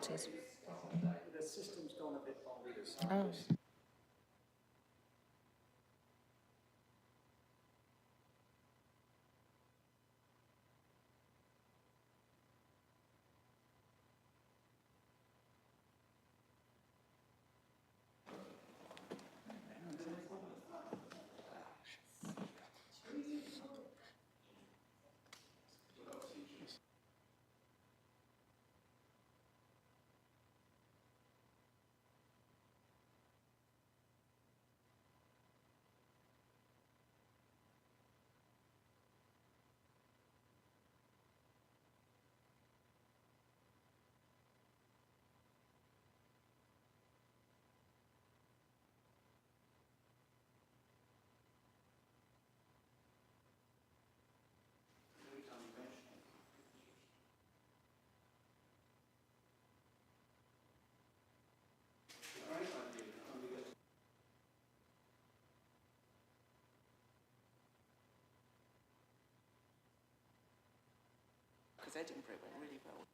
parties? The system's gone a bit bonkers. Oh. Because Edinburgh went really well.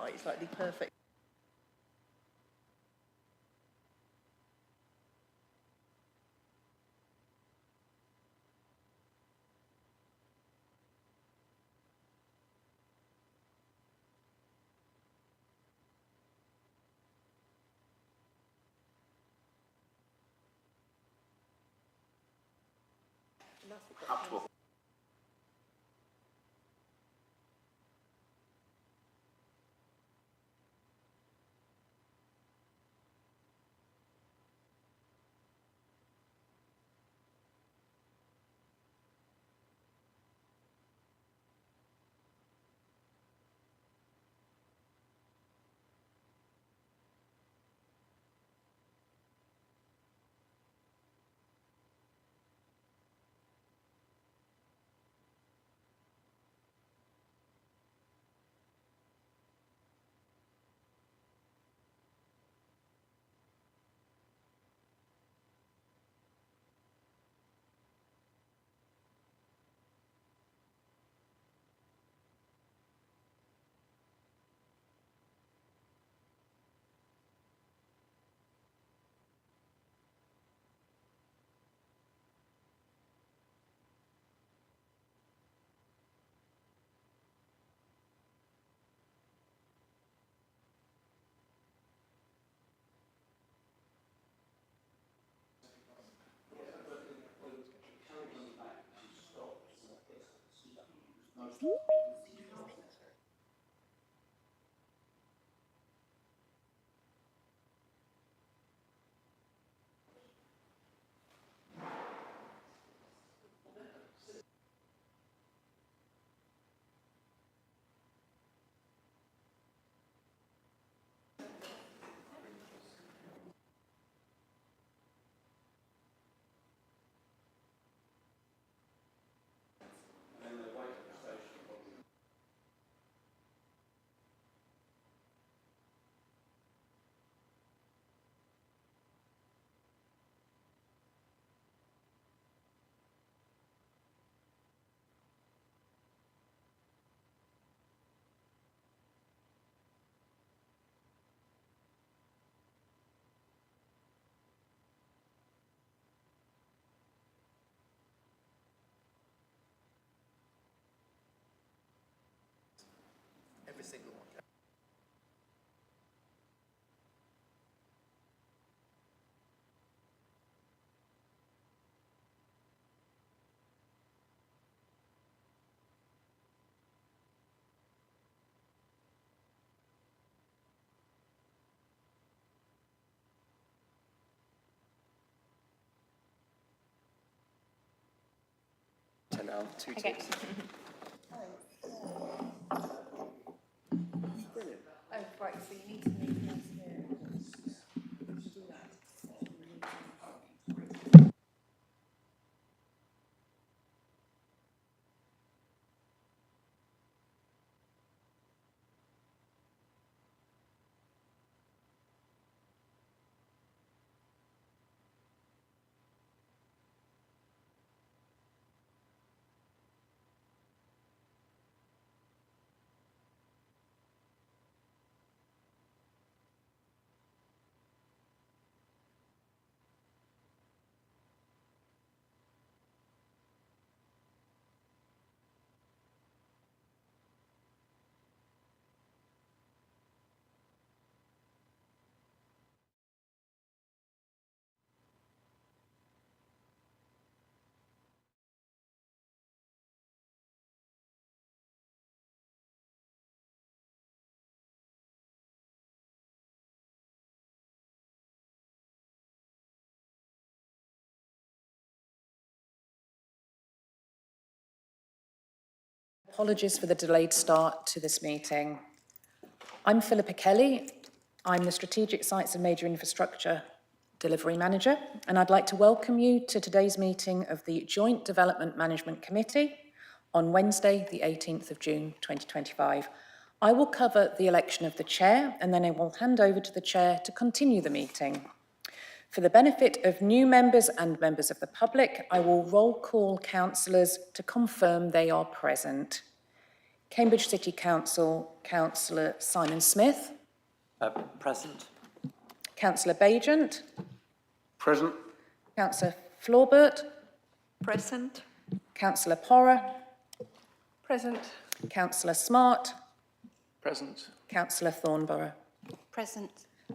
right. It's like the perfect. Up to a Every single one. now, two Okay. ticks. Brilliant. Oh, right, so you need to move those here. To do that. Apologies for the delayed start to this meeting. I'm Philippa Kelly. I'm the Strategic Sites and Major Infrastructure Delivery Manager, and I'd like to welcome you to today's meeting of the Joint Development Management Committee on Wednesday, the 18th of June, 2025. I will cover the election of the chair, and then I will hand over to the chair to continue the meeting. For the benefit of new members and members of the public, I will roll call councillors to confirm they are present. Cambridge City Council, Councillor Simon Smith. Present. Councillor Bajent. Present. Councillor Florbert. Present. Councillor Porrer. Present. Councillor Smart. Present. Councillor Thornborough. Present.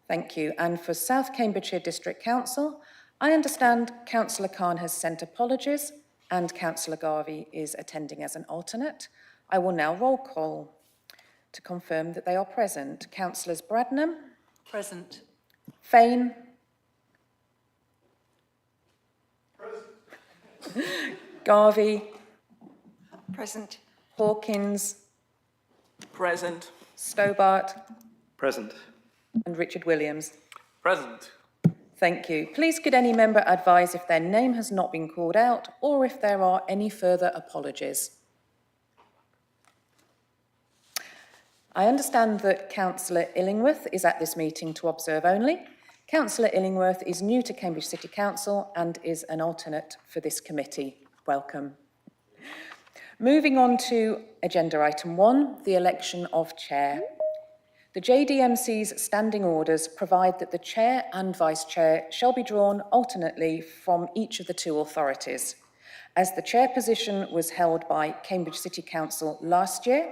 Thank you. And for South Cambridgeshire District Council, I understand Councillor Khan has sent apologies and Councillor Garvey is attending as an alternate. I will now roll call to confirm that they are present. Councillors Bradnam. Present. Fain. Garvey. Present. Hawkins. Present. Stobart. Present. And Richard Williams. Present. Thank you. Please could any member advise if their name has not been called out or if there are any further apologies? I understand that Councillor Illingworth is at this meeting to observe only. Councillor Illingworth is new to Cambridge City Council and is an alternate for this committee. Welcome. Moving on to agenda item 1, the election of chair. The JDMC's standing orders provide that the chair and vice chair shall be drawn alternately from each of the two authorities. As the chair position was held by Cambridge City Council last year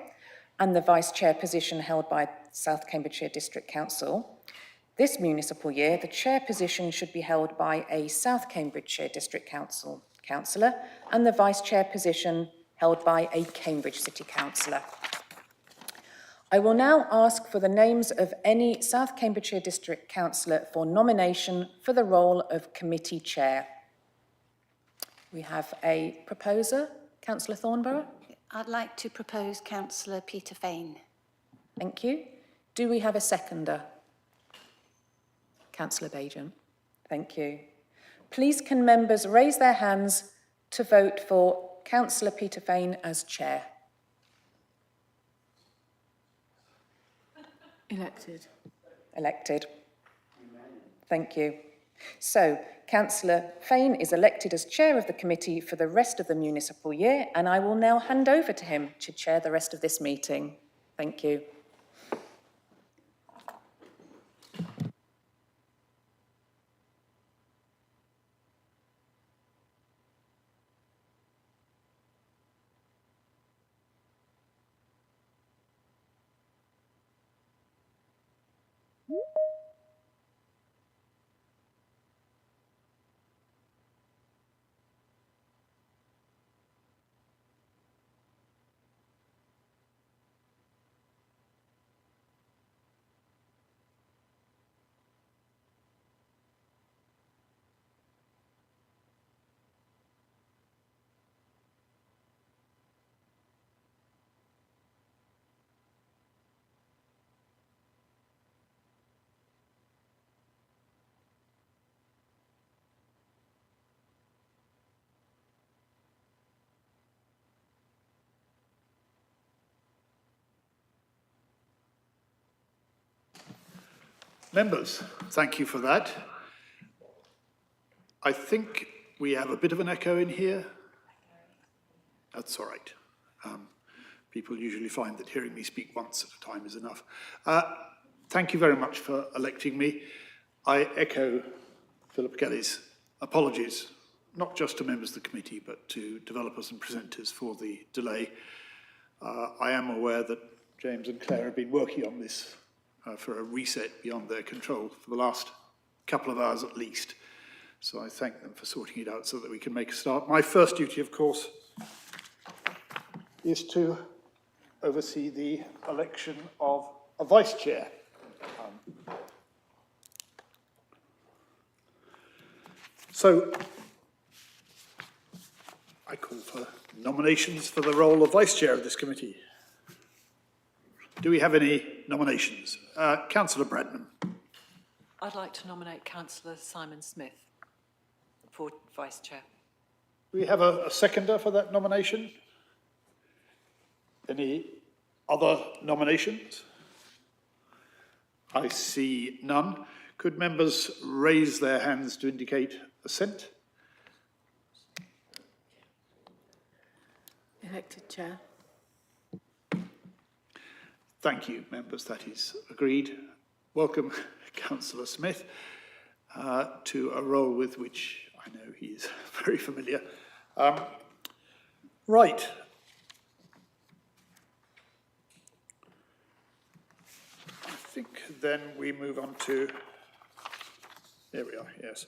and the vice chair position held by South Cambridgeshire District Council, this municipal year the chair position should be held by a South Cambridgeshire District Council councillor and the vice chair position held by a Cambridge City councillor. I will now ask for the names of any South Cambridgeshire District Councillor for nomination for the role of committee chair. We have a proposer, Councillor Thornborough. I'd like to propose Councillor Peter Fain. Thank you. Do we have a seconder? Councillor Bajent. Thank you. Please can members raise their hands to vote for Councillor Peter Fain as chair? Elected. Elected. Thank you. So, Councillor Fain is elected as chair of the committee for the rest of the municipal year, and I will now hand over to him to chair the rest of this meeting. Thank you. Members, thank you for that. I think we have a bit of an echo in here. That's all right. People usually find that hearing me speak once at a time is enough. Thank you very much for electing me. I echo Philip Kelly's apologies, not just to members of the committee, but to developers and presenters for the delay. I am aware that James and Claire have been working on this for a reset beyond their control for the last couple of hours at least. So I thank them for sorting it out so that we can make a start. My first duty, of course, is to oversee the election of a vice chair. So I call for nominations for the role of vice chair of this committee. Do we have any nominations? Councillor Bradnam. I'd like to nominate Councillor Simon Smith for Vice Chair. Do we have a seconder for that nomination? Any other nominations? I see none. Could members raise their hands to indicate assent? Elected chair. Thank you, members, that is agreed. Welcome, Councillor Smith, to a role with which I know he is very familiar. Right. I think then we move on to, there we are, yes.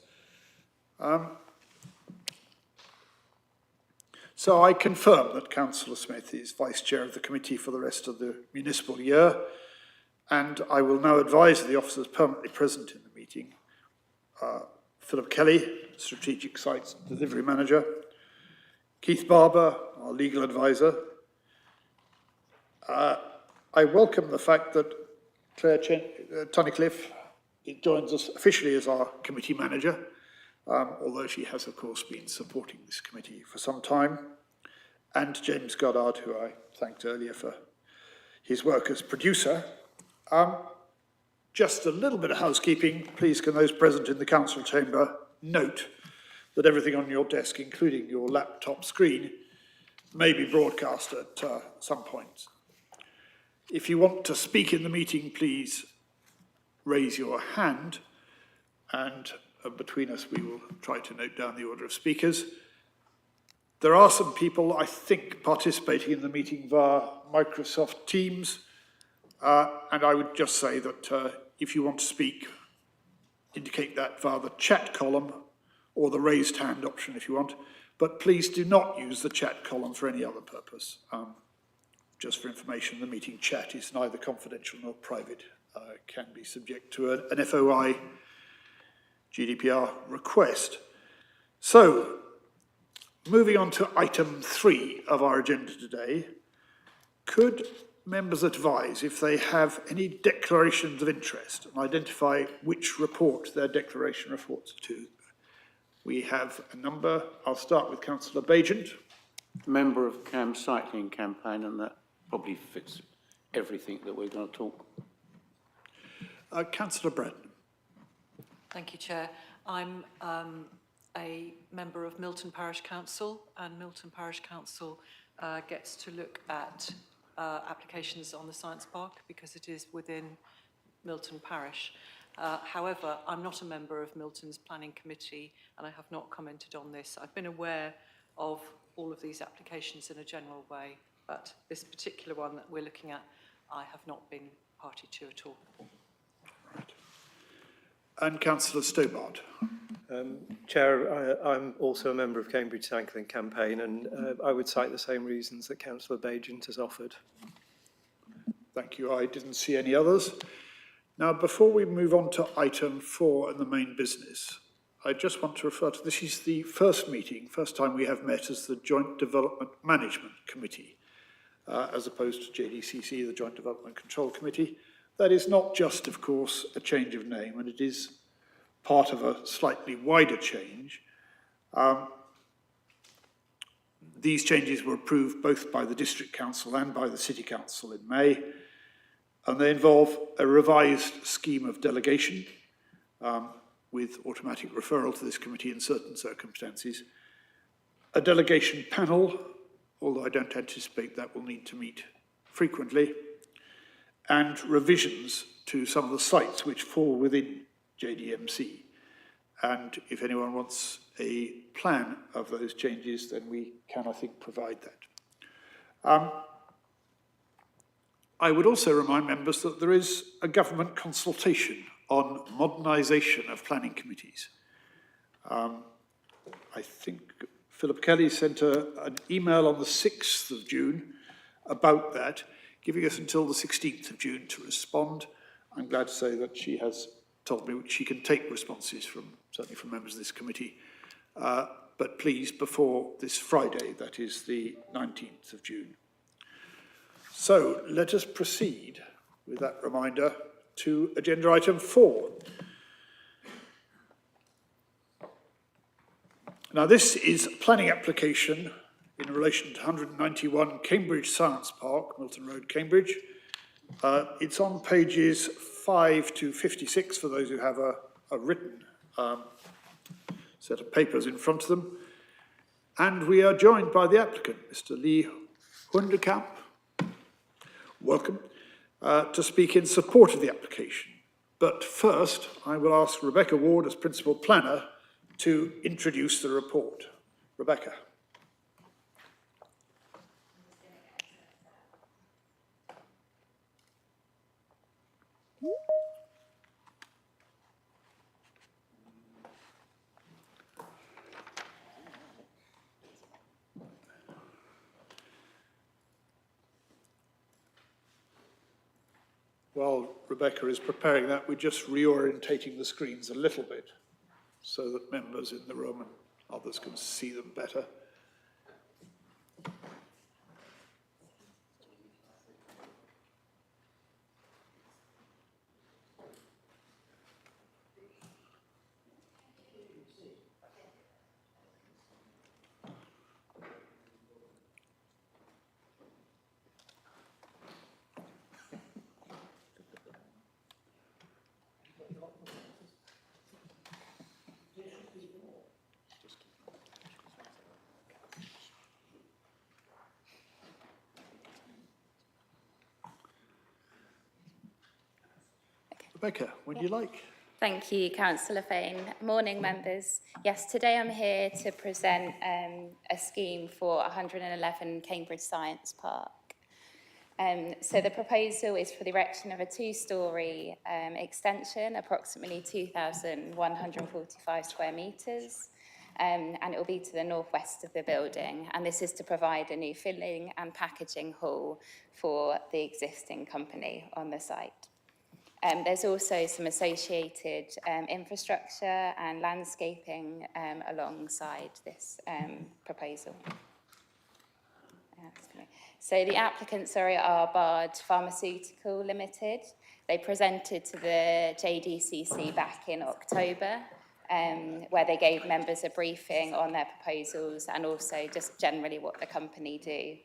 So I confirm that Councillor Smith is Vice Chair of the committee for the rest of the municipal year, and I will now advise the officers permanently present in the meeting. Philip Kelly, Strategic Sites Delivery Manager, Keith Barber, our legal advisor. I welcome the fact that Claire Tunnicliffe joins us officially as our committee manager, although she has, of course, been supporting this committee for some time, and James Goddard, who I thanked earlier for his work as producer. Just a little bit of housekeeping. Please, can those present in the council chamber note that everything on your desk, including your laptop screen, may be broadcast at some point. If you want to speak in the meeting, please raise your hand, and between us we will try to note down the order of speakers. There are some people, I think, participating in the meeting via Microsoft Teams, and I would just say that if you want to speak, indicate that via the chat column or the raised hand option if you want, but please do not use the chat column for any other purpose. Just for information, the meeting chat is neither confidential nor private. It can be subject to an FOI GDPR request. So, moving on to item 3 of our agenda today, could members advise if they have any declarations of interest and identify which report their declaration reports to? We have a number. I'll start with Councillor Bagent. Member of CAM Cycling Campaign, and that probably fits everything that we're going to talk. Councillor Bratton. Thank you, Chair. I'm a member of Milton Parish Council, and Milton Parish Council gets to look at applications on the Science Park because it is within Milton Parish. However, I'm not a member of Milton's Planning Committee, and I have not commented on this. I've been aware of all of these applications in a general way, but this particular one that we're looking at, I have not been party to at all. Right. And Councillor Stobart. Chair, I'm also a member of Cambridge Cycling Campaign, and I would cite the same reasons that Councillor Bagent has offered. Thank you. I didn't see any others. Now, before we move on to item 4 and the main business, I just want to refer to, this is the first time we have met as the Joint Development Management Committee, as opposed to JDCC, the Joint Development Control Committee. That is not just, of course, a change of name, and it is part of a slightly wider change. These changes were approved both by the District Council and by the City Council in May, and they involve a revised scheme of delegation with automatic referral to this committee in certain circumstances, a delegation panel, although I don't anticipate that will need to meet frequently, and revisions to some of the sites which fall within JDMC. And if anyone wants a plan of those changes, then we can, I think, provide that. I would also remind members that there is a government consultation on modernisation of planning committees. I think Philip Kelly sent an email on the 6th of June about that, giving us until the 16th of June to respond. I'm glad to say that she has told me she can take responses certainly from members of this committee, but please before this Friday, that is the 19th of June. So let us proceed with that reminder to agenda item 4. Now this is a planning application in relation to 191 Cambridge Science Park, Milton Road, Cambridge. It's on pages 5 to 56 for those who have a written set of papers in front of them. And we are joined by the applicant, Mr. Lee Hundekamp. Welcome. to speak in support of the application. But first, I will ask Rebecca Ward, as Principal Planner, to introduce the report. Rebecca. While Rebecca is preparing that, we're just reorientating the screens a little bit so that members in the room and others can see them better. Rebecca, would you like? Thank you, Councillor Fain. Morning, members. Yes, today I'm here to present a scheme for 111 Cambridge Science Park. So the proposal is for the erection of a two-storey extension, approximately 2,145 square metres, and it will be to the northwest of the building. And this is to provide a new filling and packaging hall for the existing company on the site. There's also some associated infrastructure and landscaping alongside this proposal. So the applicants are Bard Pharmaceutical Limited. They presented to the JDCC back in October, where they gave members a briefing on their proposals and also just generally what the company do.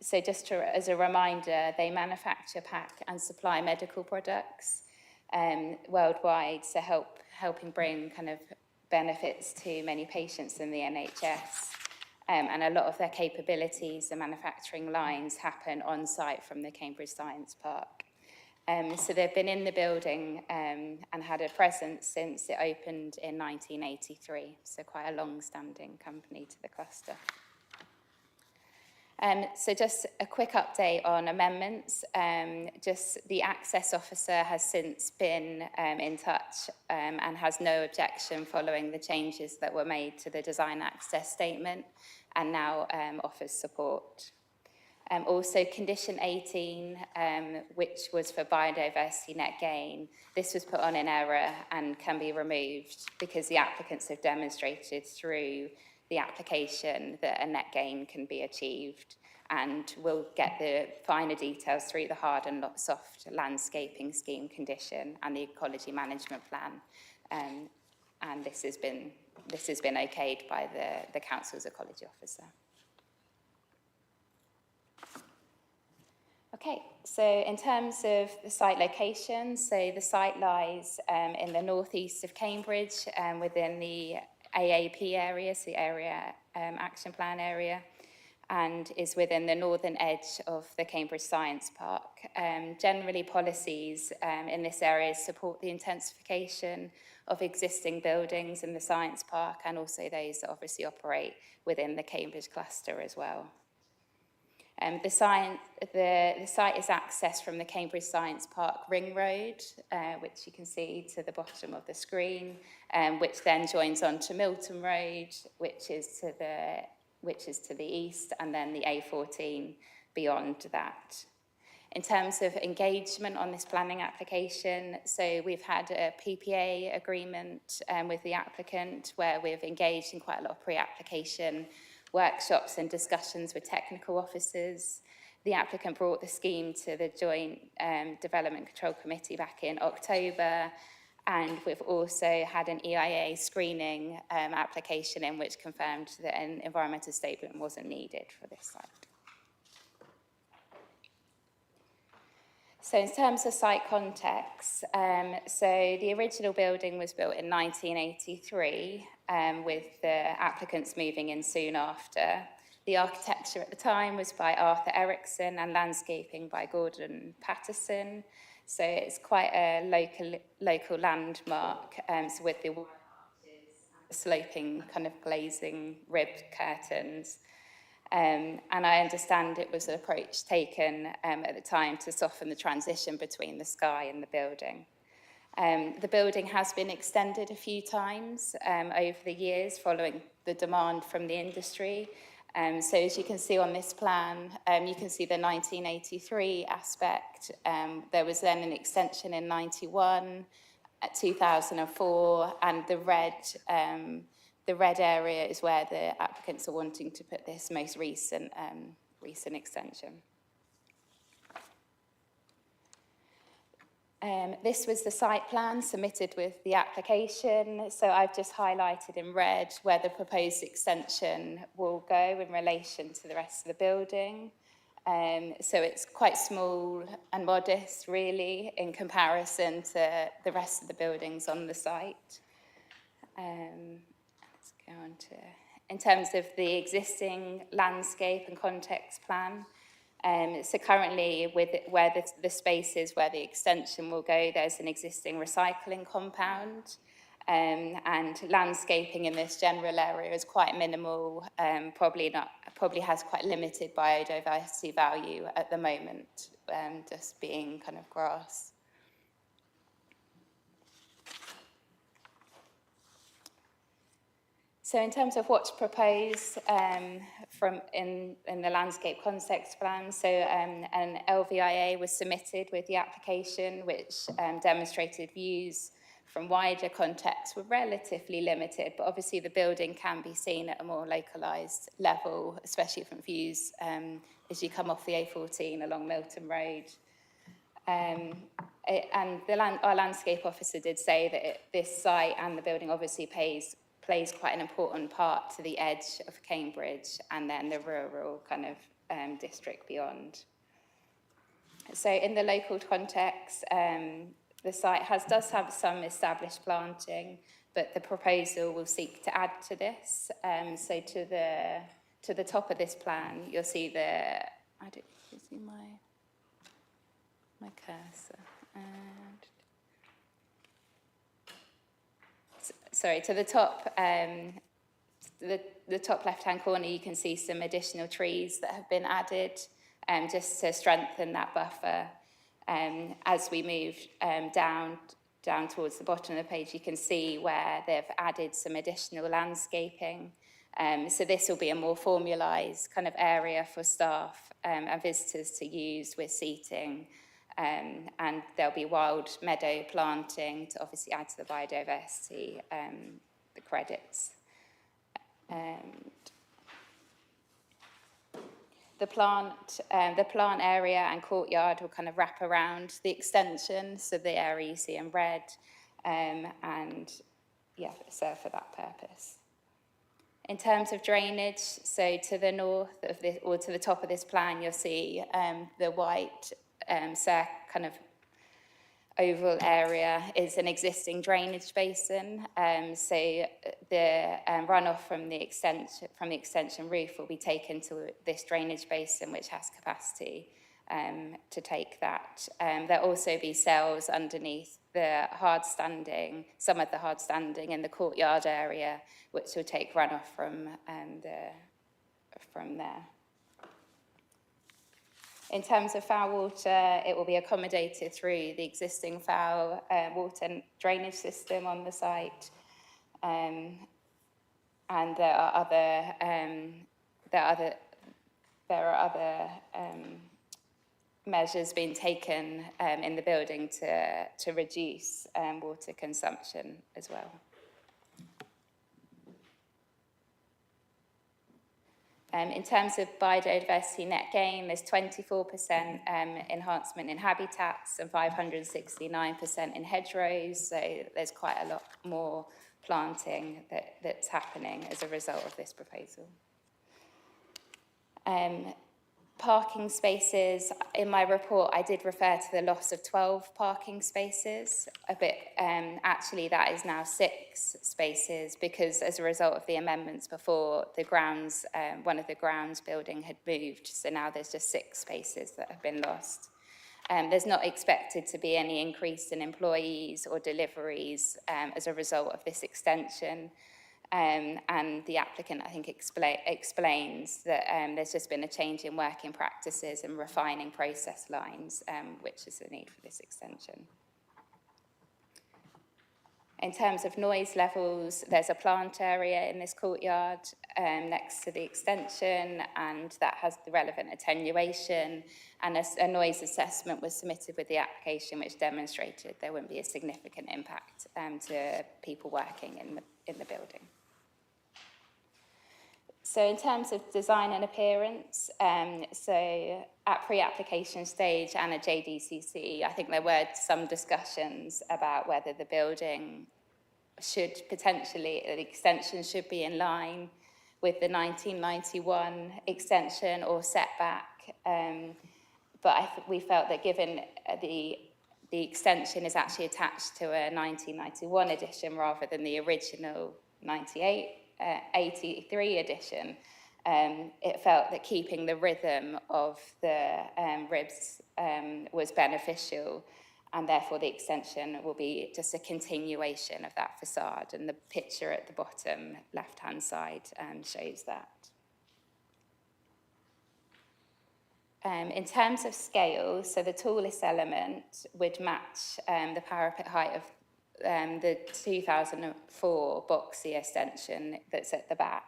So just as a reminder, they manufacture, pack and supply medical products worldwide, so helping bring kind of benefits to many patients in the NHS. And a lot of their capabilities and manufacturing lines happen on site from the Cambridge Science Park. So they've been in the building and had a presence since it opened in 1983, so quite a long-standing company to the cluster. So just a quick update on amendments. Just the access officer has since been in touch and has no objection following the changes that were made to the design access statement and now offers support. Also condition 18, which was for biodiversity net gain, this was put on in error and can be removed because the applicants have demonstrated through the application that a net gain can be achieved, and we'll get the finer details through the hard and soft landscaping scheme condition and the ecology management plan, and this has been okayed by the council's ecology officer. Okay, so in terms of the site location, so the site lies in the northeast of Cambridge within the AAP area, so the Area Action Plan area, and is within the northern edge of the Cambridge Science Park. Generally, policies in this area support the intensification of existing buildings in the Science Park and also those that obviously operate within the Cambridge cluster as well. The site is accessed from the Cambridge Science Park Ring Road, which you can see to the bottom of the screen, which then joins on to Milton Road, which is to the east, and then the A14 beyond that. In terms of engagement on this planning application, so we've had a PPA agreement with the applicant where we've engaged in quite a lot of pre-application workshops and discussions with technical officers. The applicant brought the scheme to the Joint Development Control Committee back in October, and we've also had an EIA screening application in which confirmed that an environmental statement wasn't needed for this site. So in terms of site context, so the original building was built in 1983 with the applicants moving in soon after. The architecture at the time was by Arthur Erickson and landscaping by Gordon Patterson. So it's quite a local landmark, so with the sloping kind of glazing ribbed curtains. And I understand it was an approach taken at the time to soften the transition between the sky and the building. The building has been extended a few times over the years following the demand from the industry. So as you can see on this plan, you can see the 1983 aspect. There was then an extension in 91, 2004, and the red area is where the applicants are wanting to put this most recent extension. This was the site plan submitted with the application. So I've just highlighted in red where the proposed extension will go in relation to the rest of the building. So it's quite small and modest, really, in comparison to the rest of the buildings on the site. Let's go on to, in terms of the existing landscape and context plan. So currently, where the space is where the extension will go, there's an existing recycling compound, and landscaping in this general area is quite minimal. Probably has quite limited biodiversity value at the moment, just being kind of grass. So in terms of what's proposed in the landscape context plan, so an LVIA was submitted with the application, which demonstrated views from wider contexts were relatively limited, but obviously the building can be seen at a more localised level, especially from views as you come off the A14 along Milton Road. And our landscape officer did say that this site and the building obviously plays quite an important part to the edge of Cambridge and then the rural kind of district beyond. So in the local context, the site does have some established planting, but the proposal will seek to add to this. So to the top of this plan, you'll see you see my cursor. Sorry, to the top, the top left-hand corner, you can see some additional trees that have been added just to strengthen that buffer. As we move down towards the bottom of the page, you can see where they've added some additional landscaping. So this will be a more formalised kind of area for staff and visitors to use with seating. And there'll be wild meadow planting to obviously add to the biodiversity, the credits. The plant area and courtyard will kind of wrap around the extension, so the area you see in red, and yeah, serve for that purpose. In terms of drainage, so to the north of this, or to the top of this plan, you'll see the white kind of oval area is an existing drainage basin. So the runoff from the extension roof will be taken to this drainage basin, which has capacity to take that. There'll also be cells underneath some of the hard standing in the courtyard area, which will take runoff from there. In terms of foul water, it will be accommodated through the existing foul water drainage system on the site. And there are other measures being taken in the building to reduce water consumption as well. In terms of biodiversity net gain, there's 24% enhancement in habitats and 569% in hedgerows. So there's quite a lot more planting that's happening as a result of this proposal. Parking spaces, in my report, I did refer to the loss of 12 parking spaces, actually that is now 6 spaces, because as a result of the amendments before, the grounds, one of the grounds building had moved, so now there's just 6 spaces that have been lost. There's not expected to be any increase in employees or deliveries as a result of this extension. And the applicant, I think, explains that there's just been a change in working practices and refining process lines, which is the need for this extension. In terms of noise levels, there's a plant area in this courtyard next to the extension, and that has the relevant attenuation, and a noise assessment was submitted with the application which demonstrated there wouldn't be a significant impact to people working in the building. So in terms of design and appearance, so at pre-application stage and at JDCC, I think there were some discussions about whether the building should potentially, the extension should be in line with the 1991 extension or setback. But we felt that given the extension is actually attached to a 1991 edition rather than the original 83 edition, it felt that keeping the rhythm of the ribs was beneficial, and therefore the extension will be just a continuation of that facade, and the picture at the bottom left-hand side shows that. In terms of scale, so the tallest element would match the parapet height of the 2004 boxy extension that's at the back.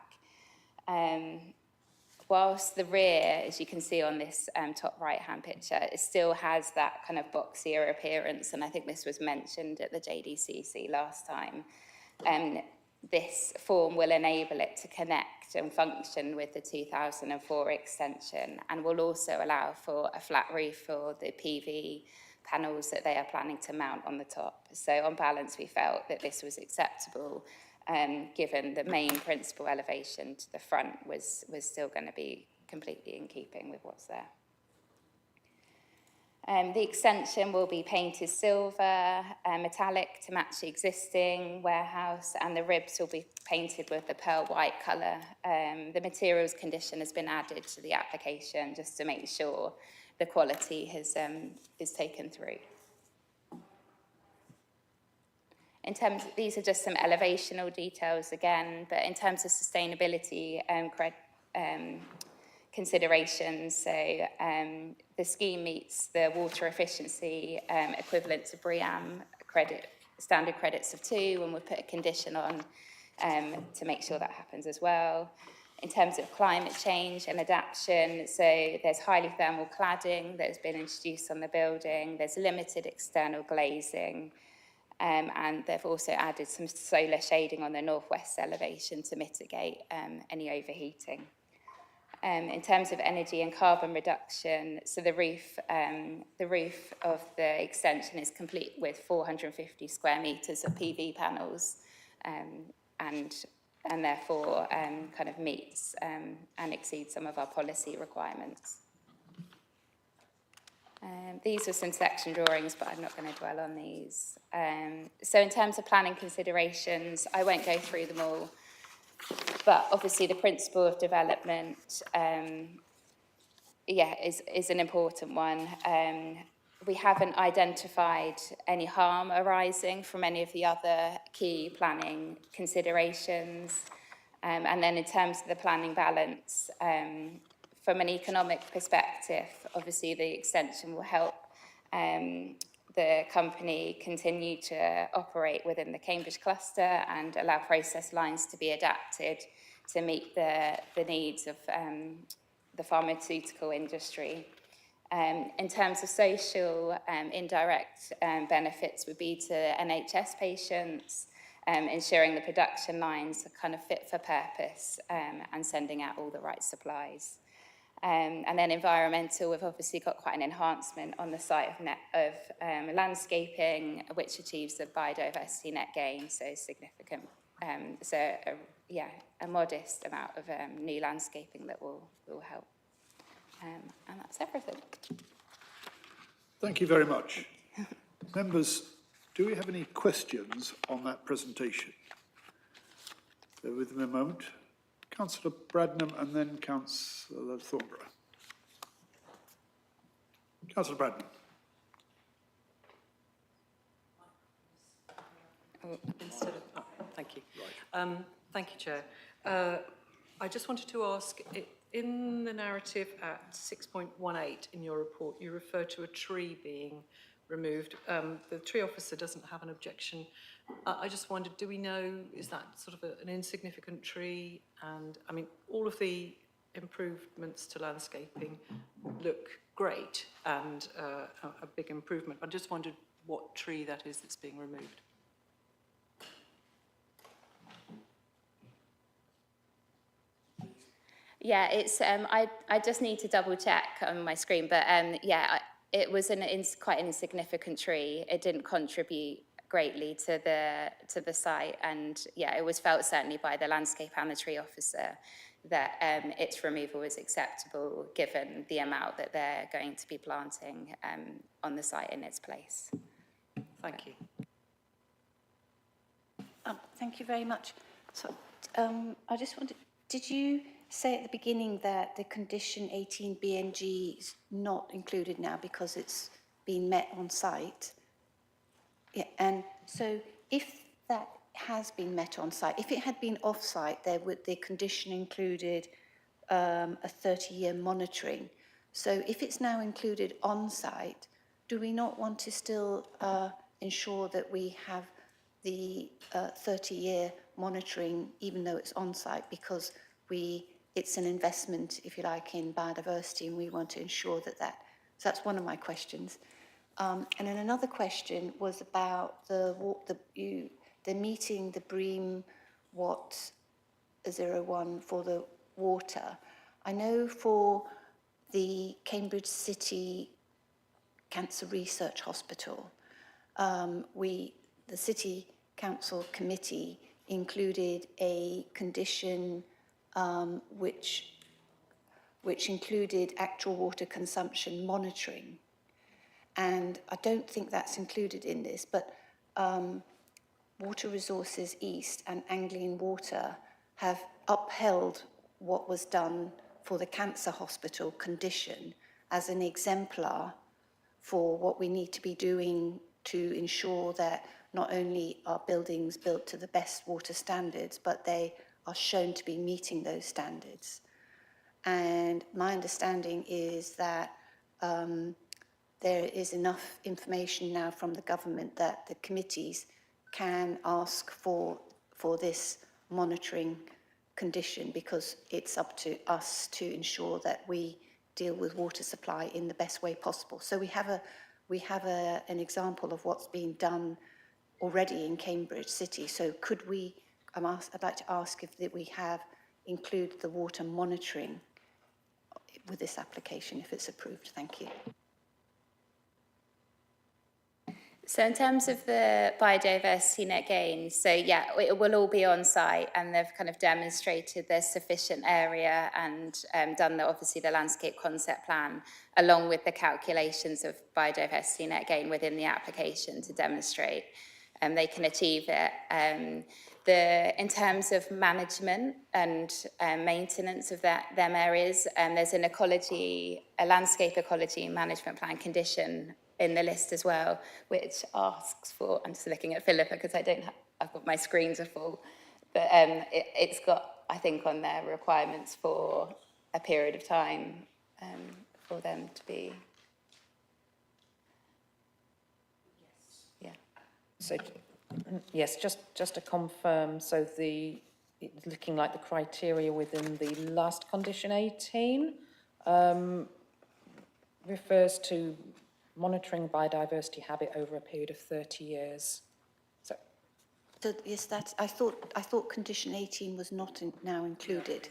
Whilst the rear, as you can see on this top right-hand picture, it still has that kind of boxier appearance, and I think this was mentioned at the JDCC last time. This form will enable it to connect and function with the 2004 extension, and will also allow for a flat roof for the PV panels that they are planning to mount on the top. So on balance, we felt that this was acceptable, given the main principal elevation to the front was still going to be completely in keeping with what's there. The extension will be painted silver, metallic to match the existing warehouse, and the ribs will be painted with the pearl white colour. The materials condition has been added to the application just to make sure the quality is taken through. In terms of, these are just some elevational details again, but in terms of sustainability considerations, so the scheme meets the water efficiency equivalent to BREEAM standard credits of 2, and we'll put a condition on to make sure that happens as well. In terms of climate change and adaptation, so there's highly thermal cladding that has been introduced on the building, there's limited external glazing, and they've also added some solar shading on the northwest elevation to mitigate any overheating. In terms of energy and carbon reduction, so the roof of the extension is complete with 450 square metres of PV panels, and therefore kind of meets and exceeds some of our policy requirements. These were some section drawings, but I'm not going to dwell on these. So in terms of planning considerations, I won't go through them all, but obviously the principle of development is an important one. We haven't identified any harm arising from any of the other key planning considerations. And then in terms of the planning balance, from an economic perspective, obviously the extension will help the company continue to operate within the Cambridge cluster and allow process lines to be adapted to meet the needs of the pharmaceutical industry. In terms of social indirect benefits would be to NHS patients, ensuring the production lines are kind of fit for purpose and sending out all the right supplies. And then environmental, we've obviously got quite an enhancement on the site of landscaping, which achieves the biodiversity net gain, so significant. A modest amount of new landscaping that will help. And that's everything. Thank you very much. Members, do we have any questions on that presentation? Bear with me a moment. Councillor Bradnam and then Councillor Thornborough. Councillor Bradnam. Instead of, thank you. Thank you, Chair. I just wanted to ask, in the narrative at 6.18 in your report, you refer to a tree being removed. The tree officer doesn't have an objection. I just wondered, do we know, is that sort of an insignificant tree? And I mean, all of the improvements to landscaping look great and a big improvement. I just wondered what tree that is that's being removed. Yeah, it's, I just need to double check on my screen, but yeah, it was quite an insignificant tree. It didn't contribute greatly to the site, and yeah, it was felt certainly by the landscape and the tree officer that its removal was acceptable given the amount that they're going to be planting on the site in its place. Thank you. Thank you very much. So, I just wanted, did you say at the beginning that the condition 18 BNG is not included now because it's been met on site? Yeah, and so if that has been met on site, if it had been off site, the condition included a 30-year monitoring. So if it's now included on site, do we not want to still ensure that we have the 30-year monitoring, even though it's on site, because it's an investment, if you like, in biodiversity, and we want to ensure that so that's one of my questions. And then another question was about the meeting the BREEAM Watt 01 for the water. I know for the Cambridge City Cancer Research Hospital, the City Council Committee included a condition which included actual water consumption monitoring. And I don't think that's included in this, but Water Resources East and Anglian Water have upheld what was done for the cancer hospital condition as an exemplar for what we need to be doing to ensure that not only are buildings built to the best water standards, but they are shown to be meeting those standards. And my understanding is that there is enough information now from the government that the committees can ask for this monitoring condition, because it's up to us to ensure that we deal with water supply in the best way possible. So we have an example of what's being done already in Cambridge City. So could we, I'd like to ask if we have include the water monitoring with this application if it's approved. Thank you. So in terms of the biodiversity net gains, so yeah, it will all be on site, and they've kind of demonstrated there's sufficient area and done obviously the landscape concept plan along with the calculations of biodiversity net gain within the application to demonstrate they can achieve it. In terms of management and maintenance of them areas, there's a landscape ecology management plan condition in the list as well, which asks for, I'm just looking at Philippa because I've got my screens are full, but it's got, I think, on there requirements for a period of time for them to be. Yeah. So, yes, just to confirm, so it's looking like the criteria within the last condition 18 refers to monitoring biodiversity habit over a period of 30 years. So yes, I thought condition 18 was not now included.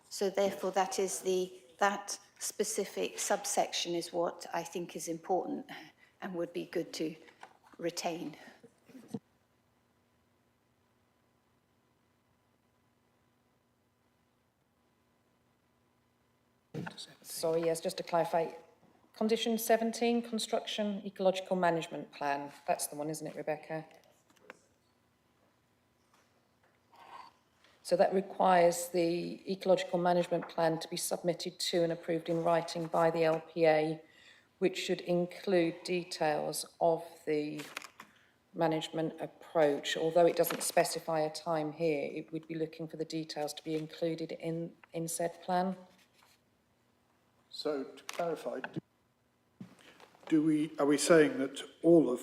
So therefore that specific subsection is what I think is important and would be good to retain. Sorry, yes, just to clarify. Condition 17, construction ecological management plan. That's the one, isn't it, Rebecca? So that requires the ecological management plan to be submitted to and approved in writing by the LPA, which should include details of the management approach. Although it doesn't specify a time here, it would be looking for the details to be included in said plan. So to clarify, are we saying that all of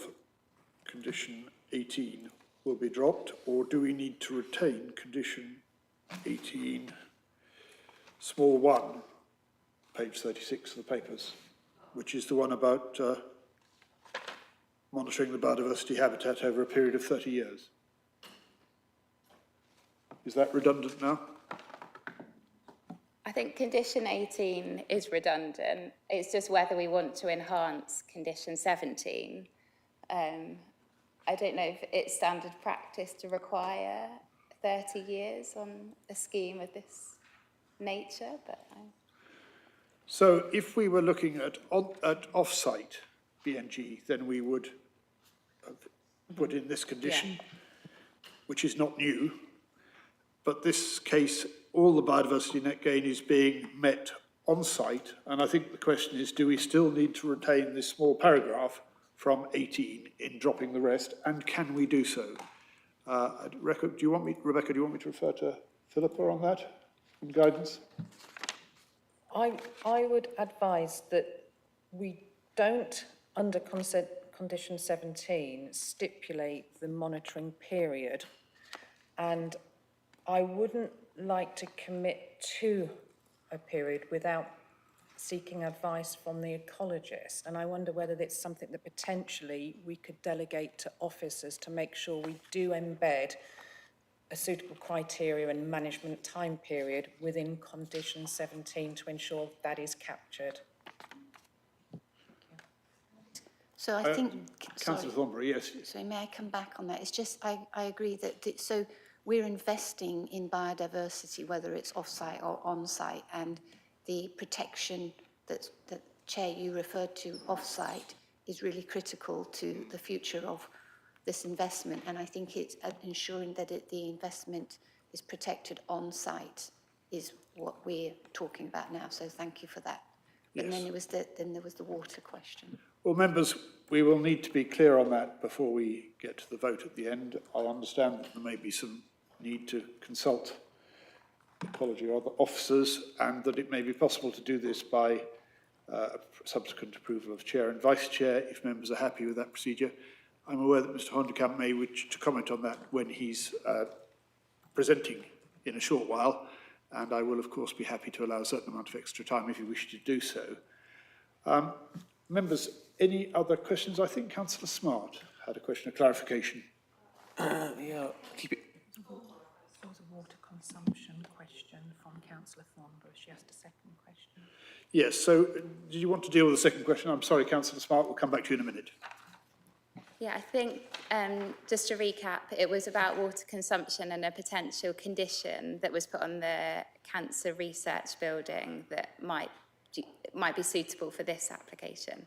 condition 18 will be dropped, or do we need to retain condition 18, small 1, page 36 of the papers, which is the one about monitoring the biodiversity habitat over a period of 30 years? Is that redundant now? I think condition 18 is redundant. It's just whether we want to enhance condition 17. I don't know if it's standard practice to require 30 years on a scheme of this nature, but So if we were looking at off-site BNG, then we would have put in this condition, which is not new. But this case, all the biodiversity net gain is being met on-site. And I think the question is, do we still need to retain this small paragraph from 18 in dropping the rest? And can we do so? Rebecca, do you want me to refer to Philippa on that, on guidance? I would advise that we don't, under condition 17, stipulate the monitoring period. And I wouldn't like to commit to a period without seeking advice from the ecologist. And I wonder whether it's something that potentially we could delegate to officers to make sure we do embed a suitable criteria and management time period within condition 17 to ensure that is captured. So I think, Councillor Thornbury, yes. so may I come back on that? It's just, I agree that, so we're investing in biodiversity, whether it's off-site or on-site, and the protection that Chair, you referred to off-site is really critical to the future of this investment. And I think it's ensuring that the investment is protected on-site is what we're talking about now. So thank you for that. Yes. And then there was the water question. Well, members, we will need to be clear on that before we get to the vote at the end. I understand that there may be some need to consult ecology or other officers, and that it may be possible to do this by subsequent approval of chair and vice chair if members are happy with that procedure. I'm aware that Mr Hondekamp may wish to comment on that when he's presenting in a short while, and I will of course be happy to allow a certain amount of extra time if you wish to do so. Members, any other questions? I think Councillor Smart had a question of clarification. Yeah, keep it. There was a water consumption question from Councillor Thornbury. She asked a second question. Yes, so did you want to deal with the second question? I'm sorry, Councillor Smart, we'll come back to you in a minute. yeah, I think just to recap, it was about water consumption and a potential condition that was put on the cancer research building that might be suitable for this application.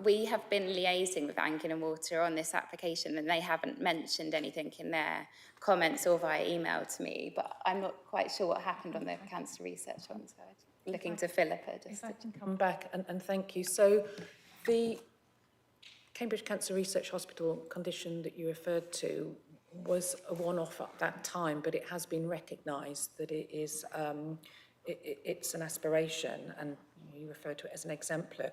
We have been liaising with Anglian Water on this application, and they haven't mentioned anything in their comments or via email to me, but I'm not quite sure what happened on the cancer research one, so I'm looking to Philippa. If I can come back and thank you. So the Cambridge Cancer Research Hospital condition that you referred to was a one-off at that time, but it has been recognised that it is it's an aspiration, and you refer to it as an exemplar.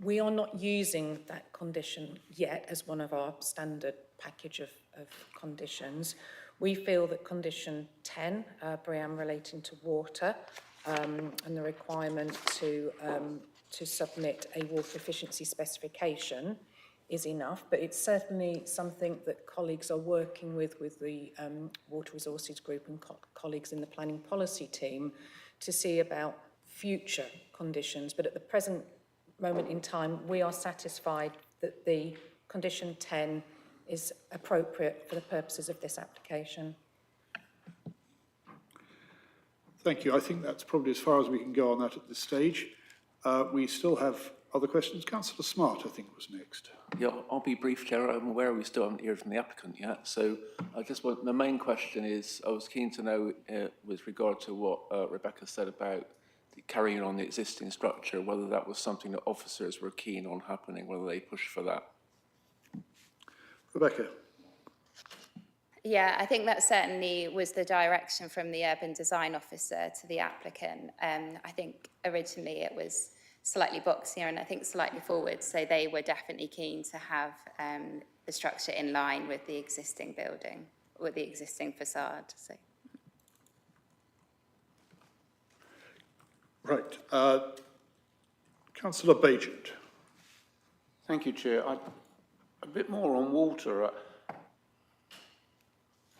We are not using that condition yet as one of our standard package of conditions. We feel that condition 10, BREEAM relating to water, and the requirement to submit a water efficiency specification is enough, but it's certainly something that colleagues are working with the Water Resources Group and colleagues in the planning policy team to see about future conditions. But at the present moment in time, we are satisfied that the condition 10 is appropriate for the purposes of this application. Thank you. I think that's probably as far as we can go on that at this stage. We still have other questions. Councillor Smart, I think, was next. Yeah, I'll be brief, Chair. I'm aware we still haven't heard from the applicant yet. So I just want, the main question is, I was keen to know with regard to what Rebecca said about carrying on the existing structure, whether that was something that officers were keen on happening, whether they pushed for that. Rebecca. Yeah, I think that certainly was the direction from the urban design officer to the applicant. I think originally it was slightly boxier and I think slightly forward, so they were definitely keen to have the structure in line with the existing building, with the existing facade. So. Right. Councillor Bajent. Thank you, Chair. A bit more on water.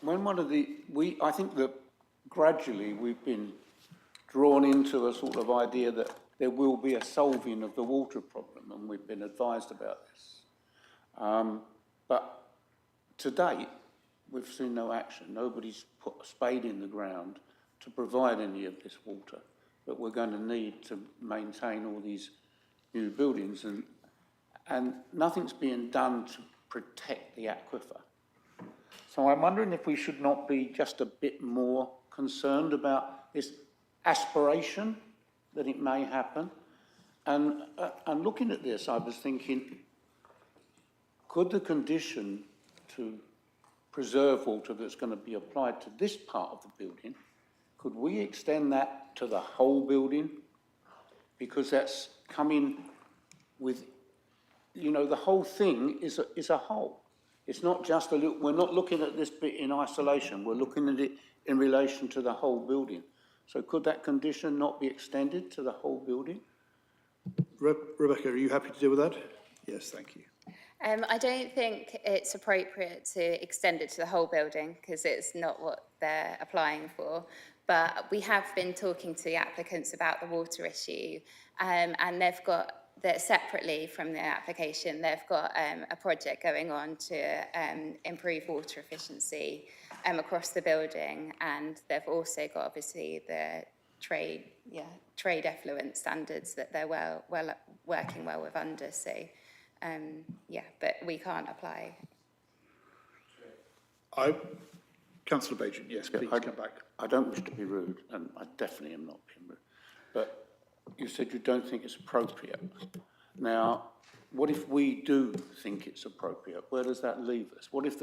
When I think that gradually we've been drawn into a sort of idea that there will be a solving of the water problem, and we've been advised about this. But to date, we've seen no action. Nobody's put a spade in the ground to provide any of this water that we're going to need to maintain all these new buildings, and nothing's being done to protect the aquifer. So I'm wondering if we should not be just a bit more concerned about this aspiration that it may happen. And looking at this, I was thinking, could the condition to preserve water that's going to be applied to this part of the building, could we extend that to the whole building? Because that's coming with, you know, the whole thing is a whole. It's not just we're not looking at this bit in isolation, we're looking at it in relation to the whole building. So could that condition not be extended to the whole building? Rebecca, are you happy to deal with that? Yes, thank you. I don't think it's appropriate to extend it to the whole building because it's not what they're applying for. But we have been talking to the applicants about the water issue, and they've got that separately from the application, they've got a project going on to improve water efficiency across the building, and they've also got obviously the trade effluent standards that they're working well with under. So yeah, but we can't apply. Councillor Bajent, yes, please come back. I don't wish to be rude, and I definitely am not being rude, but you said you don't think it's appropriate. Now, what if we do think it's appropriate? Where does that leave us? What if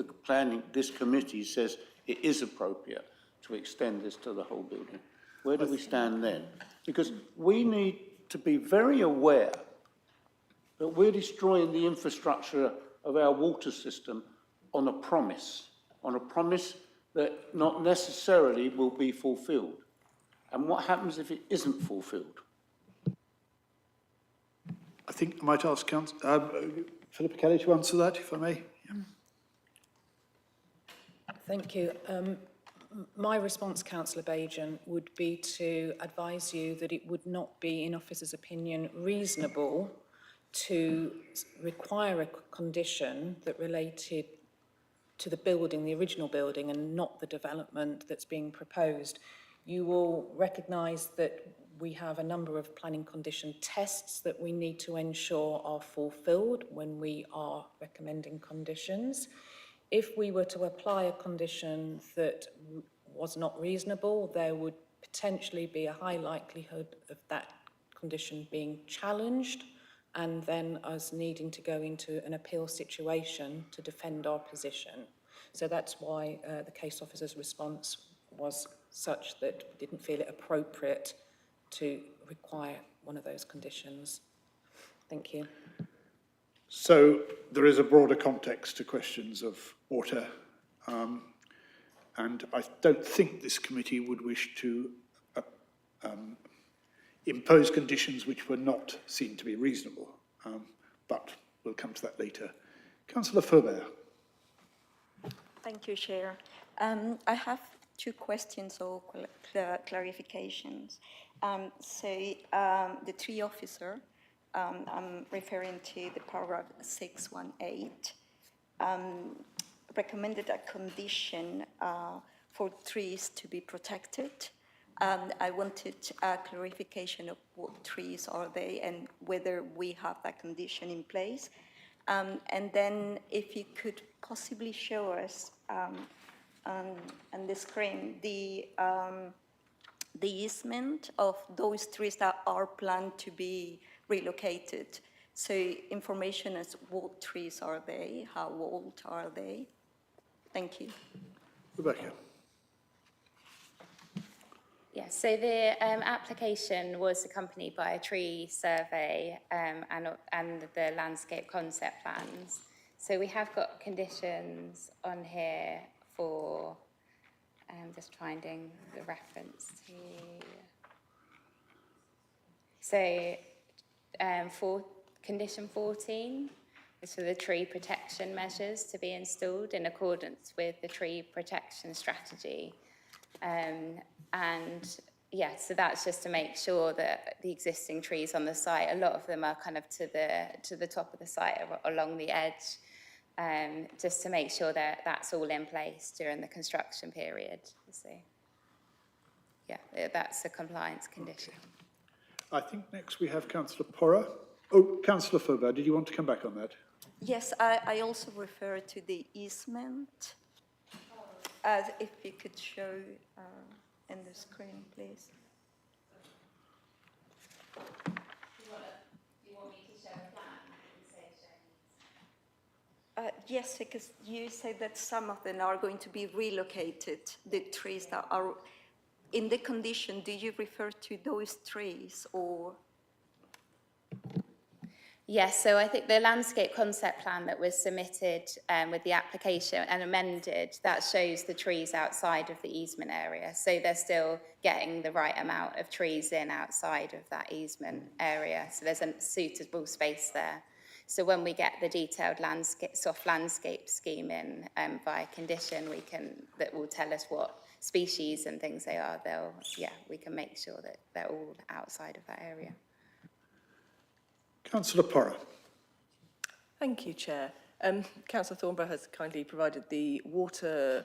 this committee says it is appropriate to extend this to the whole building? Where do we stand then? Because we need to be very aware that we're destroying the infrastructure of our water system on a promise that not necessarily will be fulfilled. And what happens if it isn't fulfilled? I think I might ask Philippa Kelly to answer that, if I may. Yeah. Thank you. My response, Councillor Bajent, would be to advise you that it would not be, in officer's opinion, reasonable to require a condition that related to the building, the original building, and not the development that's being proposed. You will recognise that we have a number of planning condition tests that we need to ensure are fulfilled when we are recommending conditions. If we were to apply a condition that was not reasonable, there would potentially be a high likelihood of that condition being challenged and then us needing to go into an appeal situation to defend our position. So that's why the case officer's response was such that we didn't feel it appropriate to require one of those conditions. Thank you. So there is a broader context to questions of water, and I don't think this committee would wish to impose conditions which were not seen to be reasonable, but we'll come to that later. Councillor Faubert. Thank you, Chair. I have two questions or clarifications. The tree officer, I'm referring to the paragraph 618, recommended a condition for trees to be protected I wanted a clarification of what trees are they and whether we have that condition in place. And then if you could possibly show us on the screen the easement of those trees that are planned to be relocated. So information as what trees are they, how old are they? Thank you. Rebecca. Yeah, so the application was accompanied by a tree survey and the landscape concept plans. So we have got conditions on here for, just finding the reference to. So for condition 14 is for the tree protection measures to be installed in accordance with the tree protection strategy. And yeah, so that's just to make sure that the existing trees on the site, a lot of them are kind of to the top of the site along the edge, just to make sure that that's all in place during the construction period. So yeah, that's a compliance condition. I think next we have Councillor Porra. Oh, Councillor Faubert, did you want to come back on that? Yes, I also refer to the easement. If you could show in the screen, please. You want me to show a plan? Yes, because you said that some of them are going to be relocated, the trees that are in the condition. Do you refer to those trees or? Yes, so I think the landscape concept plan that was submitted with the application and amended, that shows the trees outside of the easement area. So they're still getting the right amount of trees in outside of that easement area. So there's a suitable space there. So when we get the detailed landscape, soft landscape scheme in by condition, that will tell us what species and things they are. We can make sure that they're all outside of that area. Councillor Porra. Thank you, Chair. Councillor Thornborough has kindly provided the water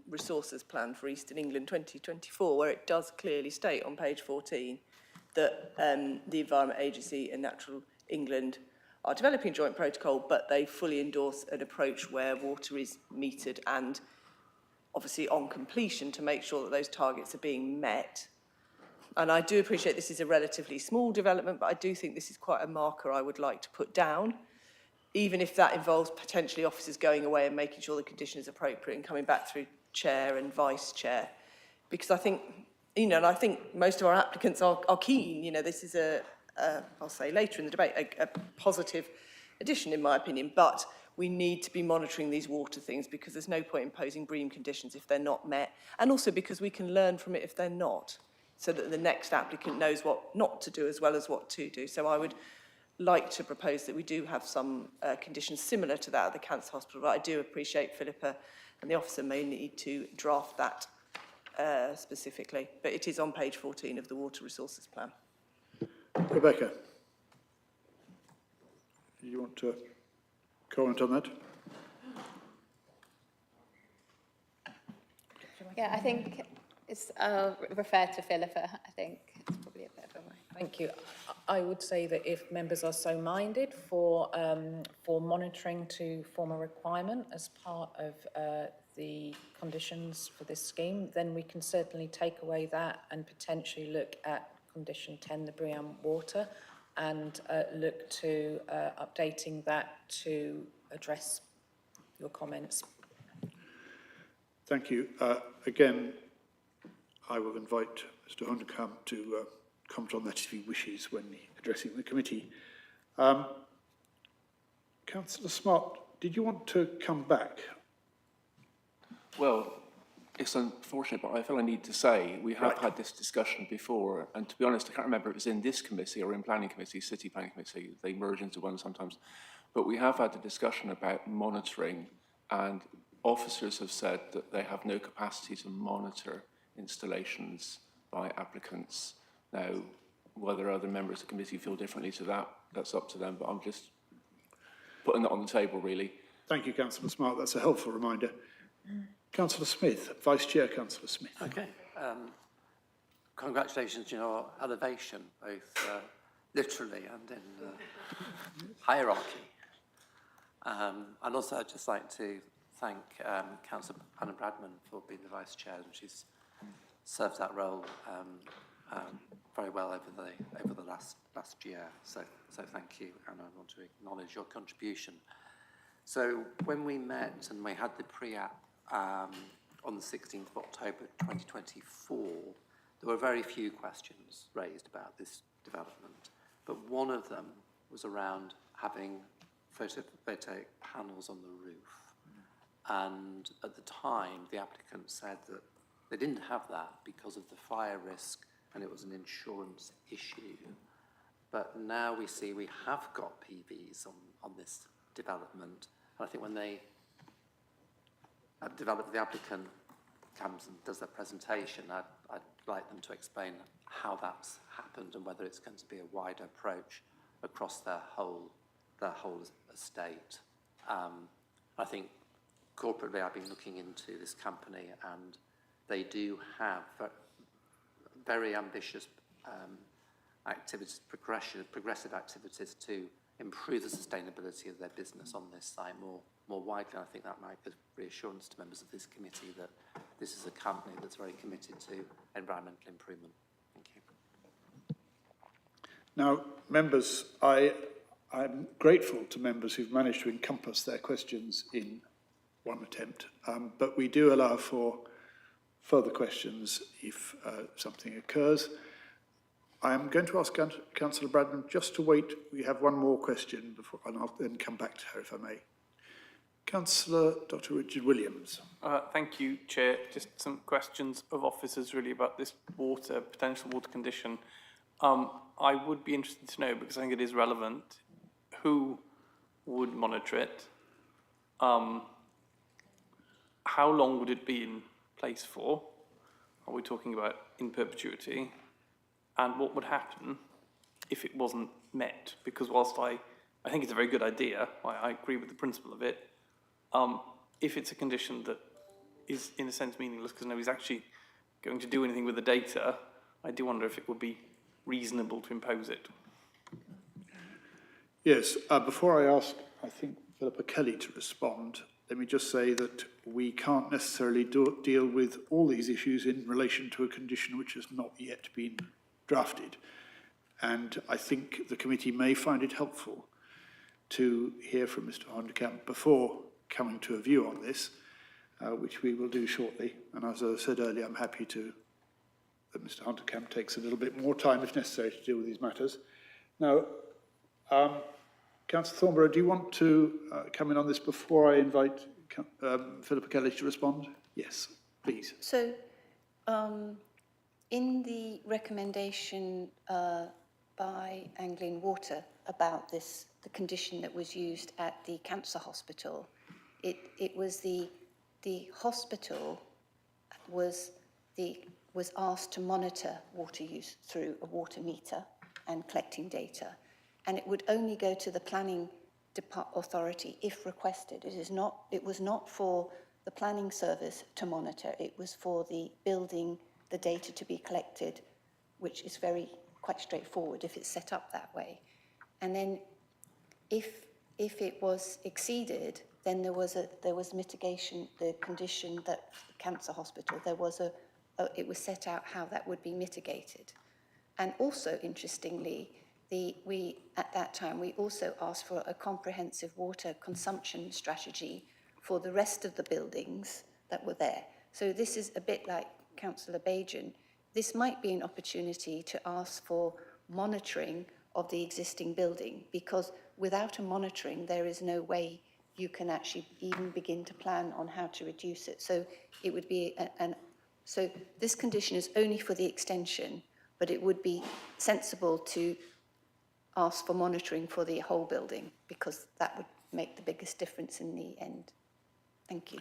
resources plan for Eastern England 2024, where it does clearly state on page 14 that the Environment Agency and Natural England are developing a joint protocol, but they fully endorse an approach where water is metered and obviously on completion to make sure that those targets are being met. And I do appreciate this is a relatively small development, but I do think this is quite a marker I would like to put down, even if that involves potentially officers going away and making sure the condition is appropriate and coming back through chair and vice chair. Because I think, and I think most of our applicants are keen, this is I'll say later in the debate, a positive addition in my opinion, but we need to be monitoring these water things because there's no point imposing BREEAM conditions if they're not met, and also because we can learn from it if they're not, so that the next applicant knows what not to do as well as what to do. So I would like to propose that we do have some conditions similar to that at the Cancer Hospital, but I do appreciate Philippa and the officer may need to draft that specifically, but it is on page 14 of the Water Resources Plan. Rebecca. Do you want to comment on that? Yeah, I think I'll refer to Philippa. I think it's probably a better way. Thank you. I would say that if members are so minded for monitoring to form a requirement as part of the conditions for this scheme, then we can certainly take away that and potentially look at condition 10, the BREEAM water, and look to updating that to address your comments. Thank you. Again, I will invite Mr. Hoenderkamp to comment on that if he wishes when addressing the committee. Councillor Smart, did you want to come back? Well, it's unfortunate, but I feel I need to say we have had this discussion before, and to be honest, I can't remember if it was in this committee or in planning committee, city planning committee. They merge into one sometimes, but we have had a discussion about monitoring, and officers have said that they have no capacity to monitor installations by applicants. Now, whether other members of the committee feel differently to that, that's up to them, but I'm just putting that on the table, really. Thank you, Councillor Smart. That's a helpful reminder. Councillor Smith, Vice Chair Councillor Smith. Okay. congratulations on your elevation, both literally and in hierarchy. And also I'd just like to thank Councillor Anna Bradman for being the Vice Chair, and she's served that role very well over the last year. So thank you, and I want to acknowledge your contribution. So when we met and we had the pre-app on the 16th of October 2024, there were very few questions raised about this development, but one of them was around having photovoltaic panels on the roof. And at the time, the applicant said that they didn't have that because of the fire risk and it was an insurance issue. But now we see we have got PVs on this development. And I think when they develop, the applicant comes and does their presentation, I'd like them to explain how that's happened and whether it's going to be a wider approach across their whole estate. I think corporately I've been looking into this company, and they do have very ambitious activities, progressive activities to improve the sustainability of their business on this site more widely. I think that might give reassurance to members of this committee that this is a company that's very committed to environmental improvement. Thank you. Now, members, I'm grateful to members who've managed to encompass their questions in one attempt, but we do allow for further questions if something occurs. I am going to ask Councillor Bradman just to wait. We have one more question before, and I'll then come back to her if I may. Councillor Dr. Richard Williams. Thank you, Chair. Just some questions of officers really about this potential water condition. I would be interested to know, because I think it is relevant, who would monitor it? How long would it be in place for? Are we talking about in perpetuity? And what would happen if it wasn't met? Because whilst I think it's a very good idea, I agree with the principle of it, if it's a condition that is in a sense meaningless because nobody's actually going to do anything with the data, I do wonder if it would be reasonable to impose it. Yes, before I ask, I think, Philippa Kelly to respond, let me just say that we can't necessarily deal with all these issues in relation to a condition which has not yet been drafted. And I think the committee may find it helpful to hear from Mr. Honderkamp before coming to a view on this, which we will do shortly. And as I said earlier, I'm happy that Mr. Honderkamp takes a little bit more time if necessary to deal with these matters. Now, Councillor Thornborough, do you want to come in on this before I invite Philippa Kelly to respond? Yes, please. So, in the recommendation by Anglian Water about this, the condition that was used at the cancer hospital, it was the hospital was asked to monitor water use through a water meter and collecting data, and it would only go to the planning authority if requested. It was not for the planning service to monitor. It was for the building, the data to be collected, which is quite straightforward if it's set up that way. And then if it was exceeded, then there was mitigation. The condition that the cancer hospital, it was set out how that would be mitigated. And also, interestingly, at that time we also asked for a comprehensive water consumption strategy for the rest of the buildings that were there. So this is a bit like Councillor Bajan. This might be an opportunity to ask for monitoring of the existing building, because without a monitoring there is no way you can actually even begin to plan on how to reduce it. So it would be so this condition is only for the extension, but it would be sensible to ask for monitoring for the whole building, because that would make the biggest difference in the end. Thank you.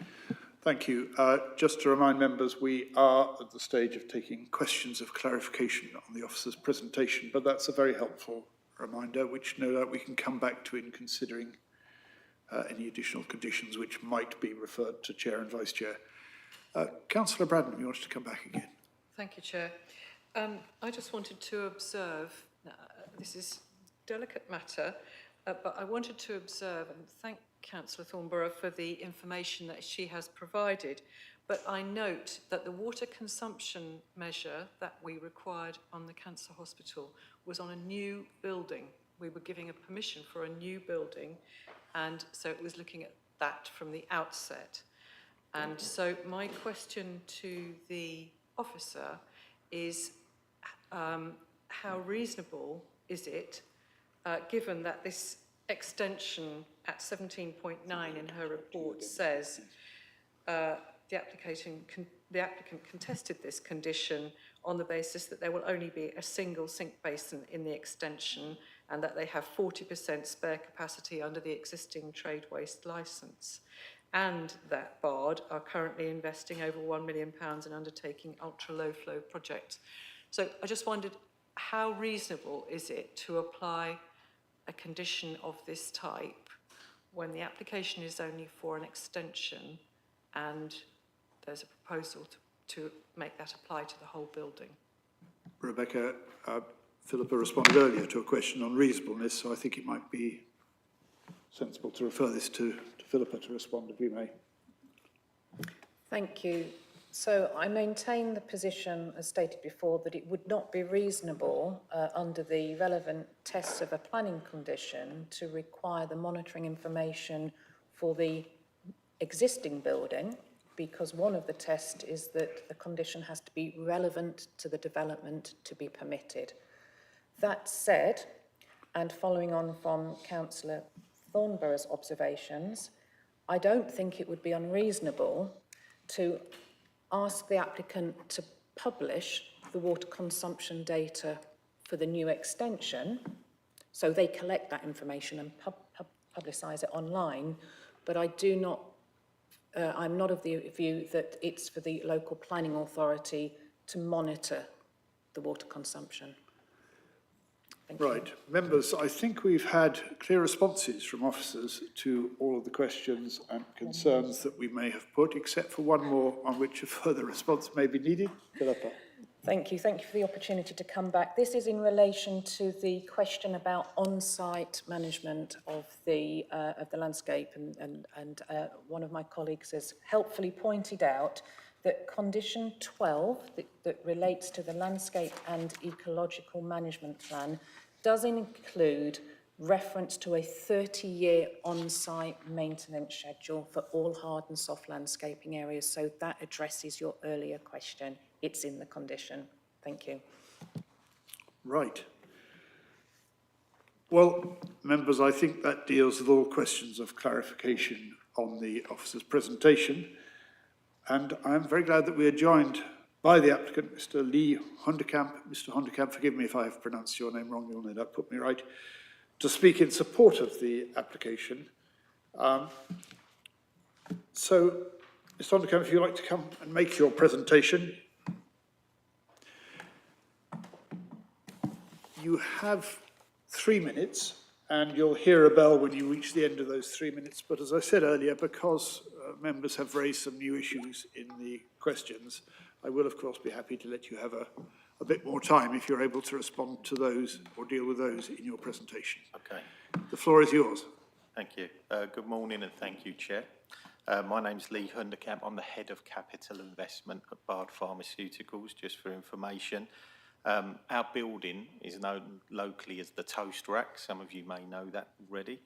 Thank you. Just to remind members, we are at the stage of taking questions of clarification on the officer's presentation, but that's a very helpful reminder, which no doubt we can come back to in considering any additional conditions which might be referred to Chair and Vice Chair. Councillor Bradman, you wanted to come back again. Thank you, Chair. I just wanted to observe, this is delicate matter, but I wanted to observe and thank Councillor Thornborough for the information that she has provided. But I note that the water consumption measure that we required on the cancer hospital was on a new building. We were giving a permission for a new building, and so it was looking at that from the outset. And so my question to the officer is, how reasonable is it, given that this extension at 17.9 in her report says the applicant contested this condition on the basis that there will only be a single sink basin in the extension and that they have 40% spare capacity under the existing trade waste licence, and that BARD are currently investing over £1 million in undertaking ultra-low flow projects. So I just wondered, how reasonable is it to apply a condition of this type when the application is only for an extension and there's a proposal to make that apply to the whole building? Rebecca, Philippa responded earlier to a question on reasonableness, so I think it might be sensible to refer this to Philippa to respond, if you may. Thank you. So I maintain the position, as stated before, that it would not be reasonable under the relevant tests of a planning condition to require the monitoring information for the existing building, because one of the tests is that the condition has to be relevant to the development to be permitted. That said, and following on from Councillor Thornborough's observations, I don't think it would be unreasonable to ask the applicant to publish the water consumption data for the new extension, so they collect that information and publicise it online, but I do not, I'm not of the view that it's for the local planning authority to monitor the water consumption. Right. Members, I think we've had clear responses from officers to all of the questions and concerns that we may have put, except for one more on which a further response may be needed. Philippa. Thank you. Thank you for the opportunity to come back. This is in relation to the question about on-site management of the landscape, and one of my colleagues has helpfully pointed out that condition 12 that relates to the landscape and ecological management plan does include reference to a 30-year on-site maintenance schedule for all hard and soft landscaping areas. So that addresses your earlier question. It's in the condition. Thank you. Right. Well, members, I think that deals with all questions of clarification on the officer's presentation. And I'm very glad that we are joined by the applicant, Mr. Lee Hondekamp. Mr. Hondekamp, forgive me if I have pronounced your name wrong, you'll no doubt put me right, to speak in support of the application. So, Mr. Hondekamp, if you'd like to come and make your presentation. You have 3 minutes, and you'll hear a bell when you reach the end of those 3 minutes. But as I said earlier, because members have raised some new issues in the questions, I will, of course, be happy to let you have a bit more time if you're able to respond to those or deal with those in your presentation. Okay. The floor is yours. Thank you. Good morning and thank you, Chair. My name's Lee Hondekamp. I'm the Head of Capital Investment at Bard Pharmaceuticals, just for information. Our building is known locally as the Toast Rack. Some of you may know that already.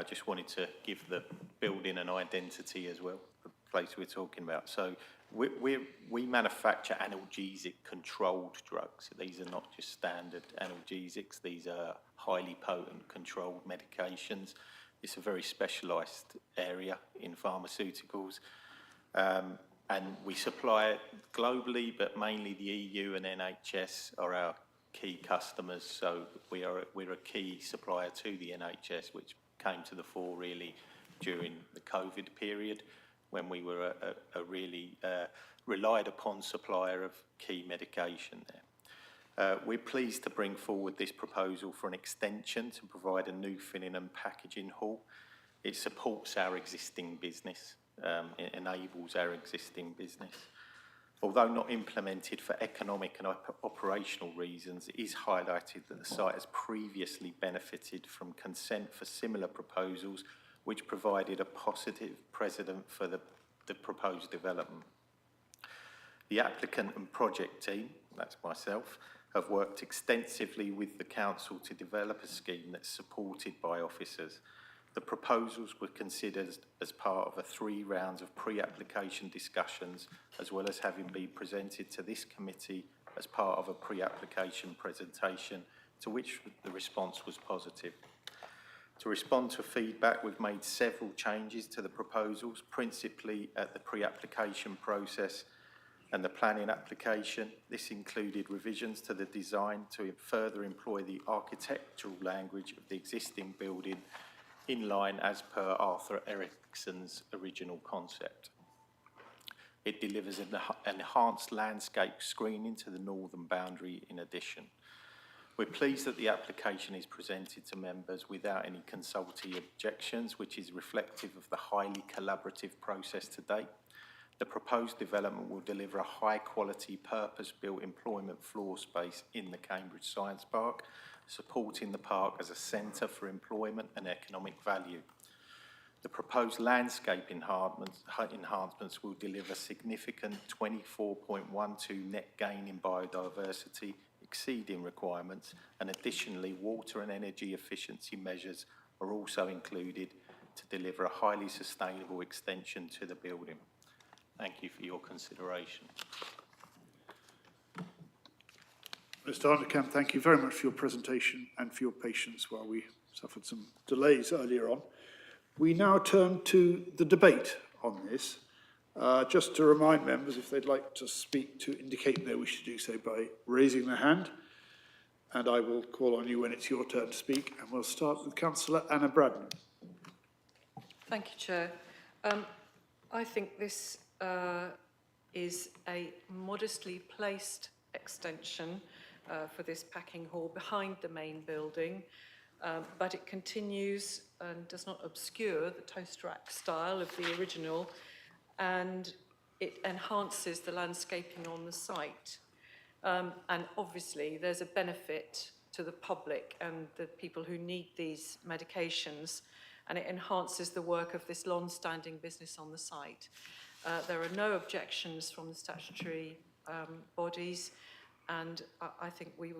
Just wanted to give the building an identity as well, the place we're talking about. So we manufacture analgesic controlled drugs. These are not just standard analgesics. These are highly potent controlled medications. It's a very specialised area in pharmaceuticals. And we supply it globally, but mainly the EU and NHS are our key customers. So we're a key supplier to the NHS, which came to the fore really during the COVID period, when we were a really relied upon supplier of key medication there. We're pleased to bring forward this proposal for an extension to provide a new filling and packaging hall. It supports our existing business. It enables our existing business. Although not implemented for economic and operational reasons, it is highlighted that the site has previously benefited from consent for similar proposals, which provided a positive precedent for the proposed development. The applicant and project team, that's myself, have worked extensively with the council to develop a scheme that's supported by officers. The proposals were considered as part of 3 rounds of pre-application discussions, as well as having been presented to this committee as part of a pre-application presentation, to which the response was positive. To respond to feedback, we've made several changes to the proposals, principally at the pre-application process and the planning application. This included revisions to the design to further employ the architectural language of the existing building in line as per Arthur Erickson's original concept. It delivers an enhanced landscape screening to the northern boundary in addition. We're pleased that the application is presented to members without any consultee objections, which is reflective of the highly collaborative process to date. The proposed development will deliver a high-quality, purpose-built employment floor space in the Cambridge Science Park, supporting the park as a centre for employment and economic value. The proposed landscape enhancements will deliver significant 24.12 net gain in biodiversity, exceeding requirements, and additionally, water and energy efficiency measures are also included to deliver a highly sustainable extension to the building. Thank you for your consideration. Mr. Hunterkamp, thank you very much for your presentation and for your patience while we suffered some delays earlier on. We now turn to the debate on this. Just to remind members, if they'd like to speak, to indicate their wish to do so by raising their hand. And I will call on you when it's your turn to speak. And we'll start with Councillor Anna Bradnam. Thank you, Chair. I think this is a modestly placed extension for this packing hall behind the main building, but it continues and does not obscure the toast rack style of the original, and it enhances the landscaping on the site. And obviously there's a benefit to the public and the people who need these medications, and it enhances the work of this long-standing business on the site. There are no objections from the statutory bodies, and I think we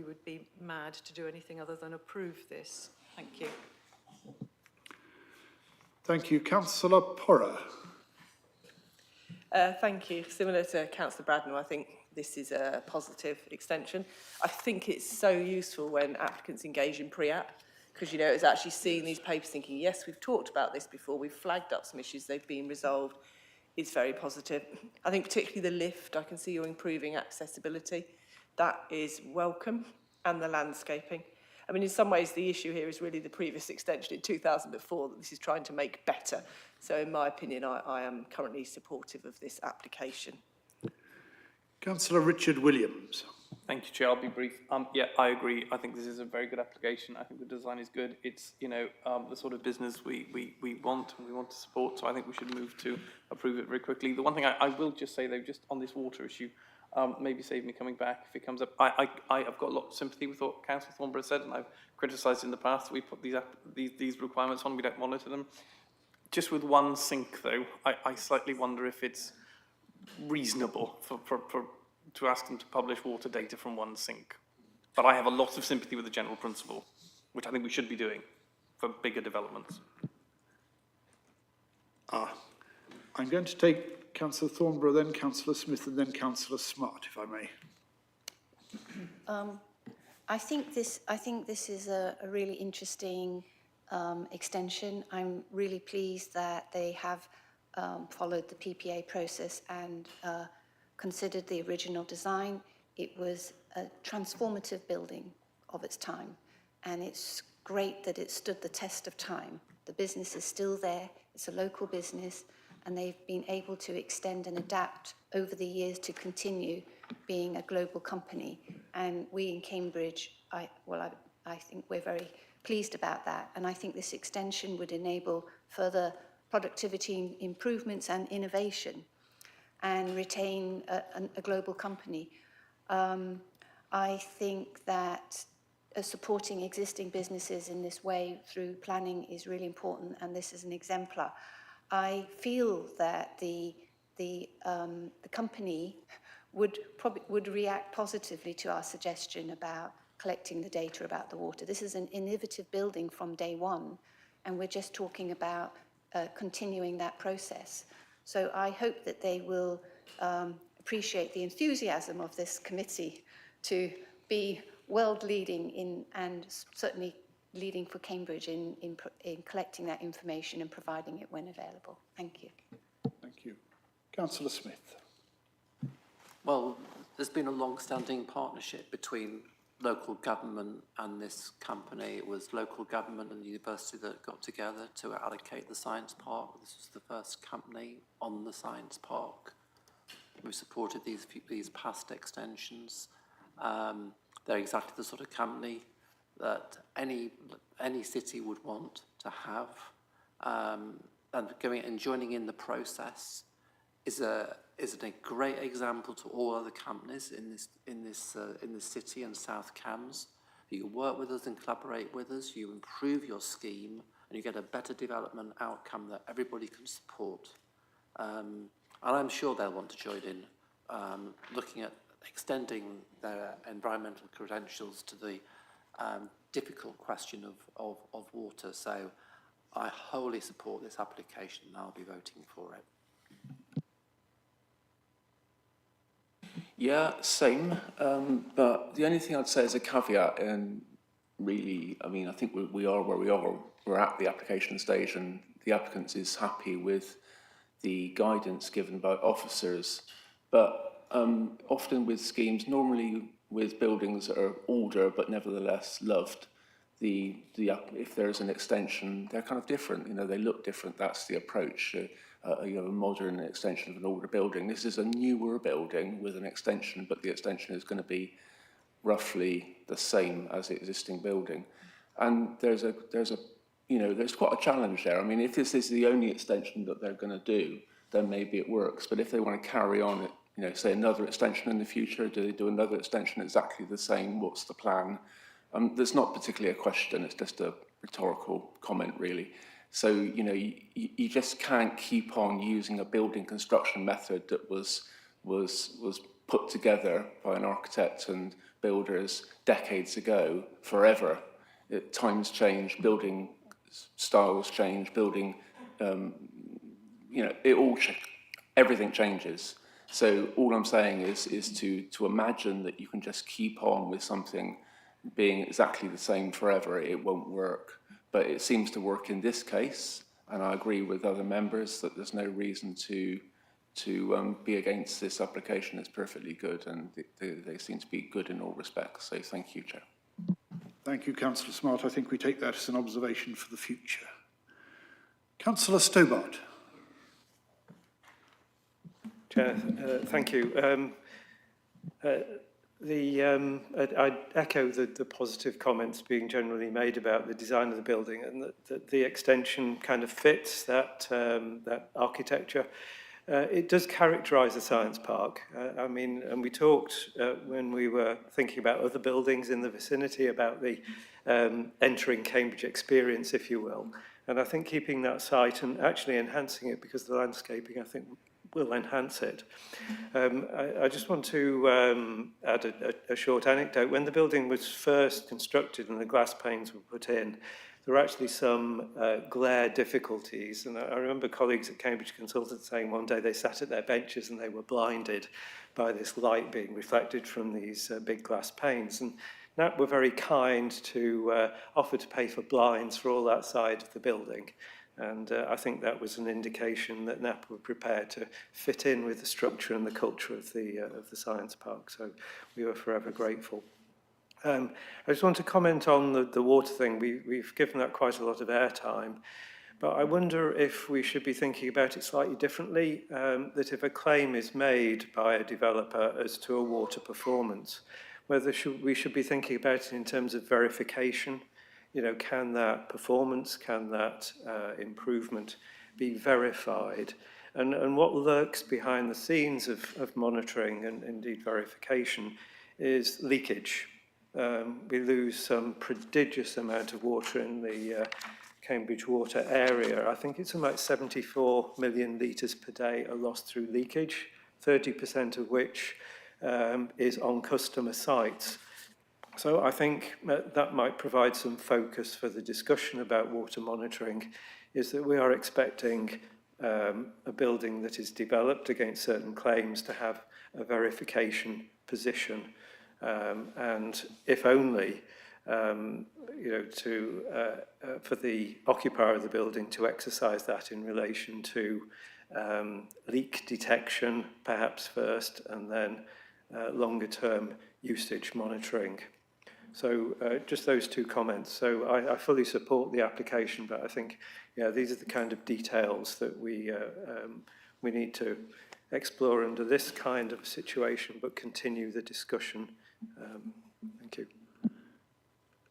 would be mad to do anything other than approve this. Thank you. Thank you. Councillor Porrer. Thank you. Similar to Councillor Bradnam, I think this is a positive extension. I think it's so useful when applicants engage in pre-app, because, you know, it's actually seeing these papers thinking, yes, we've talked about this before, we've flagged up some issues, they've been resolved. It's very positive. I think particularly the lift, I can see you're improving accessibility. That is welcome, and the landscaping. I mean, in some ways, the issue here is really the previous extension in 2004 that this is trying to make better. So in my opinion, I am currently supportive of this application. Councillor Richard Williams. Thank you, Chair. I'll be brief. Yeah, I agree. I think this is a very good application. I think the design is good. It's, you know, the sort of business we want and we want to support. So I think we should move to approve it very quickly. The one thing I will just say, though, just on this water issue, maybe save me coming back if it comes up. I've got a lot of sympathy with what Councillor Thornborough said, and I've criticised in the past that we put these requirements on, we don't monitor them. Just with one sink, though, I slightly wonder if it's reasonable to ask them to publish water data from one sink. But I have a lot of sympathy with the general principle, which I think we should be doing for bigger developments. I'm going to take Councillor Thornborough, then Councillor Smith, and then Councillor Smart, if I may. I think this is a really interesting extension. I'm really pleased that they have followed the PPA process and considered the original design. It was a transformative building of its time, and it's great that it stood the test of time. The business is still there, it's a local business, and they've been able to extend and adapt over the years to continue being a global company. And we in Cambridge, I think we're very pleased about that, and I think this extension would enable further productivity improvements and innovation. and retain a global company. I think that supporting existing businesses in this way through planning is really important, and this is an exemplar. I feel that the company would react positively to our suggestion about collecting the data about the water. This is an innovative building from day one, and we're just talking about continuing that process. So I hope that they will appreciate the enthusiasm of this committee to be world-leading in, and certainly leading for Cambridge in collecting that information and providing it when available. Thank you. Thank you. Councillor Smith. Well, there's been a long-standing partnership between local government and this company. It was local government and the university that got together to allocate the science park. This was the first company on the science park. We supported these past extensions. They're exactly the sort of company that any city would want to have. And joining in the process is a great example to all other companies in this city and South Cambs. You work with us and collaborate with us, you improve your scheme, and you get a better development outcome that everybody can support. And I'm sure they'll want to join in, looking at extending their environmental credentials to the difficult question of water. So I wholly support this application and I'll be voting for it. Yeah, same. But the only thing I'd say is a caveat, and really, I mean, I think we are where we are. We're at the application stage, and the applicant is happy with the guidance given by officers. But often with schemes, normally with buildings that are older but nevertheless loved, if there's an extension, they're kind of different. You know, they look different. That's the approach. You have a modern extension of an older building. This is a newer building with an extension, but the extension is going to be roughly the same as the existing building. And there's quite a challenge there. I mean, if this is the only extension that they're going to do, then maybe it works. But if they want to carry on, say another extension in the future, do they do another extension exactly the same? What's the plan? There's not particularly a question. It's just a rhetorical comment, really. So, you just can't keep on using a building construction method that was put together by an architect and builders decades ago forever. Times change, building styles change, building, everything changes. So all I'm saying is to imagine that you can just keep on with something being exactly the same forever. It won't work. But it seems to work in this case, and I agree with other members that there's no reason to be against this application. It's perfectly good, and they seem to be good in all respects. So thank you, Chair. Thank you, Councillor Smart. I think we take that as an observation for the future. Councillor Stobart. Chair, thank you. I echo the positive comments being generally made about the design of the building, and that the extension kind of fits that architecture. It does characterise the science park. I mean, and we talked when we were thinking about other buildings in the vicinity about the entering Cambridge experience, if you will. And I think keeping that site and actually enhancing it, because the landscaping, I think, will enhance it. I just want to add a short anecdote. When the building was first constructed and the glass panes were put in, there were actually some glare difficulties. And I remember colleagues at Cambridge Consultants saying one day they sat at their benches and they were blinded by this light being reflected from these big glass panes. And NAP were very kind to offer to pay for blinds for all that side of the building. And I think that was an indication that NAP were prepared to fit in with the structure and the culture of the science park. So we were forever grateful. I just want to comment on the water thing. We've given that quite a lot of airtime. But I wonder if we should be thinking about it slightly differently, that if a claim is made by a developer as to a water performance, whether we should be thinking about it in terms of verification. Can that performance, can that improvement be verified And what lurks behind the scenes of monitoring and indeed verification is leakage. We lose some prodigious amount of water in the Cambridge water area. I think it's about 74 million litres per day are lost through leakage, 30% of which is on customer sites. So I think that might provide some focus for the discussion about water monitoring, is that we are expecting a building that is developed against certain claims to have a verification position, and if only for the occupier of the building to exercise that in relation to leak detection, perhaps first, and then longer term usage monitoring. So just those two comments. So I fully support the application, but I think, yeah, these are the kind of details that we need to explore under this kind of situation, but continue the discussion. Thank you.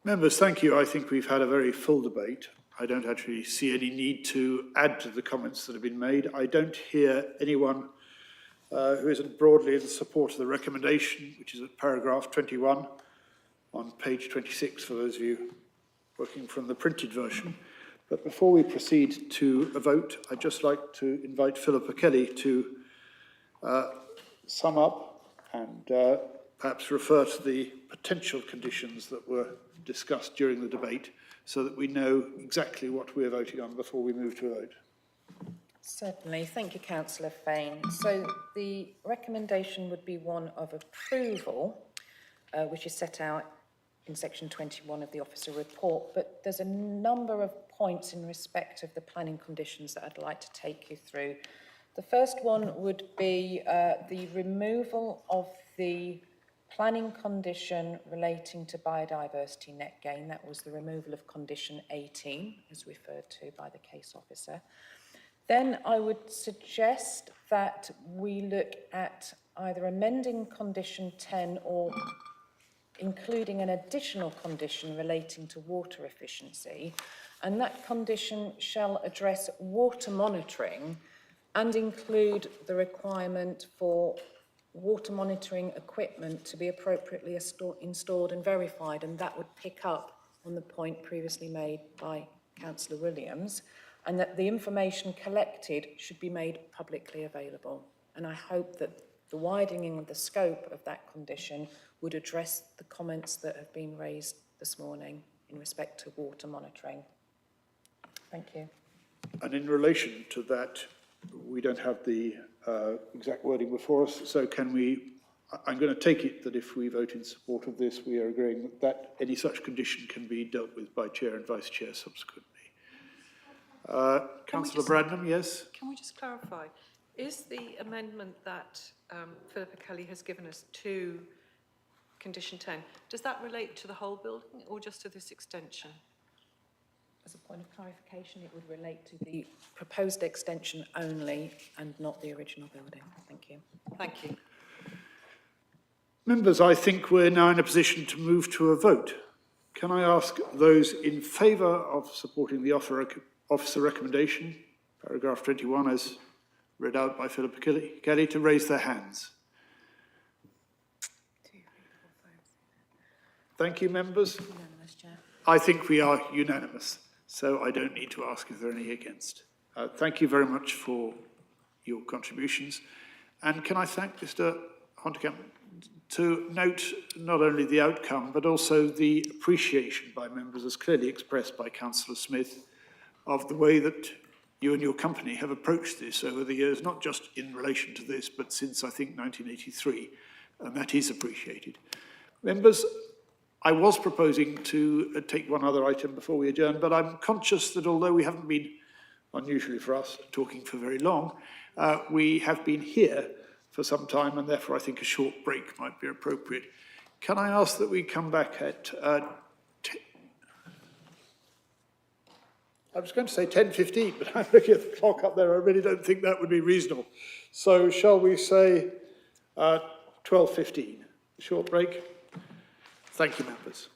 Members, thank you. I think we've had a very full debate. I don't actually see any need to add to the comments that have been made. I don't hear anyone who isn't broadly in support of the recommendation, which is at paragraph 21 on page 26 for those of you working from the printed version. But before we proceed to a vote, I'd just like to invite Philippa Kelly to sum up and perhaps refer to the potential conditions that were discussed during the debate so that we know exactly what we're voting on before we move to a vote. Certainly. Thank you, Councillor Fain. So the recommendation would be one of approval, which is set out in section 21 of the officer report, but there's a number of points in respect of the planning conditions that I'd like to take you through. The first one would be the removal of the planning condition relating to biodiversity net gain. That was the removal of condition 18, as referred to by the case officer. Then I would suggest that we look at either amending condition 10 or including an additional condition relating to water efficiency, and that condition shall address water monitoring and include the requirement for water monitoring equipment to be appropriately installed and verified, and that would pick up on the point previously made by Councillor Williams, and that the information collected should be made publicly available. And I hope that the widening of the scope of that condition would address the comments that have been raised this morning in respect to water monitoring. Thank you. And in relation to that, we don't have the exact wording before us, so can we, I'm going to take it that if we vote in support of this, we are agreeing that any such condition can be dealt with by Chair and Vice Chair subsequently. Councillor Bradnam, yes? Can we just clarify? Is the amendment that Philippa Kelly has given us to condition 10, does that relate to the whole building or just to this extension? As a point of clarification, it would relate to the proposed extension only and not the original building. Thank you. Thank you. Members, I think we're now in a position to move to a vote. Can I ask those in favour of supporting the officer recommendation, paragraph 21 as read out by Philippa Kelly, to raise their hands? Thank you, members. Unanimous, Chair. I think we are unanimous, so I don't need to ask if there are any against. Thank you very much for your contributions. And can I thank Mr. Hontekamp to note not only the outcome, but also the appreciation by members, as clearly expressed by Councillor Smith, of the way that you and your company have approached this over the years, not just in relation to this, but since, I think, 1983, and that is appreciated. Members, I was proposing to take one other item before we adjourn, but I'm conscious that although we haven't been, unusually for us, talking for very long, we have been here for some time, and therefore I think a short break might be appropriate. Can I ask that we come back at, I was going to say 10:15, but I'm looking at the clock up there. I really don't think that would be reasonable. So shall we say 12:15, short break? Thank you, members.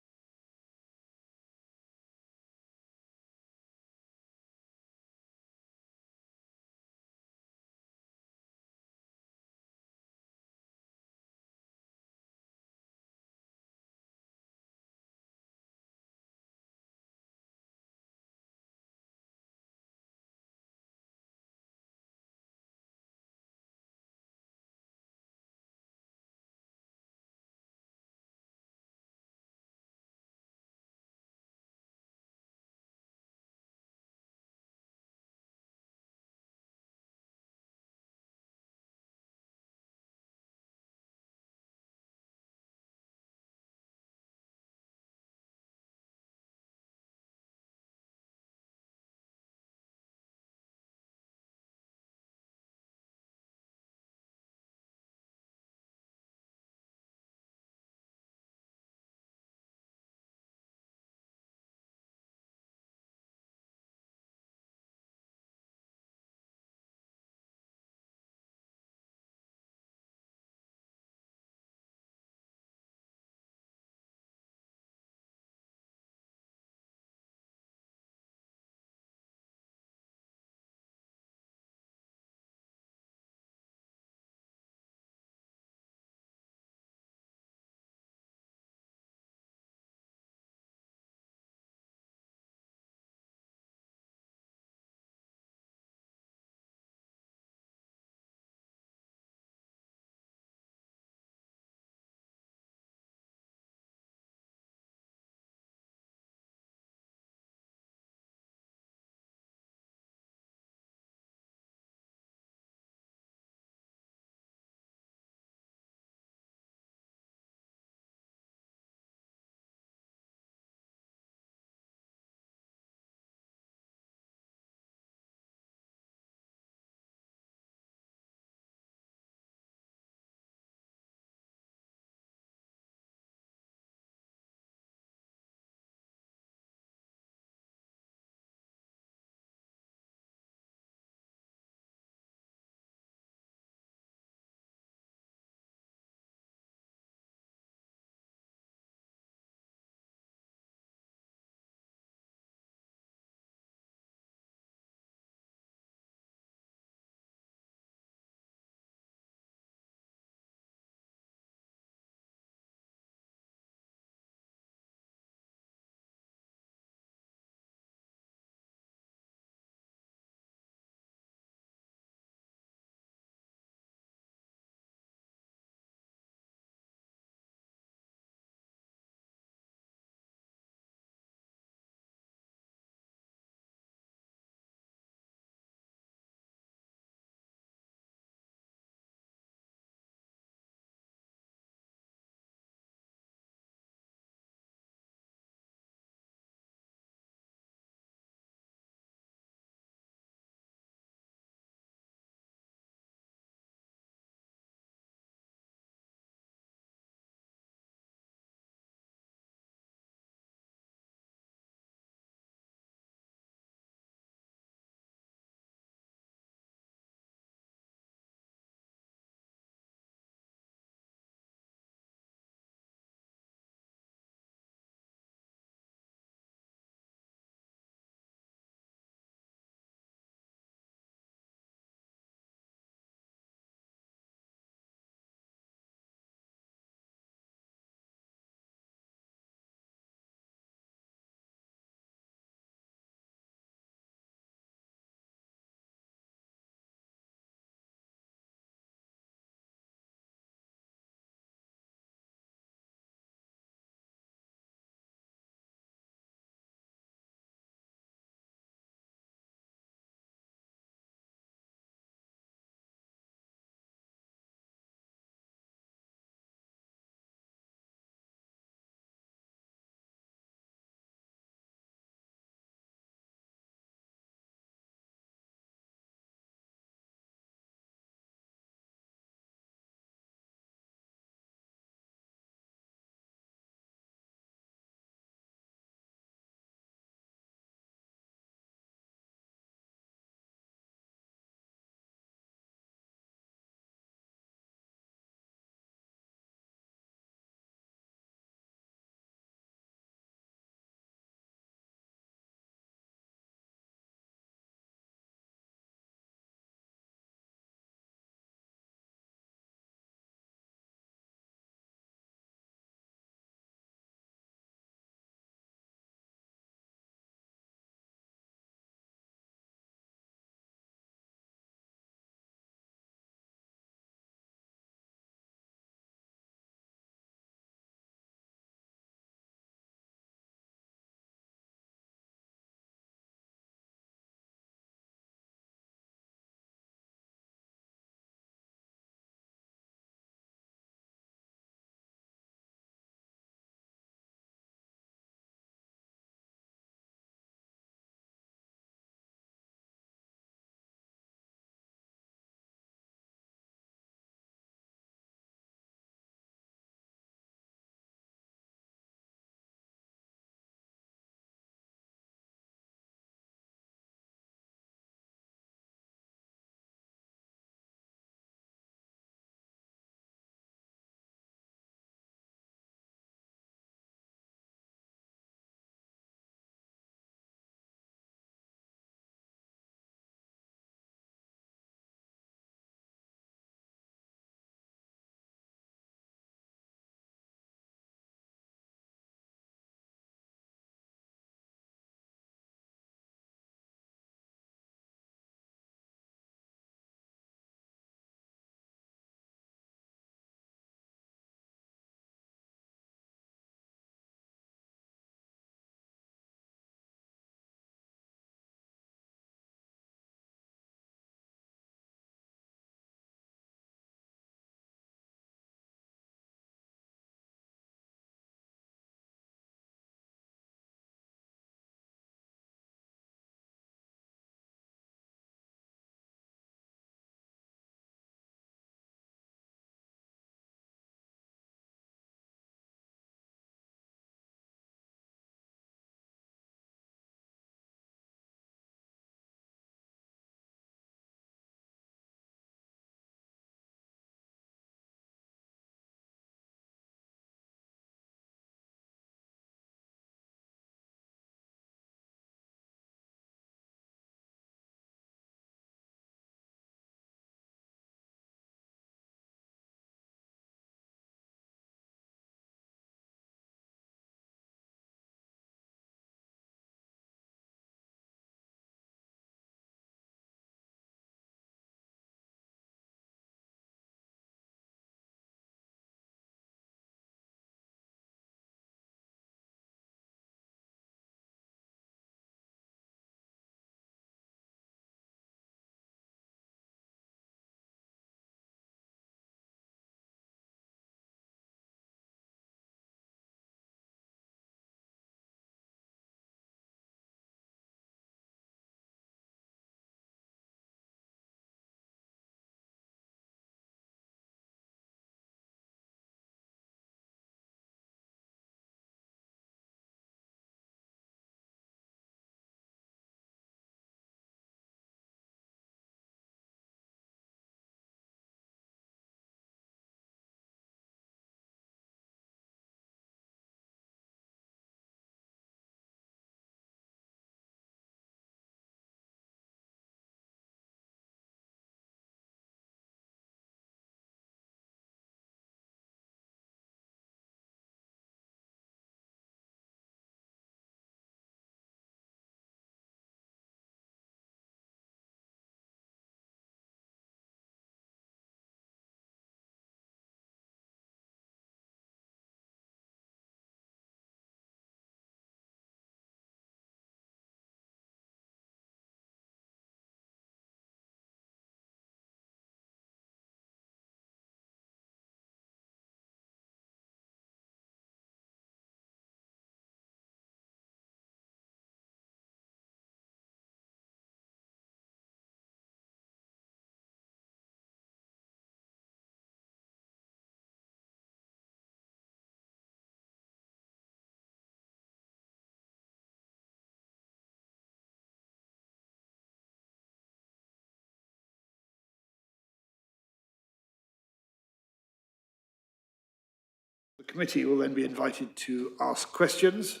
committee will then be invited to ask questions.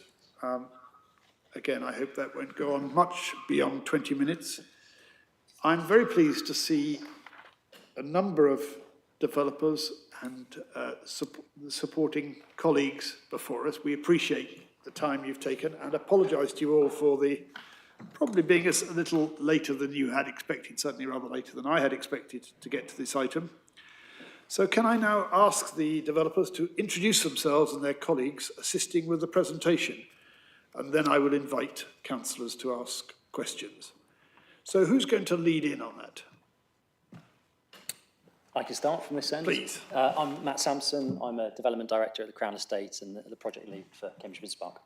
Again, I hope that won't go on much beyond 20 minutes. I'm very pleased to see a number of developers and supporting colleagues before us. We appreciate the time you've taken and apologise to you all for the probably being a little later than you had expected, certainly rather later than I had expected to get to this item. So can I now ask the developers to introduce themselves and their colleagues assisting with the presentation? And then I will invite councillors to ask questions. So who's going to lead in on that? I can start from this end. Please. I'm Matt Sampson. I'm a development director at the Crown Estate and the project lead for Cambridge Business Park.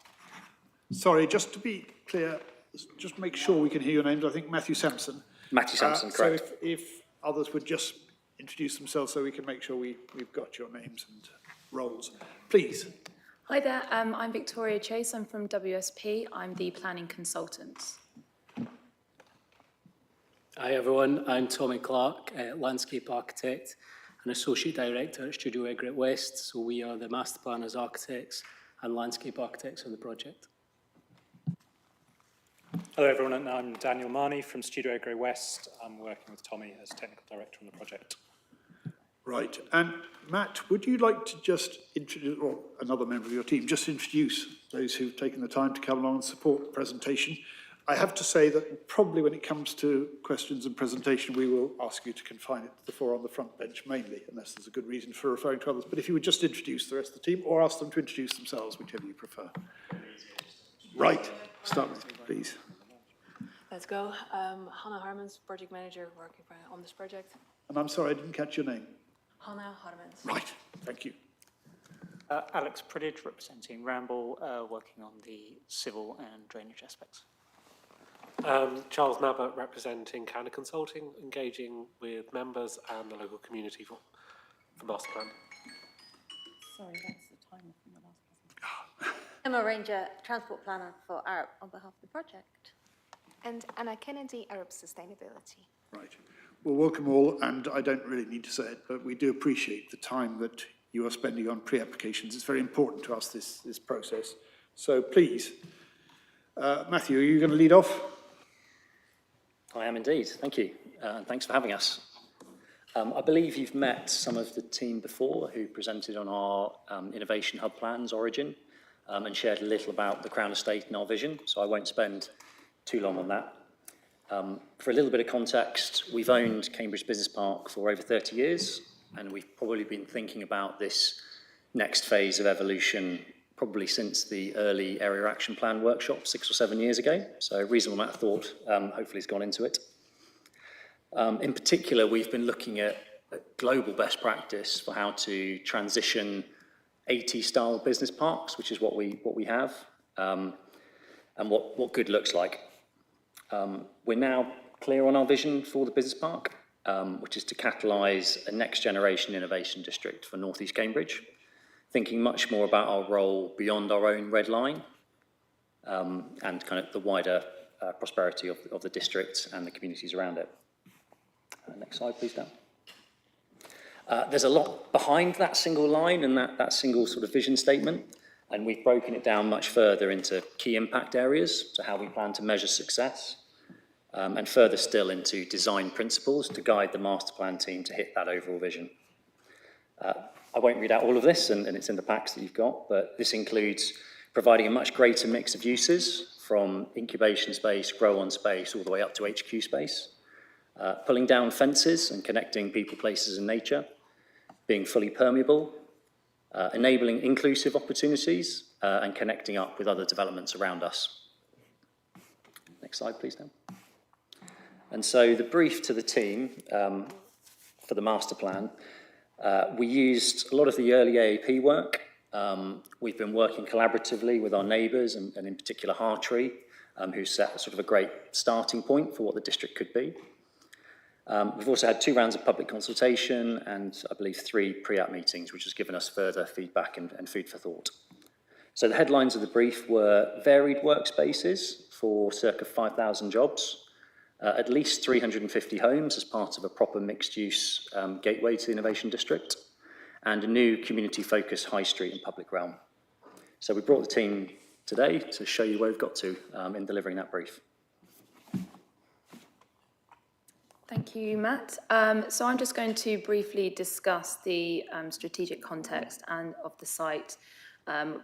Sorry, just to be clear, just make sure we can hear your names. I think Matthew Sampson. Matthew Sampson, correct. So if others would just introduce themselves so we can make sure we've got your names and roles. Please. Hi there, I'm Victoria Chase. I'm from WSP. I'm the planning consultant. Hi everyone, I'm Tommy Clark, landscape architect and associate director at Studio A Great West. So we are the master planners, architects and landscape architects on the project. Hello everyone, and I'm Daniel Marnie from Studio A Great West. I'm working with Tommy as technical director on the project. Right, and Matt, would you like to just introduce, or another member of your team, just introduce those who've taken the time to come along and support the presentation? I have to say that probably when it comes to questions and presentation, we will ask you to confine it to the four on the front bench mainly, unless there's a good reason for referring to others. But if you would just introduce the rest of the team, or ask them to introduce themselves, whichever you prefer. Right, start with you, please. Let's go. Hannah Harmans, project manager working on this project. And I'm sorry, I didn't catch your name. Hannah Harmans. Right, thank you. Alex Priddage, representing Ramble, working on the civil and drainage aspects. Charles Nabbott, representing Canada Consulting, engaging with members and the local community for master plan. Sorry, that's the timer from the last presentation. Emma Ranger, transport planner for Arab on behalf of the project. And Anna Kennedy, Arab Sustainability. Right. Well, welcome all, and I don't really need to say it, but we do appreciate the time that you are spending on pre-applications. It's very important to us, this process. So please, Matthew, are you going to lead off? I am indeed, thank you, and thanks for having us. I believe you've met some of the team before who presented on our Innovation Hub plans, Origin, and shared a little about the Crown Estate and our vision, so I won't spend too long on that. For a little bit of context, we've owned Cambridge Business Park for over 30 years, and we've probably been thinking about this next phase of evolution probably since the early Area Action Plan workshop 6 or 7 years ago. So a reasonable amount of thought hopefully has gone into it. In particular, we've been looking at global best practice for how to transition 80-style business parks, which is what we have, and what good looks like. We're now clear on our vision for the business park, which is to catalyse a next-generation innovation district for North East Cambridge, thinking much more about our role beyond our own red line and kind of the wider prosperity of the district and the communities around it. Next slide, please, Dan. There's a lot behind that single line and that single sort of vision statement, and we've broken it down much further into key impact areas, so how we plan to measure success, and further still into design principles to guide the master plan team to hit that overall vision. I won't read out all of this, and it's in the packs that you've got, but this includes providing a much greater mix of uses from incubation space, grow-on space, all the way up to HQ space, pulling down fences and connecting people, places and nature, being fully permeable, enabling inclusive opportunities, and connecting up with other developments around us. Next slide, please, Dan. And so the brief to the team for the master plan, we used a lot of the early AAP work. We've been working collaboratively with our neighbours, and in particular Hartree, who set sort of a great starting point for what the district could be. We've also had 2 rounds of public consultation and I believe 3 pre-app meetings, which has given us further feedback and food for thought. So the headlines of the brief were varied workspaces for circa 5,000 jobs, at least 350 homes as part of a proper mixed-use gateway to the Innovation District, and a new community-focused high street and public realm. So we brought the team today to show you where we've got to in delivering that brief. Thank you, Matt. So I'm just going to briefly discuss the strategic context and of the site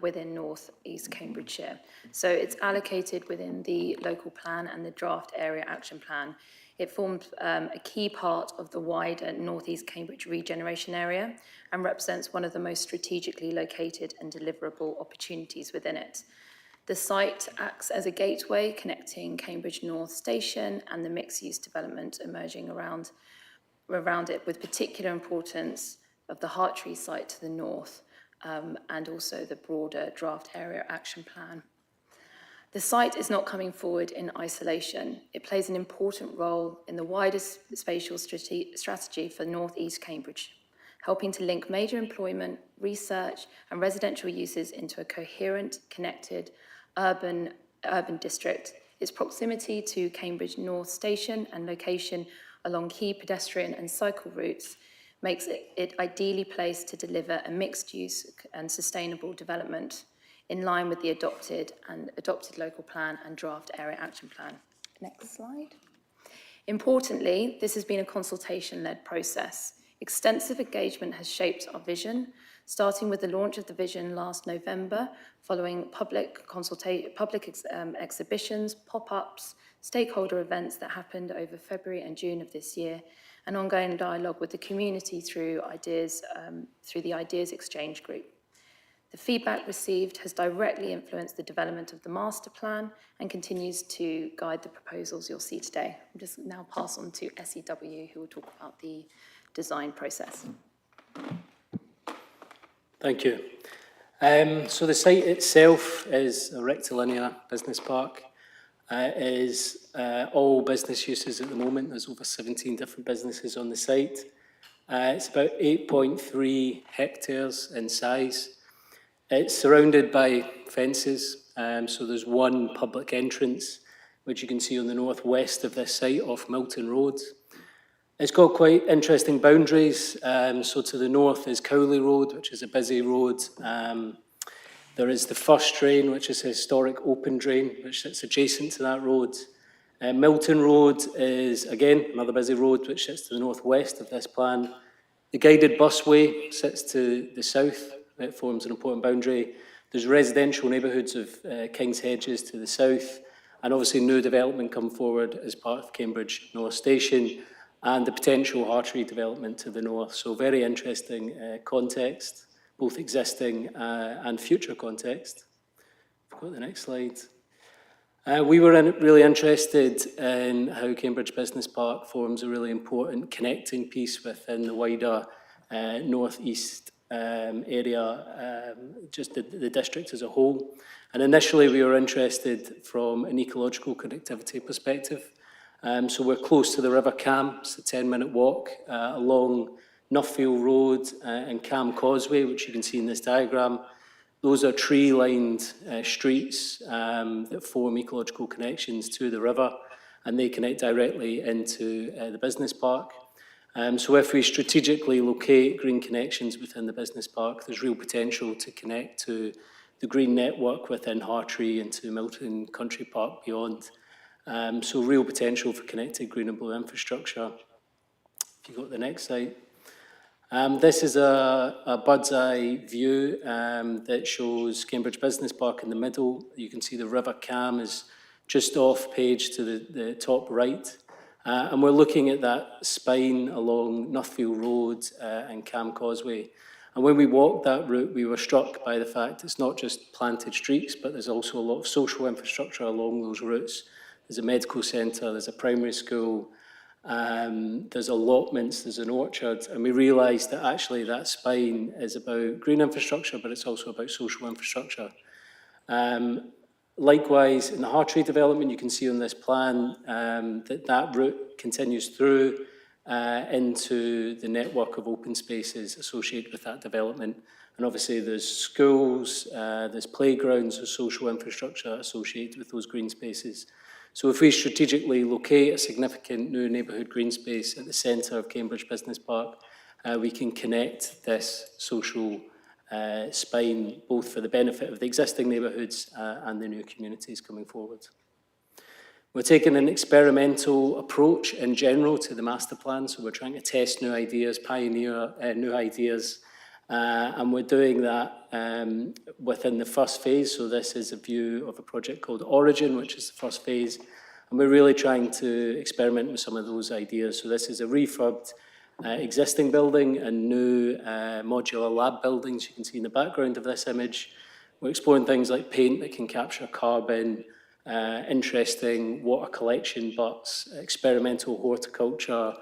within North East Cambridgeshire. So it's allocated within the local plan and the draft area action plan. It formed a key part of the wider North East Cambridge regeneration area and represents one of the most strategically located and deliverable opportunities within it. The site acts as a gateway connecting Cambridge North Station and the mixed-use development emerging around it, with particular importance of the Hartree site to the north and also the broader draft area action plan. The site is not coming forward in isolation. It plays an important role in the wider spatial strategy for North East Cambridge, helping to link major employment, research and residential uses into a coherent, connected urban district. Its proximity to Cambridge North Station and location along key pedestrian and cycle routes makes it ideally placed to deliver a mixed-use and sustainable development in line with the adopted local plan and draft area action plan. Next slide. Importantly, this has been a consultation-led process. Extensive engagement has shaped our vision, starting with the launch of the vision last November, following public exhibitions, pop-ups, stakeholder events that happened over February and June of this year, and ongoing dialogue with the community through the Ideas Exchange Group. The feedback received has directly influenced the development of the master plan and continues to guide the proposals you'll see today. I'll just now pass on to SEW, who will talk about the design process. Thank you. So the site itself is a rectilinear business park. It is all business uses at the moment. There's over 17 different businesses on the site. It's about 8.3 hectares in size. It's surrounded by fences, so there's one public entrance, which you can see on the northwest of this site off Milton Road. It's got quite interesting boundaries. So to the north is Cowley Road, which is a busy road. There is the First Drain, which is a historic open drain, which sits adjacent to that road. Milton Road is, again, another busy road, which sits to the northwest of this plan. The guided busway sits to the south. It forms an important boundary. There's residential neighbourhoods of King's Hedges to the south, and obviously new development come forward as part of Cambridge North Station, and the potential Hartree development to the north. So very interesting context, both existing and future context. I've got the next slide. We were really interested in how Cambridge Business Park forms a really important connecting piece within the wider northeast area, just the district as a whole. And initially we were interested from an ecological connectivity perspective. So we're close to the River Cam. It's a 10-minute walk along Nuffield Road and Cam Causeway, which you can see in this diagram. Those are tree-lined streets that form ecological connections to the river, and they connect directly into the business park. So if we strategically locate green connections within the business park, there's real potential to connect to the green network within Hartree and to Milton Country Park beyond. So real potential for connected green and blue infrastructure. If you go to the next slide. This is a bird's eye view that shows Cambridge Business Park in the middle. You can see the River Cam is just off page to the top right. And we're looking at that spine along Nuffield Road and Cam Causeway. And when we walked that route, we were struck by the fact it's not just planted streets, but there's also a lot of social infrastructure along those routes. There's a medical centre, there's a primary school, there's allotments, there's an orchard, and we realised that actually that spine is about green infrastructure, but it's also about social infrastructure. Likewise, in the Hartree development, you can see on this plan that route continues through into the network of open spaces associated with that development. And obviously there's schools, there's playgrounds, there's social infrastructure associated with those green spaces. So if we strategically locate a significant new neighbourhood green space at the centre of Cambridge Business Park, we can connect this social spine both for the benefit of the existing neighbourhoods and the new communities coming forward. We're taking an experimental approach in general to the master plan, so we're trying to test new ideas, pioneer new ideas, and we're doing that within the first phase. So this is a view of a project called Origin, which is the first phase, and we're really trying to experiment with some of those ideas. So this is a refurbed existing building and new modular lab buildings you can see in the background of this image. We're exploring things like paint that can capture carbon, interesting water collection butts, experimental horticulture,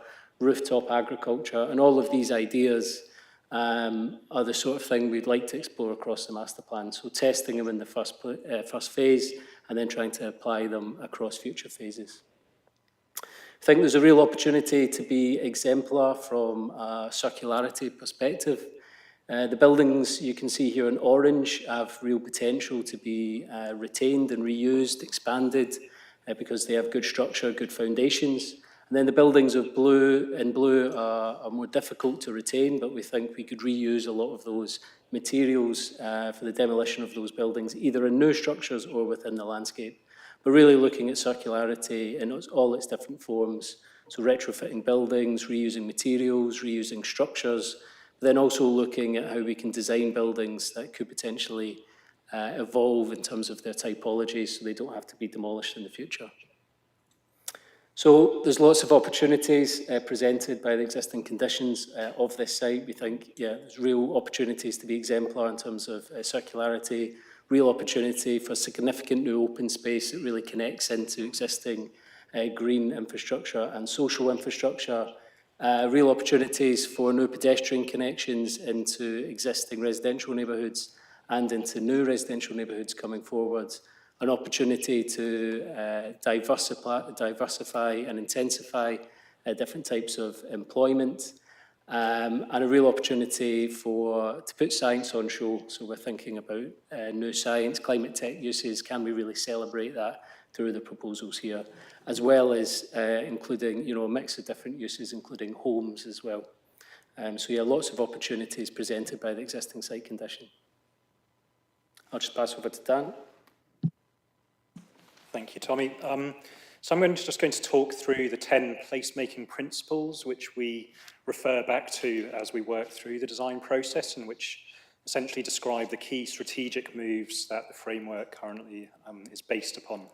rooftop agriculture, and all of these ideas are the sort of thing we'd like to explore across the master plan. So testing them in the first phase and then trying to apply them across future phases. I think there's a real opportunity to be exemplar from a circularity perspective. The buildings you can see here in orange have real potential to be retained and reused, expanded, because they have good structure, good foundations. And then the buildings in blue are more difficult to retain, but we think we could reuse a lot of those materials for the demolition of those buildings, either in new structures or within the landscape. But really looking at circularity in all its different forms, so retrofitting buildings, reusing materials, reusing structures, but then also looking at how we can design buildings that could potentially evolve in terms of their typology so they don't have to be demolished in the future. So there's lots of opportunities presented by the existing conditions of this site. We think, there's real opportunities to be exemplar in terms of circularity, real opportunity for significant new open space that really connects into existing green infrastructure and social infrastructure, real opportunities for new pedestrian connections into existing residential neighbourhoods and into new residential neighbourhoods coming forward, an opportunity to diversify and intensify different types of employment, and a real opportunity to put science on show. So we're thinking about new science, climate tech uses. Can we really celebrate that through the proposals here, as well as including a mix of different uses, including homes as well. So lots of opportunities presented by the existing site condition. I'll just pass over to Dan. Thank you, Tommy. So I'm just going to talk through the 10 placemaking principles which we refer back to as we work through the design process, and which essentially describe the key strategic moves that the framework currently is based upon.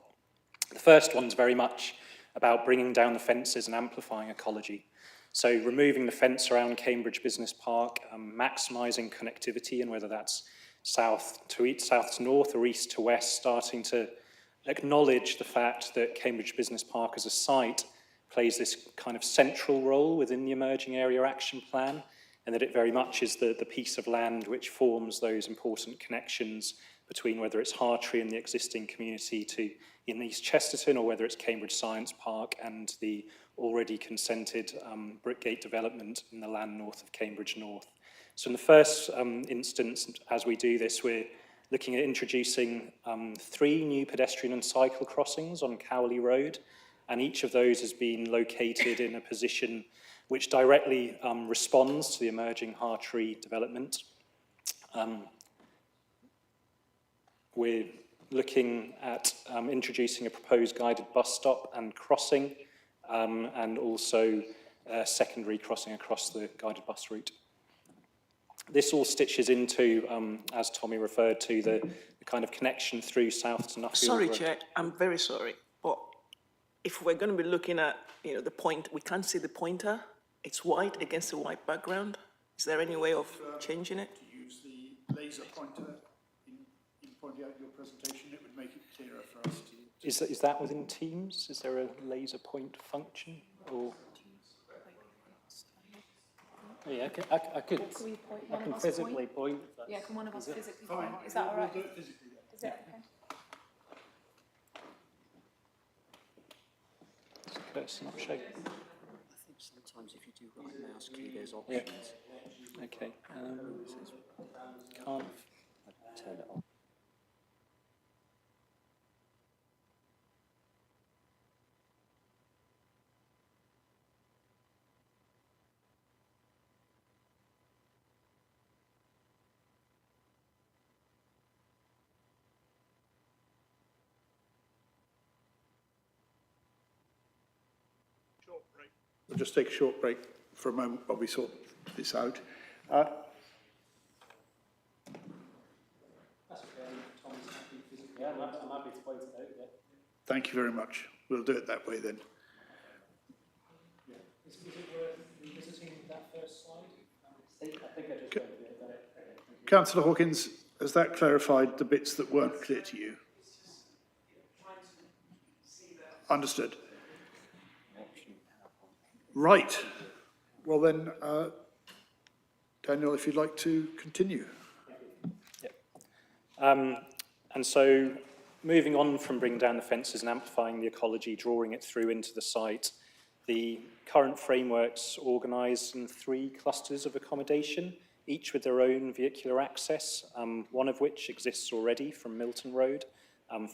The first one's very much about bringing down the fences and amplifying ecology. So removing the fence around Cambridge Business Park, maximising connectivity, and whether that's south to north or east to west, starting to acknowledge the fact that Cambridge Business Park as a site plays this kind of central role within the Emerging Area Action Plan, and that it very much is the piece of land which forms those important connections between whether it's Hartree and the existing community in East Chesterton, or whether it's Cambridge Science Park and the already consented Brickgate development in the land north of Cambridge North. So in the first instance, as we do this, we're looking at introducing 3 new pedestrian and cycle crossings on Cowley Road, and each of those has been located in a position which directly responds to the emerging Hartree development. We're looking at introducing a proposed guided bus stop and crossing, and also a secondary crossing across the guided bus route. This all stitches into, as Tommy referred to, the kind of connection through south to Nuffield Sorry, Road. Chair, I'm very sorry, but if we're going to be looking at, the point, we can't see the pointer. It's white against a white background. Is there any way of changing it? To use the laser pointer in pointing out your presentation, it would make it clearer for us to... Is that within Teams? Is there a laser point function? Or... Yeah, I could physically point. Yeah, can one of us physically point? Is that all right? We'll do it physically then. Is that okay? Does the cursor not show? I think sometimes if you do right mouse key, there's options. Yeah. Okay. Can't turn it on. We'll just take a short break for a moment while we sort this out. I'm happy to point it out, yeah. Thank you very much. We'll do it that way then. Is it worth revisiting that first slide? I think I just went a bit about it. Councillor Hawkins, has that clarified the bits that weren't clear to you? Understood. Right. Well then, Daniel, if you'd like to continue. And so moving on from bringing down the fences and amplifying the ecology, drawing it through into the site, the current framework's organised in 3 clusters of accommodation, each with their own vehicular access, one of which exists already from Milton Road,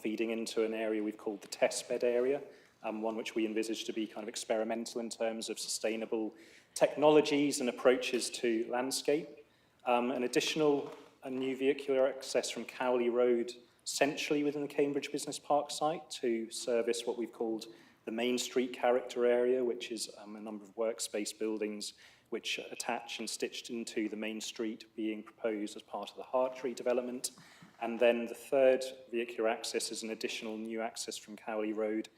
feeding into an area we've called the test bed area, one which we envisage to be kind of experimental in terms of sustainable technologies and approaches to landscape. An additional new vehicular access from Cowley Road centrally within the Cambridge Business Park site to service what we've called the Main Street character area, which is a number of workspace buildings which attach and stitched into the Main Street being proposed as part of the Hartree development. And then the third vehicular access is an additional new access from Cowley Road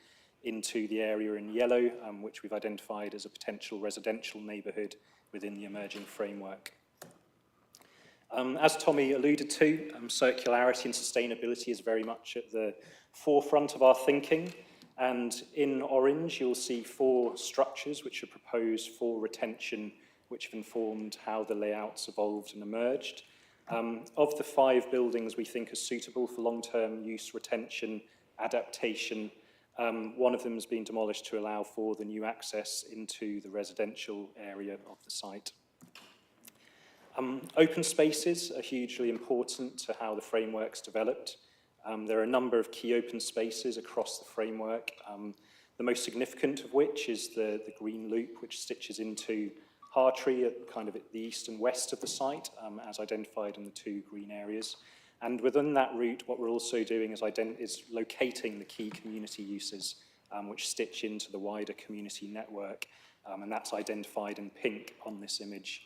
into the area in yellow, which we've identified as a potential residential neighbourhood within the emerging framework. As Tommy alluded to, circularity and sustainability is very much at the forefront of our thinking. And in orange, you'll see 4 structures which are proposed for retention, which have informed how the layouts evolved and emerged. Of the 5 buildings we think are suitable for long-term use, retention, adaptation, one of them has been demolished to allow for the new access into the residential area of the site. Open spaces are hugely important to how the framework's developed. There are a number of key open spaces across the framework, the most significant of which is the green loop, which stitches into Hartree at kind of at the east and west of the site, as identified in the 2 green areas. And within that route, what we're also doing is locating the key community uses, which stitch into the wider community network, and that's identified in pink on this image.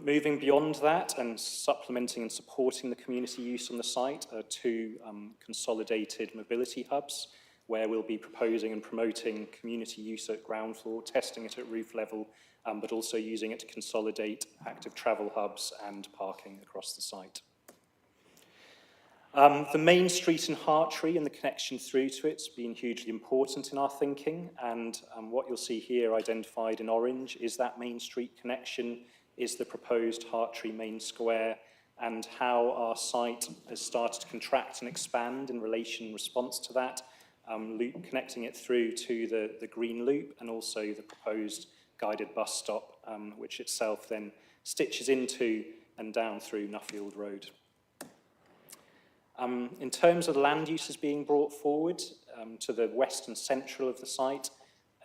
Moving beyond that and supplementing and supporting the community use on the site are 2 consolidated mobility hubs where we'll be proposing and promoting community use at ground floor, testing it at roof level, but also using it to consolidate active travel hubs and parking across the site. The Main Street in Hartree and the connection through to it's been hugely important in our thinking, and what you'll see here identified in orange is that Main Street connection, is the proposed Hartree Main Square, and how our site has started to contract and expand in response to that, loop connecting it through to the green loop and also the proposed guided bus stop, which itself then stitches into and down through Nuffield Road. In terms of the land uses being brought forward to the west and central of the site,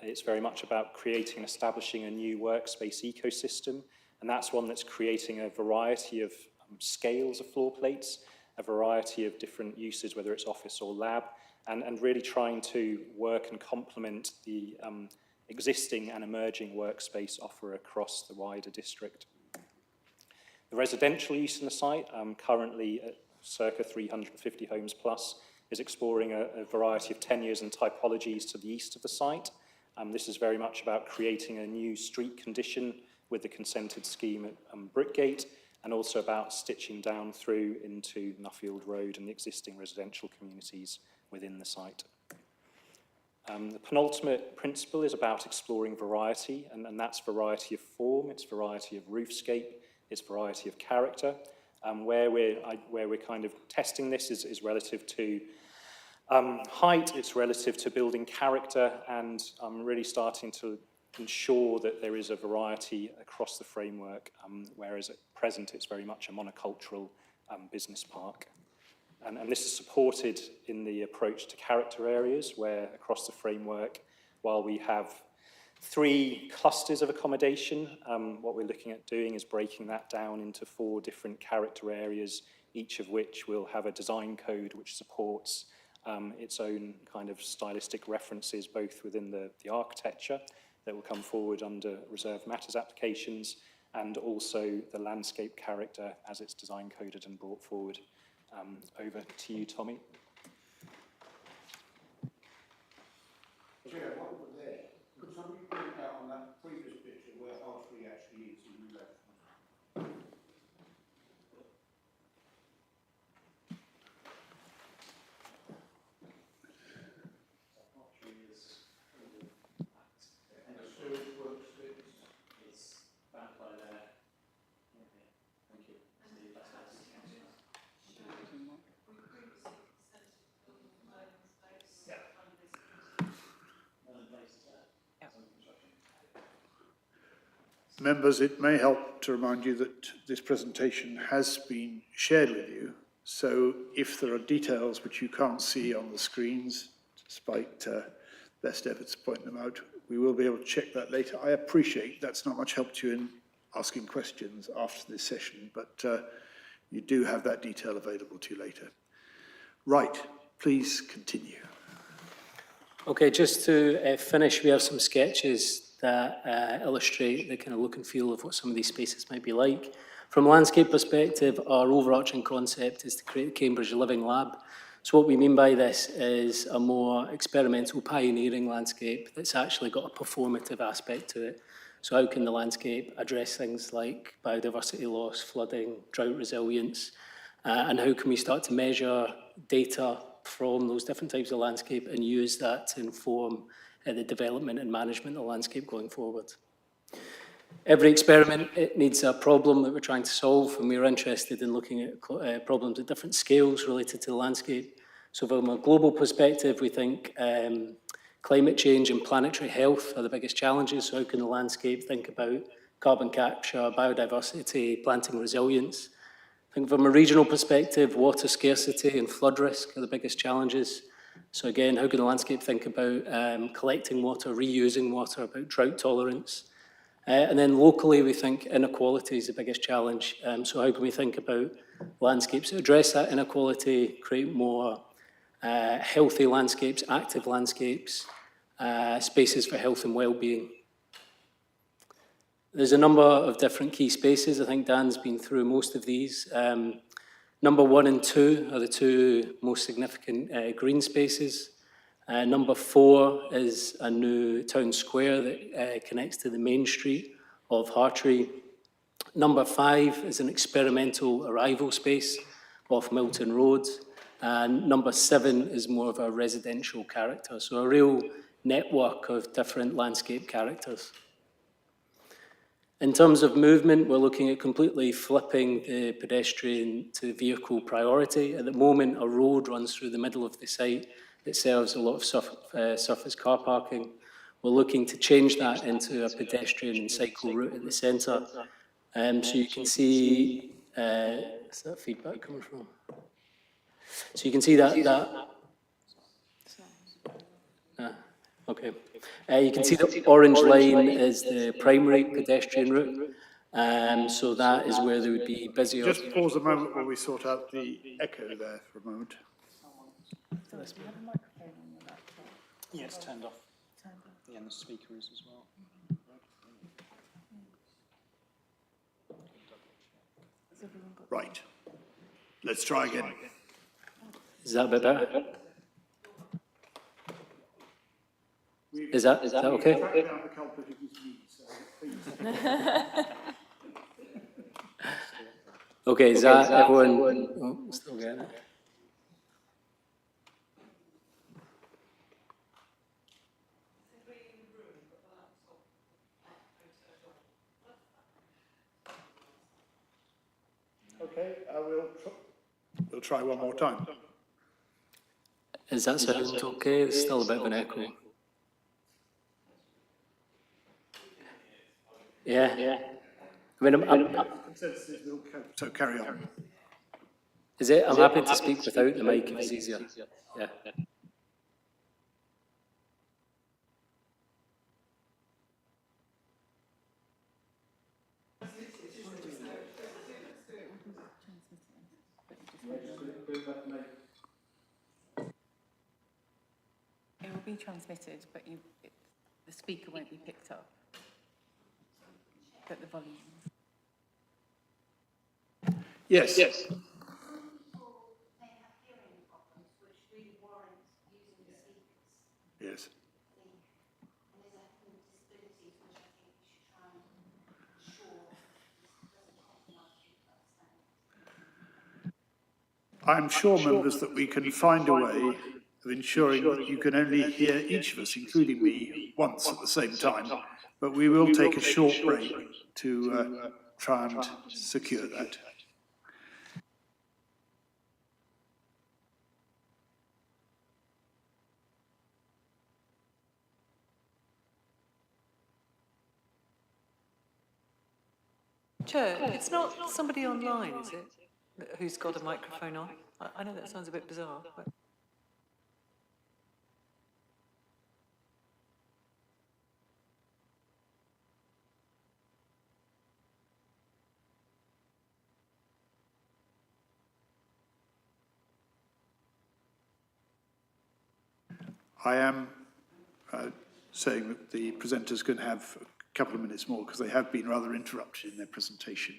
it's very much about creating and establishing a new workspace ecosystem, and that's one that's creating a variety of scales of floor plates, a variety of different uses, whether it's office or lab, and really trying to work and complement the existing and emerging workspace offer across the wider district. The residential use in the site, currently at circa 350 homes plus, is exploring a variety of tenures and typologies to the east of the site. This is very much about creating a new street condition with the consented scheme at Brickgate, and also about stitching down through into Nuffield Road and the existing residential communities within the site. The penultimate principle is about exploring variety, and that's variety of form, it's variety of roofscape, it's variety of character. Where we're kind of testing this is relative to height, it's relative to building character, and really starting to ensure that there is a variety across the framework, whereas at present it's very much a monocultural business park. And this is supported in the approach to character areas, where across the framework, while we have 3 clusters of accommodation, what we're looking at doing is breaking that down into 4 different character areas, each of which will have a design code which supports its own kind of stylistic references, both within the architecture that will come forward under reserved matters applications, and also the landscape character as it's design coded and brought forward. Over to you, Tommy. Chair, while we're there, could somebody point out on that previous picture where Hartree actually is in relation? Members, it may help to remind you that this presentation has been shared with you. So if there are details which you can't see on the screens, despite best efforts to point them out, we will be able to check that later. I appreciate that's not much help to you in asking questions after this session, but you do have that detail available to you later. Right, please continue. Okay, just to finish, we have some sketches that illustrate the kind of look and feel of what some of these spaces might be like. From a landscape perspective, our overarching concept is to create the Cambridge Living Lab. So what we mean by this is a more experimental, pioneering landscape that's actually got a performative aspect to it. So how can the landscape address things like biodiversity loss, flooding, drought resilience, and how can we start to measure data from those different types of landscape and use that to inform the development and management of the landscape going forward. Every experiment, it needs a problem that we're trying to solve, and we're interested in looking at problems at different scales related to the landscape. So from a global perspective, we think climate change and planetary health are the biggest challenges. So how can the landscape think about carbon capture, biodiversity, planting resilience? I think from a regional perspective, water scarcity and flood risk are the biggest challenges. So again, how can the landscape think about collecting water, reusing water, about drought tolerance? And then locally, we think inequality is the biggest challenge. So how can we think about landscapes that address that inequality, create more healthy landscapes, active landscapes, spaces for health and well-being? There's a number of different key spaces. I think Dan's been through most of these. Number 1 and 2 are the two most significant green spaces. Number 4 is a new town square that connects to the main street of Hartree. Number 5 is an experimental arrival space off Milton Road. And number 7 is more of a residential character, so a real network of different landscape characters. In terms of movement, we're looking at completely flipping the pedestrian to vehicle priority. At the moment, a road runs through the middle of the site that serves a lot of surface car parking. We're looking to change that into a pedestrian and cycle route at the centre. So you can see, where's that feedback coming from? So you can see that okay. You can see the orange line is the primary pedestrian route. So that is where there would be busier. Just pause a moment while we sort out the echo there for a moment. Yeah, it's turned off. Yeah, and the speaker is as well. Right. Let's try again. Is that a bit better? Is that okay? Okay, is that everyone? Oh, still getting it. Okay, we'll try one more time. Is that sound okay? There's still a bit of an echo. Yeah. I mean, So carry on. is it? I'm happy to speak without the mic if it's easier. Yeah. be transmitted, but the speaker won't be picked up. But the volume. Yes. Yes. I'm sure, members, that we can find a way of ensuring that you can only hear each of us, including me, once at the same time, but we will take a short break to try and secure that. Chair, it's not somebody online, is it, who's got a microphone on? I know that sounds a bit bizarre, but... I am saying that the presenters can have a couple of minutes more because they have been rather interrupted in their presentation.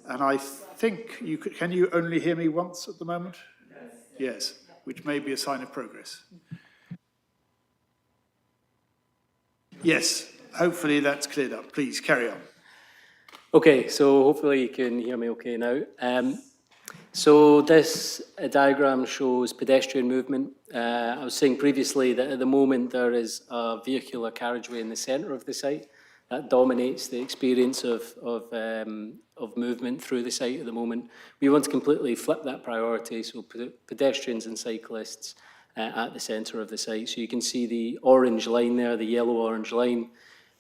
And I think you could, can you only hear me once at the moment? Yes, which may be a sign of progress. Yes, hopefully that's cleared up. Please carry on. Okay, so hopefully you can hear me okay now. So this diagram shows pedestrian movement. I was saying previously that at the moment there is a vehicular carriageway in the centre of the site that dominates the experience of movement through the site at the moment. We want to completely flip that priority, so pedestrians and cyclists at the centre of the site. So you can see the orange line there, the yellow-orange line.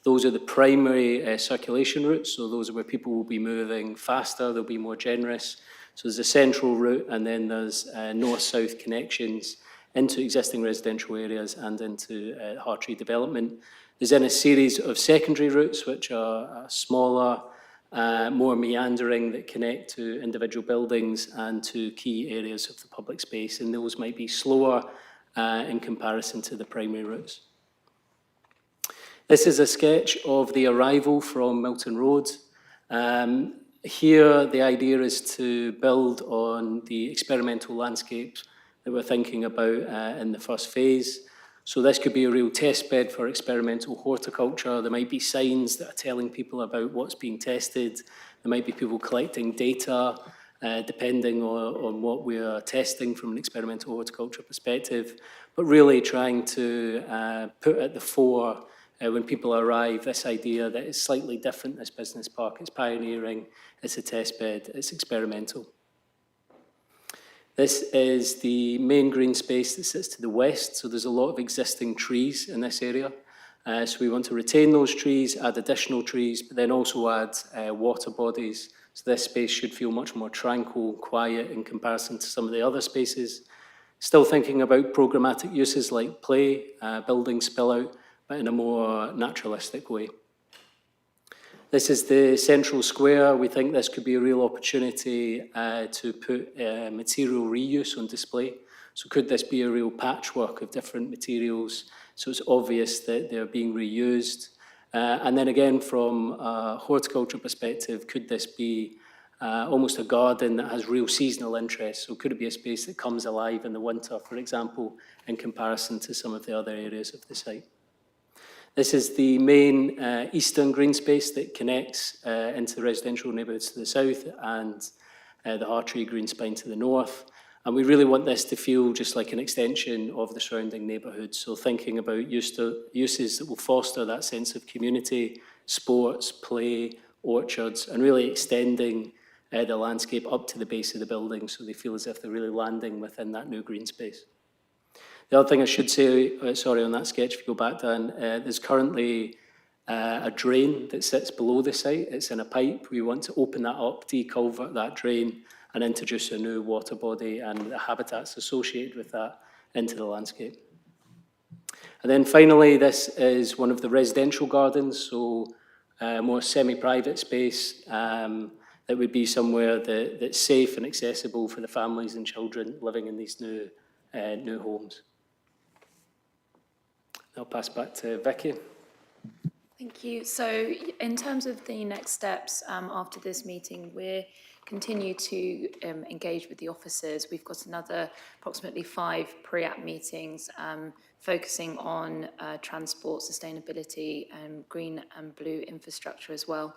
Those are the primary circulation routes, so those are where people will be moving faster, they'll be more generous. So there's a central route, and then there's north-south connections into existing residential areas and into Hartree development. There's then a series of secondary routes, which are smaller, more meandering, that connect to individual buildings and to key areas of the public space, and those might be slower in comparison to the primary routes. This is a sketch of the arrival from Milton Road. Here, the idea is to build on the experimental landscapes that we're thinking about in the first phase. So this could be a real test bed for experimental horticulture. There might be signs that are telling people about what's being tested. There might be people collecting data, depending on what we are testing from an experimental horticulture perspective, but really trying to put at the fore when people arrive, this idea that it's slightly different, this business park. It's pioneering, it's a test bed, it's experimental. This is the main green space that sits to the west, so there's a lot of existing trees in this area. So we want to retain those trees, add additional trees, but then also add water bodies. So this space should feel much more tranquil, quiet in comparison to some of the other spaces. Still thinking about programmatic uses like play, building spill out, but in a more naturalistic way. This is the central square. We think this could be a real opportunity to put material reuse on display. So could this be a real patchwork of different materials so it's obvious that they're being reused? And then again, from a horticulture perspective, could this be almost a garden that has real seasonal interest? So could it be a space that comes alive in the winter, for example, in comparison to some of the other areas of the site? This is the main eastern green space that connects into the residential neighbourhoods to the south and the Hartree green spine to the north. And we really want this to feel just like an extension of the surrounding neighbourhoods. So thinking about uses that will foster that sense of community, sports, play, orchards, and really extending the landscape up to the base of the building so they feel as if they're really landing within that new green space. The other thing I should say, sorry, on that sketch, if you go back, Dan, there's currently a drain that sits below the site. It's in a pipe. We want to open that up, deculvert that drain, and introduce a new water body and the habitats associated with that into the landscape. And then finally, this is one of the residential gardens, so more semi-private space that would be somewhere that's safe and accessible for the families and children living in these new homes. I'll pass back to Vicky. Thank you. So in terms of the next steps after this meeting, we're continue to engage with the officers. We've got another approximately 5 pre-app meetings focusing on transport, sustainability, and green and blue infrastructure as well.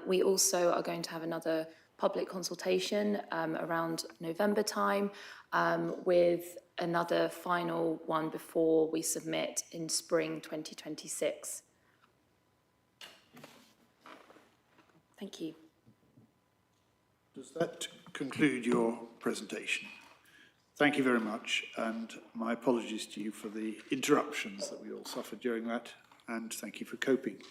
We also are going to have another public consultation around November time with another final one before we submit in spring 2026. Thank you. Does that conclude your presentation? Thank you very much, and my apologies to you for the interruptions that we all suffered during that, and thank you for coping.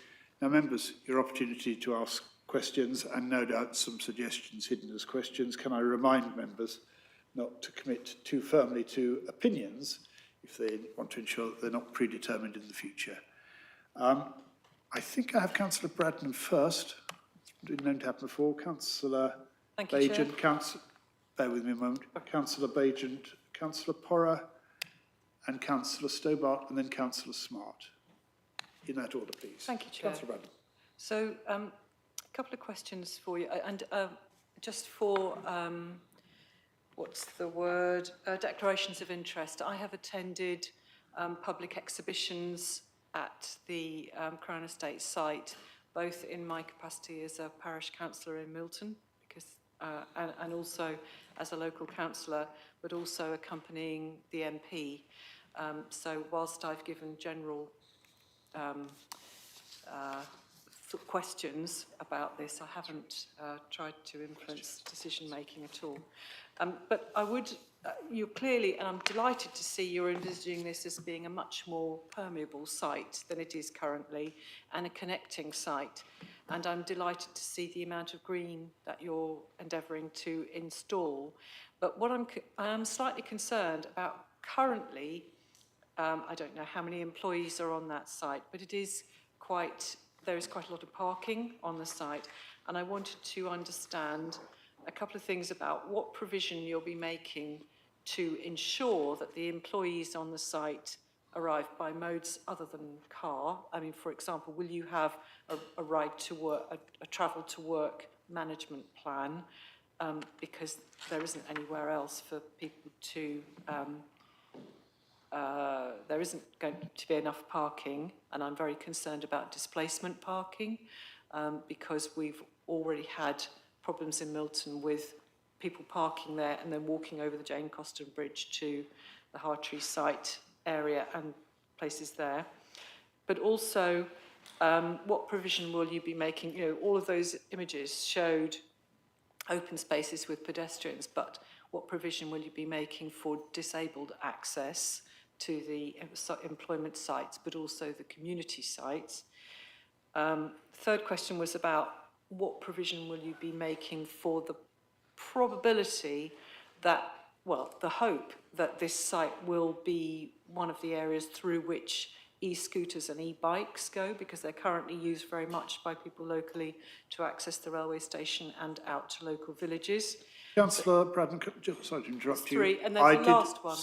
Now, members, your opportunity to ask questions, and no doubt some suggestions hidden as questions. Can I remind members not to commit too firmly to opinions if they want to ensure that they're not predetermined in the future? I think I have Councillor Bradnam first. It's been known to happen before. Councillor Bajent, bear with me a moment. Councillor Bajent, Councillor Porra, and Councillor Stobart, and then Councillor Smart. In that order, please. Thank you, Chair. Councillor Bradnam. So, a couple of questions for you, and just for, what's the word, declarations of interest. I have attended public exhibitions at the Crown Estate site, both in my capacity as a parish councillor in Milton, because and also as a local councillor, but also accompanying the MP. So whilst I've given general questions about this, I haven't tried to influence decision-making at all. But I would, you're clearly, and I'm delighted to see you're envisaging this as being a much more permeable site than it is currently, and a connecting site. And I'm delighted to see the amount of green that you're endeavouring to install. But what I am slightly concerned about currently, I don't know how many employees are on that site, but it is there is quite a lot of parking on the site, and I wanted to understand a couple of things about what provision you'll be making to ensure that the employees on the site arrive by modes other than car. I mean, for example, will you have a ride to work, a travel to work management plan, because there isn't anywhere else for people to there isn't going to be enough parking, and I'm very concerned about displacement parking because we've already had problems in Milton with people parking there and then walking over the Jane Coston Bridge to the Hartree site area and places there. But also, what provision will you be making? You know, all of those images showed open spaces with pedestrians, but what provision will you be making for disabled access to the employment sites, but also the community sites? Third question was about what provision will you be making for the probability that, well, the hope that this site will be one of the areas through which e-scooters and e-bikes go, because they're currently used very much by people locally to access the railway station and out to local villages. Councillor Bradnam, sorry to interrupt you. Three, and then the last one.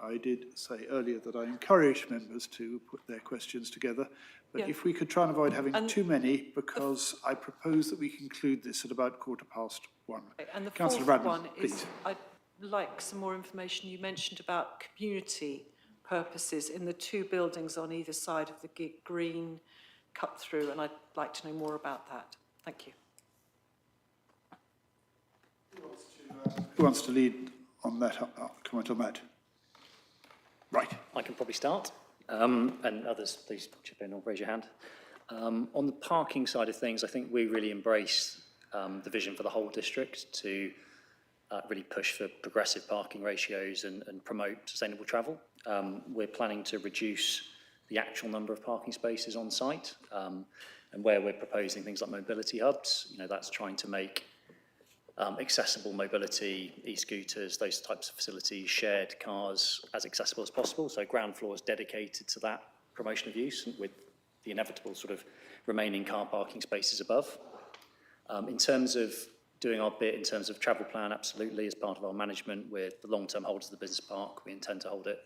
I did say earlier that I encourage members to put their questions together, but if we could try and avoid having too many, because I propose that we conclude this at about 1:15. And the Councillor fourth Bradnam, one please. is, I'd like some more information. You mentioned about community purposes in the 2 buildings on either side of the green cut through, and I'd like to know more about that. Thank you. Who wants to lead on that, comment on that? Right. I can probably start, and others, please chip in or raise your hand. On the parking side of things, I think we really embrace the vision for the whole district to really push for progressive parking ratios and promote sustainable travel. We're planning to reduce the actual number of parking spaces on site, and where we're proposing things like mobility hubs, you know, that's trying to make accessible mobility, e-scooters, those types of facilities, shared cars as accessible as possible. So ground floor is dedicated to that promotion of use, with the inevitable sort of remaining car parking spaces above. In terms of doing our bit in terms of travel plan, absolutely, as part of our management, we're the long-term holders of the business park. We intend to hold it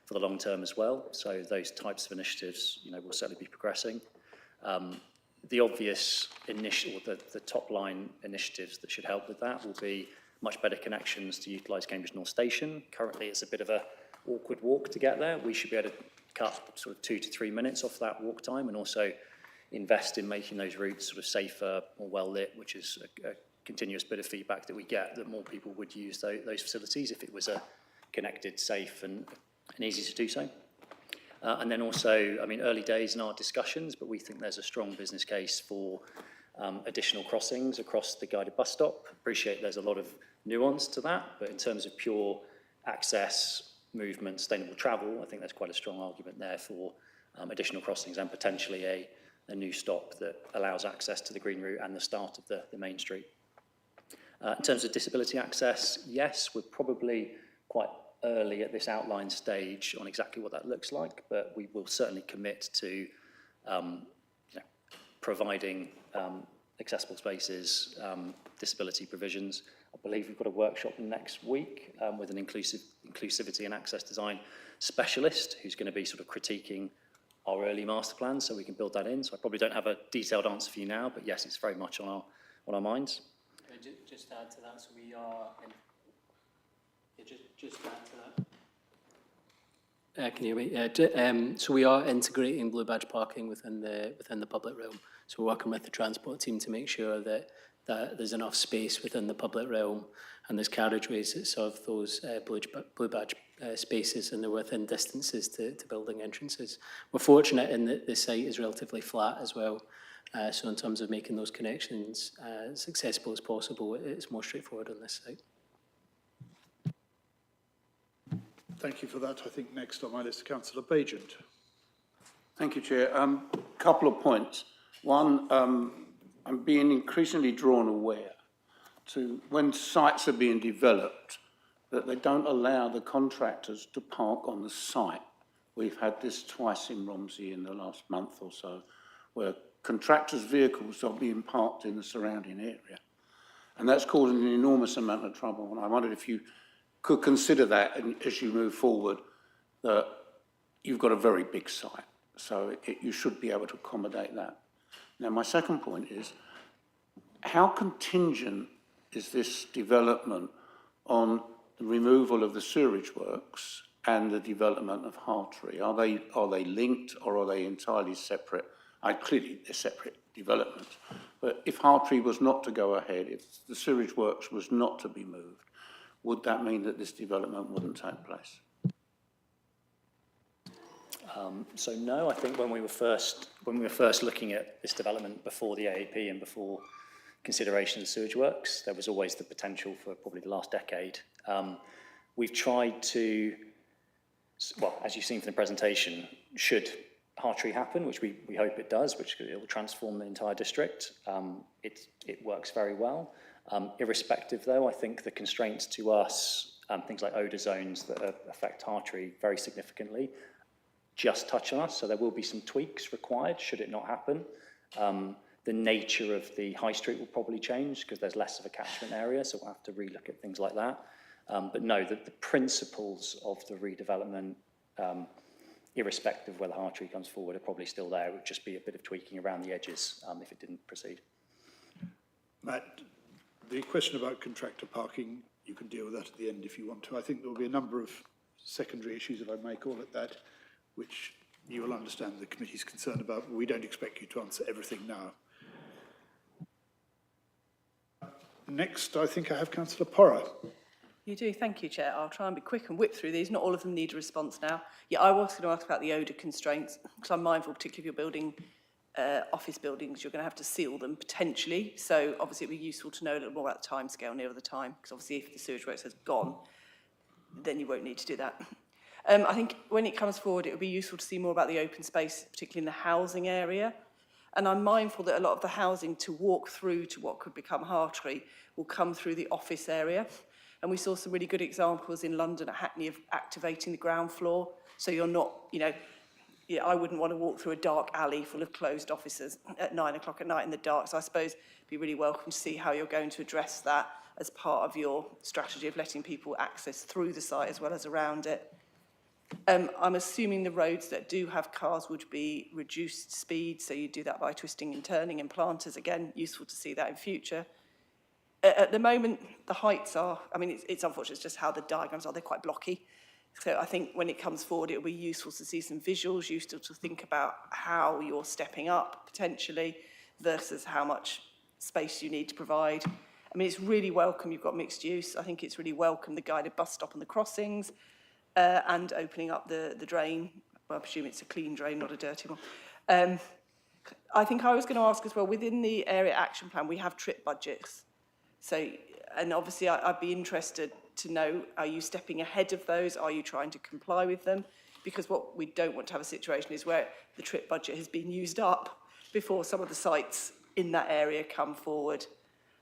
for the long term as well. So those types of initiatives, will certainly be progressing. The obvious the top line initiatives that should help with that will be much better connections to utilise Cambridge North Station. Currently, it's a bit of a awkward walk to get there. We should be able to cut sort of 2 to 3 minutes off that walk time, and also invest in making those routes sort of safer, more well lit, which is a continuous bit of feedback that we get, that more people would use those facilities if it was a connected, safe and easy to do so. And then also, early days in our discussions, but we think there's a strong business case for additional crossings across the guided bus stop. Appreciate there's a lot of nuance to that, but in terms of pure access, movement, sustainable travel, I think there's quite a strong argument there for additional crossings and potentially a new stop that allows access to the green route and the start of the main street. In terms of disability access, yes, we're probably quite early at this outline stage on exactly what that looks like, but we will certainly commit to providing accessible spaces, disability provisions. I believe we've got a workshop next week with an inclusivity and access design specialist who's going to be sort of critiquing our early master plan, so we can build that in. So I probably don't have a detailed answer for you now, but yes, it's very much on our minds. Just to add to that, so we are... Just to add to that. Can you hear me? So we are integrating blue badge parking within the public realm. So we're working with the transport team to make sure that there's enough space within the public realm and there's carriageways that serve those blue badge spaces, and they're within distances to building entrances. We're fortunate in that the site is relatively flat as well. So in terms of making those connections as accessible as possible, it's more straightforward on this site. Thank you for that. I think next on my list, Councillor Bagent. Thank you, Chair. Couple of points. One, I'm being increasingly drawn aware to when sites are being developed that they don't allow the contractors to park on the site. We've had this twice in Romsey in the last month or so, where contractors' vehicles are being parked in the surrounding area. And that's causing an enormous amount of trouble. And I wondered if you could consider that as you move forward, that you've got a very big site, so you should be able to accommodate that. Now, my second point is, how contingent is this development on the removal of the sewerage works and the development of Hartree? Are they linked, or are they entirely separate? Clearly, they're separate developments. But if Hartree was not to go ahead, if the sewerage works was not to be moved, would that mean that this development wouldn't take place? So no, I think when we were first looking at this development before the AAP and before consideration of the sewage works, there was always the potential for probably the last decade. We've tried to, well, as you've seen from the presentation, should Hartree happen, which we hope it does, which it will transform the entire district, it works very well. Irrespective, though, I think the constraints to us, things like odour zones that affect Hartree very significantly, just touch on us. So there will be some tweaks required should it not happen. The nature of the high street will probably change because there's less of a catchment area, so we'll have to relook at things like that. But no, the principles of the redevelopment, irrespective of whether Hartree comes forward, are probably still there. It would just be a bit of tweaking around the edges if it didn't proceed. Matt, the question about contractor parking, you can deal with that at the end if you want to. I think there will be a number of secondary issues, if I may call it that, which you will understand the committee's concerned about, but we don't expect you to answer everything now. Next, I think I have Councillor Porra. You do, thank you, Chair. I'll try and be quick and whip through these. Not all of them need a response now. Yeah, I was going to ask about the odour constraints, because I'm mindful, particularly if you're building office buildings, you're going to have to seal them potentially. So obviously it'd be useful to know a little more about the timescale nearer the time, because obviously if the sewage works has gone, then you won't need to do that. I think when it comes forward, it would be useful to see more about the open space, particularly in the housing area. And I'm mindful that a lot of the housing to walk through to what could become Hartree will come through the office area. And we saw some really good examples in London at Hackney of activating the ground floor. So you're not, I wouldn't want to walk through a dark alley full of closed offices at 9 o'clock at night in the dark. So I suppose it'd be really welcome to see how you're going to address that as part of your strategy of letting people access through the site as well as around it. I'm assuming the roads that do have cars would be reduced speed, so you do that by twisting and turning and planters. Again, useful to see that in future. At the moment, the heights are, I mean, it's unfortunate, it's just how the diagrams are, they're quite blocky. So I think when it comes forward, it'll be useful to see some visuals, useful to think about how you're stepping up potentially versus how much space you need to provide. I mean, it's really welcome you've got mixed use. I think it's really welcome the guided bus stop and the crossings and opening up the drain. Well, I presume it's a clean drain, not a dirty one. I think I was going to ask as well, within the area action plan, we have trip budgets. So, and obviously I'd be interested to know, are you stepping ahead of those? Are you trying to comply with them? Because what we don't want to have a situation is where the trip budget has been used up before some of the sites in that area come forward.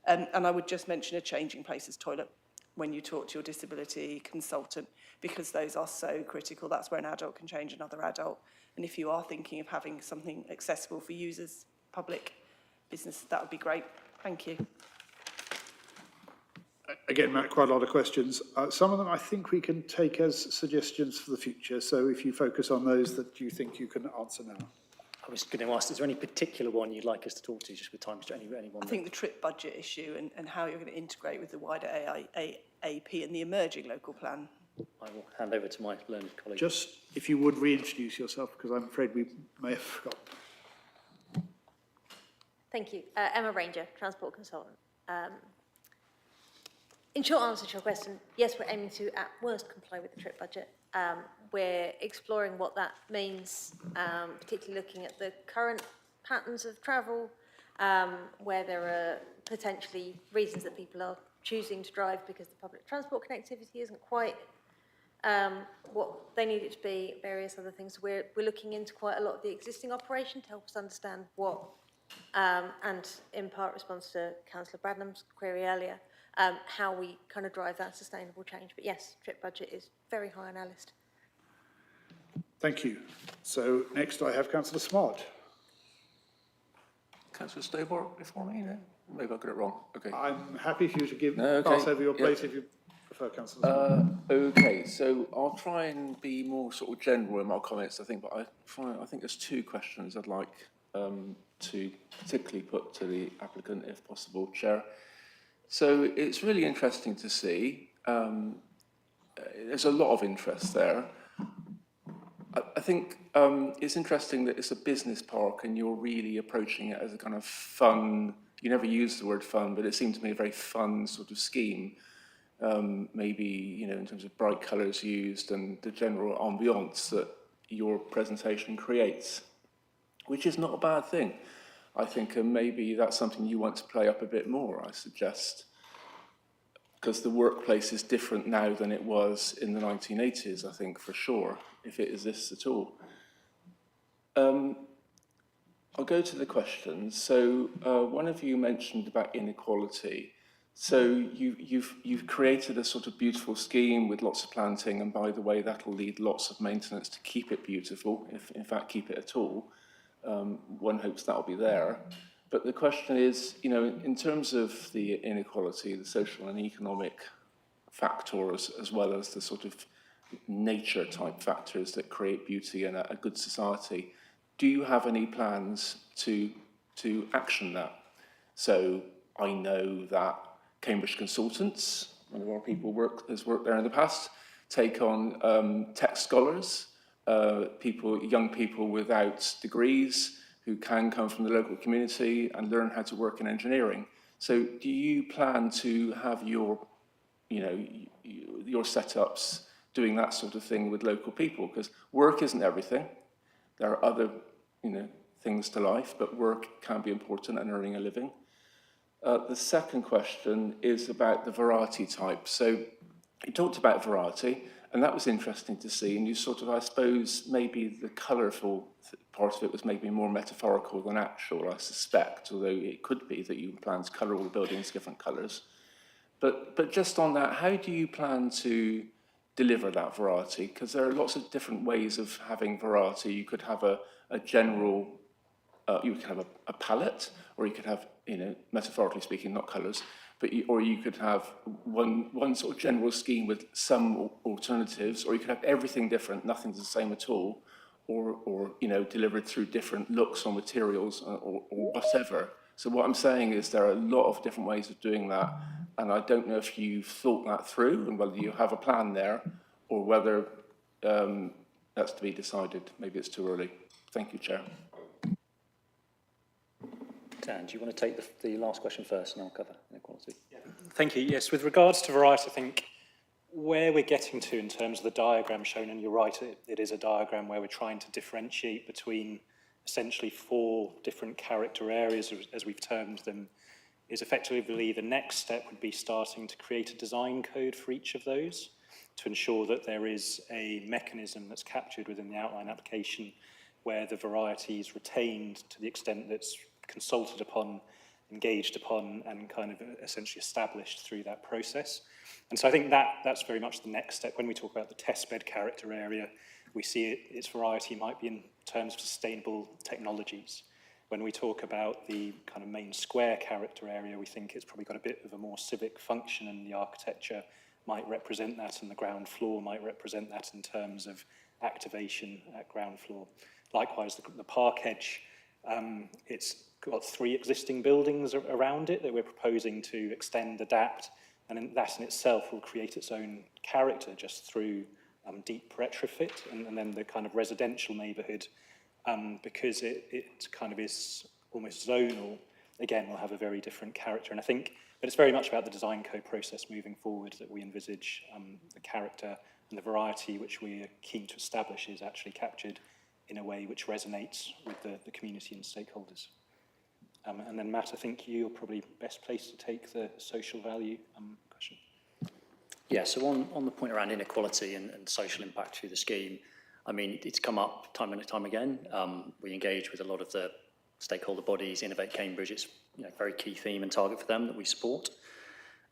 And I would just mention a changing places toilet when you talk to your disability consultant, because those are so critical. That's where an adult can change another adult. And if you are thinking of having something accessible for users, public, business, that would be great. Thank you. Again, Matt, quite a lot of questions. Some of them I think we can take as suggestions for the future. So if you focus on those that you think you can answer now. I was going to ask, is there any particular one you'd like us to talk to, just with time? Anyone? I think the trip budget issue and how you're going to integrate with the wider AAP and the emerging local plan. I will hand over to my learned colleague. Just, if you would reintroduce yourself, because I'm afraid we may have forgotten. Thank you. Emma Ranger, transport consultant. In short answer to your question, yes, we're aiming to, at worst, comply with the trip budget. We're exploring what that means, particularly looking at the current patterns of travel, where there are potentially reasons that people are choosing to drive because the public transport connectivity isn't quite what they need it to be, various other things. We're looking into quite a lot of the existing operation to help us understand what, and in part response to Councillor Bradnam's query earlier, how we kind of drive that sustainable change. But yes, trip budget is very high on our list. Thank you. So next I have Councillor Smart. Councillor Stobart before me, no? Maybe I got it wrong. Okay. I'm happy for you to give No, okay. pass over your place if you prefer, Councillor Smart. Okay, so I'll try and be more sort of general in my comments, I think, but I think there's two questions I'd like to particularly put to the applicant, if possible, Chair. So it's really interesting to see. There's a lot of interest there. I think it's interesting that it's a business park and you're really approaching it as a kind of fun, you never use the word fun, but it seemed to me a very fun sort of scheme. Maybe, you know, in terms of bright colours used and the general ambience that your presentation creates, which is not a bad thing. I think maybe that's something you want to play up a bit more, I suggest, because the workplace is different now than it was in the 1980s, I think, for sure, if it exists at all. I'll go to the questions. So one of you mentioned about inequality. So you've created a sort of beautiful scheme with lots of planting, and by the way, that'll need lots of maintenance to keep it beautiful, if in fact keep it at all. One hopes that'll be there. But the question is, you know, in terms of the inequality, the social and economic factors, as well as the sort of nature type factors that create beauty in a good society, do you have any plans to action that? So I know that Cambridge Consultants, one of our people has worked there in the past, take on tech scholars, young people without degrees who can come from the local community and learn how to work in engineering. So do you plan to have your setups doing that sort of thing with local people? Because work isn't everything. There are other, things to life, but work can be important and earning a living. The second question is about the variety type. So you talked about variety, and that was interesting to see. And you sort of, I suppose, maybe the colourful part of it was maybe more metaphorical than actual, I suspect, although it could be that you plan to colour all the buildings different colours. But just on that, how do you plan to deliver that variety? Because there are lots of different ways of having variety. You could have a general, you could have a palette, or you could have, metaphorically speaking, not colours, But or you could have one sort of general scheme with some alternatives, or you could have everything different, nothing's the same at all, or you know, delivered through different looks or materials or whatever. So what I'm saying is there are a lot of different ways of doing that, and I don't know if you've thought that through and whether you have a plan there, or whether that's to be decided. Maybe it's too early. Thank you, Chair. Dan, do you want to take the last question first, and I'll cover inequality? Thank you. Yes, with regards to variety, I think where we're getting to in terms of the diagram shown, and you're right, it is a diagram where we're trying to differentiate between essentially 4 different character areas, as we've termed them, is effectively the next step would be starting to create a design code for each of those to ensure that there is a mechanism that's captured within the outline application where the variety is retained to the extent that's consulted upon, engaged upon, and kind of essentially established through that process. And so I think that's very much the next step. When we talk about the testbed character area, we see its variety might be in terms of sustainable technologies. When we talk about the kind of main square character area, we think it's probably got a bit of a more civic function, and the architecture might represent that, and the ground floor might represent that in terms of activation at ground floor. Likewise, the park edge, it's got 3 existing buildings around it that we're proposing to extend, adapt, and that in itself will create its own character just through deep retrofit, and then the kind of residential neighbourhood, because it kind of is almost zonal, again, will have a very different character. And I think, but it's very much about the design code process moving forward that we envisage the character and the variety which we are keen to establish is actually captured in a way which resonates with the community and stakeholders. And then Matt, I think you're probably best placed to take the social value question. Yeah, so on the point around inequality and social impact through the scheme, I mean, it's come up time and time again. We engage with a lot of the stakeholder bodies. Innovate Cambridge, it's a very key theme and target for them that we support.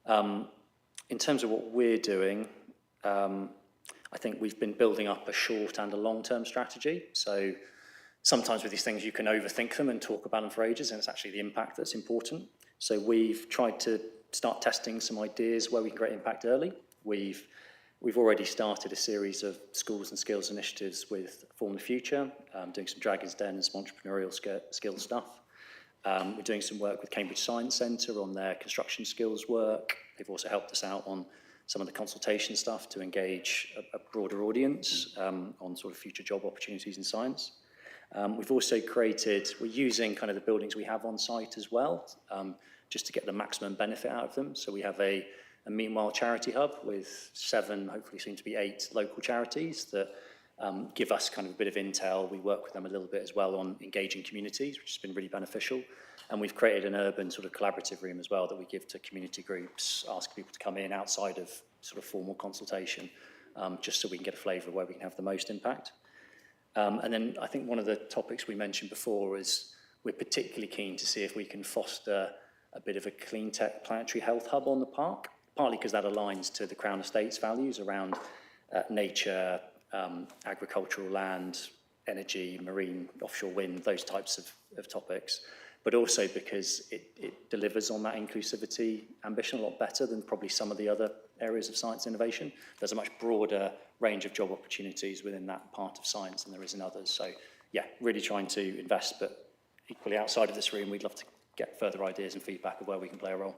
In terms of what we're doing, I think we've been building up a short and a long-term strategy. So sometimes with these things, you can overthink them and talk about them for ages, and it's actually the impact that's important. So we've tried to start testing some ideas where we can create impact early. We've already started a series of schools and skills initiatives with Form the Future, doing some Dragon's Den and some entrepreneurial skills stuff. We're doing some work with Cambridge Science Centre on their construction skills work. They've also helped us out on some of the consultation stuff to engage a broader audience on sort of future job opportunities in science. We've also we're using kind of the buildings we have on site as well, just to get the maximum benefit out of them. So we have a Meanwhile charity hub with 7, hopefully soon to be 8 local charities that give us kind of a bit of intel. We work with them a little bit as well on engaging communities, which has been really beneficial. And we've created an urban sort of collaborative room as well that we give to community groups, ask people to come in outside of sort of formal consultation, just so we can get a flavour of where we can have the most impact. And then I think one of the topics we mentioned before is we're particularly keen to see if we can foster a bit of a clean tech planetary health hub on the park, partly because that aligns to the Crown Estate's values around nature, agricultural land, energy, marine, offshore wind, those types of topics, but also because it delivers on that inclusivity ambition a lot better than probably some of the other areas of science innovation. There's a much broader range of job opportunities within that part of science than there is in others. So yeah, really trying to invest, but equally outside of this room, we'd love to get further ideas and feedback of where we can play a role.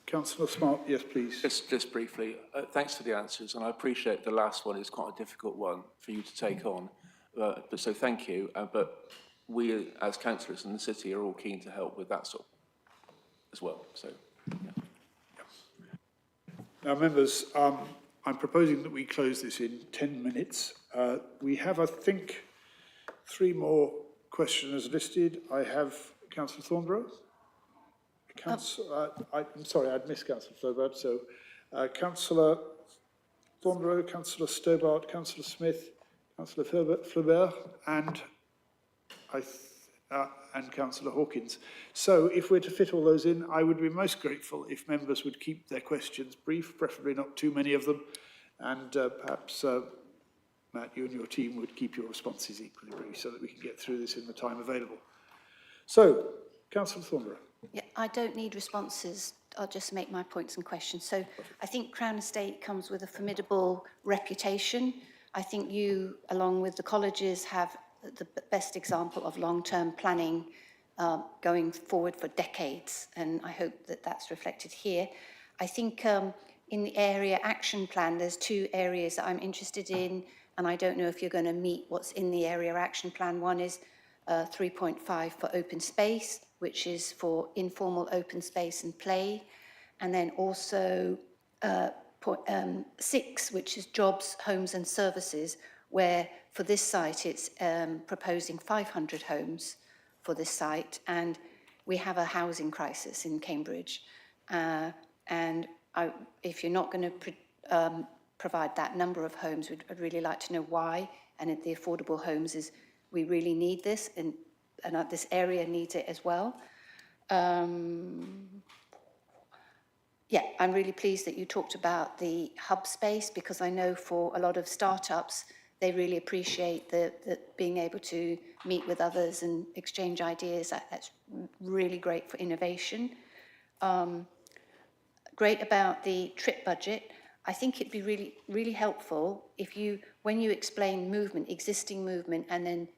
Councillor Smart, yes, please. Just briefly, thanks for the answers, and I appreciate the last one is quite a difficult one for you to take on, but so thank you. But we, as councillors in the city, are all keen to help with that sort as well. So, yeah. Now, members, I'm proposing that we close this in 10 minutes. We have, I think, 3 more questioners listed. I have Councillor Thornborough. I'm sorry, I'd missed Councillor Thornborough. So, Councillor Thornborough, Councillor Stobart, Councillor Smith, Councillor Flaubert, and Councillor Hawkins. So, if we're to fit all those in, I would be most grateful if members would keep their questions brief, preferably not too many of them, and perhaps Matt, you and your team would keep your responses equally brief so that we can get through this in the time available. So, Councillor Thornborough. Yeah, I don't need responses. I'll just make my points and questions. So I think Crown Estate comes with a formidable reputation. I think you, along with the colleges, have the best example of long-term planning going forward for decades, and I hope that that's reflected here. I think in the area action plan, there's two areas that I'm interested in, and I don't know if you're going to meet what's in the area action plan. One is 3.5 for open space, which is for informal open space and play, and then also 6, which is jobs, homes and services, where for this site it's proposing 500 homes for this site, and we have a housing crisis in Cambridge, and if you're not going to provide that number of homes, I'd really like to know why. And the affordable homes is, we really need this, and this area needs it as well. Yeah, I'm really pleased that you talked about the hub space, because I know for a lot of startups, they really appreciate the being able to meet with others and exchange ideas. That's really great for innovation. Great about the trip budget. I think it'd be really, really helpful if you, when you explain movement, existing movement, and then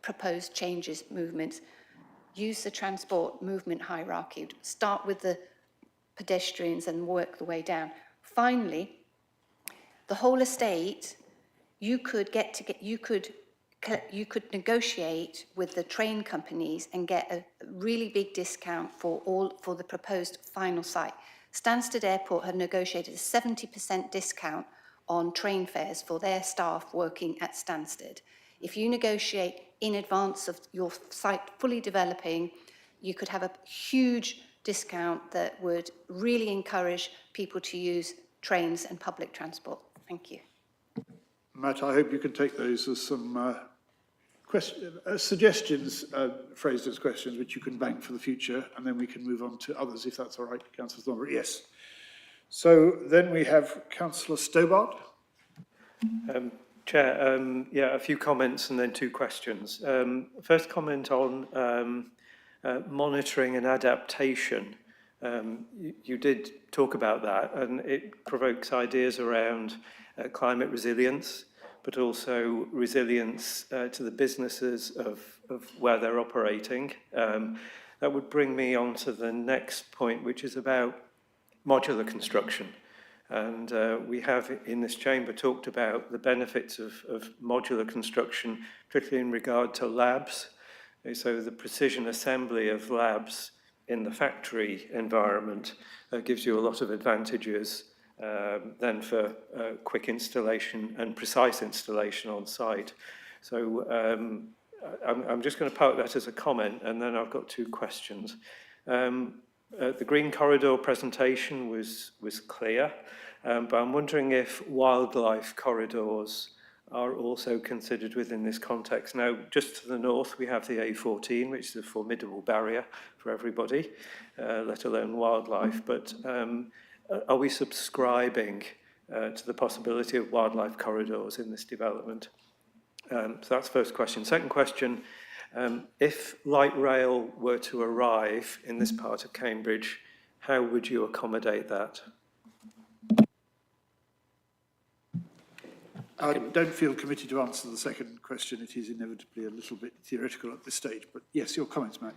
proposed changes movements, use the transport movement hierarchy. Start with the pedestrians and work the way down. Finally, the whole estate, you could negotiate with the train companies and get a really big discount for the proposed final site. Stansted Airport had negotiated a 70% discount on train fares for their staff working at Stansted. If you negotiate in advance of your site fully developing, you could have a huge discount that would really encourage people to use trains and public transport. Thank you. Matt, I hope you can take those as some suggestions phrased as questions which you can bank for the future, and then we can move on to others if that's all right. Councillor Thornborough, yes. So then we have Councillor Stobart. Chair, yeah, a few comments and then 2 questions. First comment on monitoring and adaptation. You did talk about that, and it provokes ideas around climate resilience, but also resilience to the businesses of where they're operating. That would bring me on to the next point, which is about modular construction. And we have in this chamber talked about the benefits of modular construction, particularly in regard to labs. So the precision assembly of labs in the factory environment gives you a lot of advantages than for quick installation and precise installation on site. So I'm just going to park that as a comment, and then I've got 2 questions. The Green Corridor presentation was clear, but I'm wondering if wildlife corridors are also considered within this context. Now, just to the north, we have the A14, which is a formidable barrier for everybody, let alone wildlife. But are we subscribing to the possibility of wildlife corridors in this development? So that's the first question. Second question, if light rail were to arrive in this part of Cambridge, how would you accommodate that? I don't feel committed to answer the second question. It is inevitably a little bit theoretical at this stage, but yes, your comments, Matt.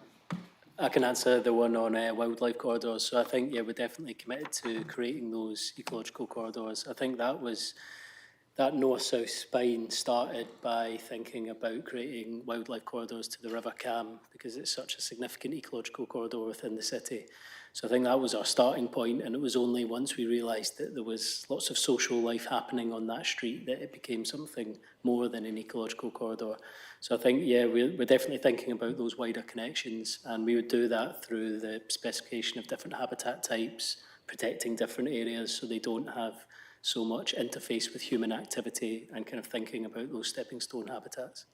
I can answer the one on wildlife corridors. So I think, yeah, we're definitely committed to creating those ecological corridors. I think that north-south spine started by thinking about creating wildlife corridors to the River Cam, because it's such a significant ecological corridor within the city. So I think that was our starting point, and it was only once we realised that there was lots of social life happening on that street that it became something more than an ecological corridor. So I think, yeah, we're definitely thinking about those wider connections, and we would do that through the specification of different habitat types, protecting different areas so they don't have so much interface with human activity, and kind of thinking about those stepping stone habitats.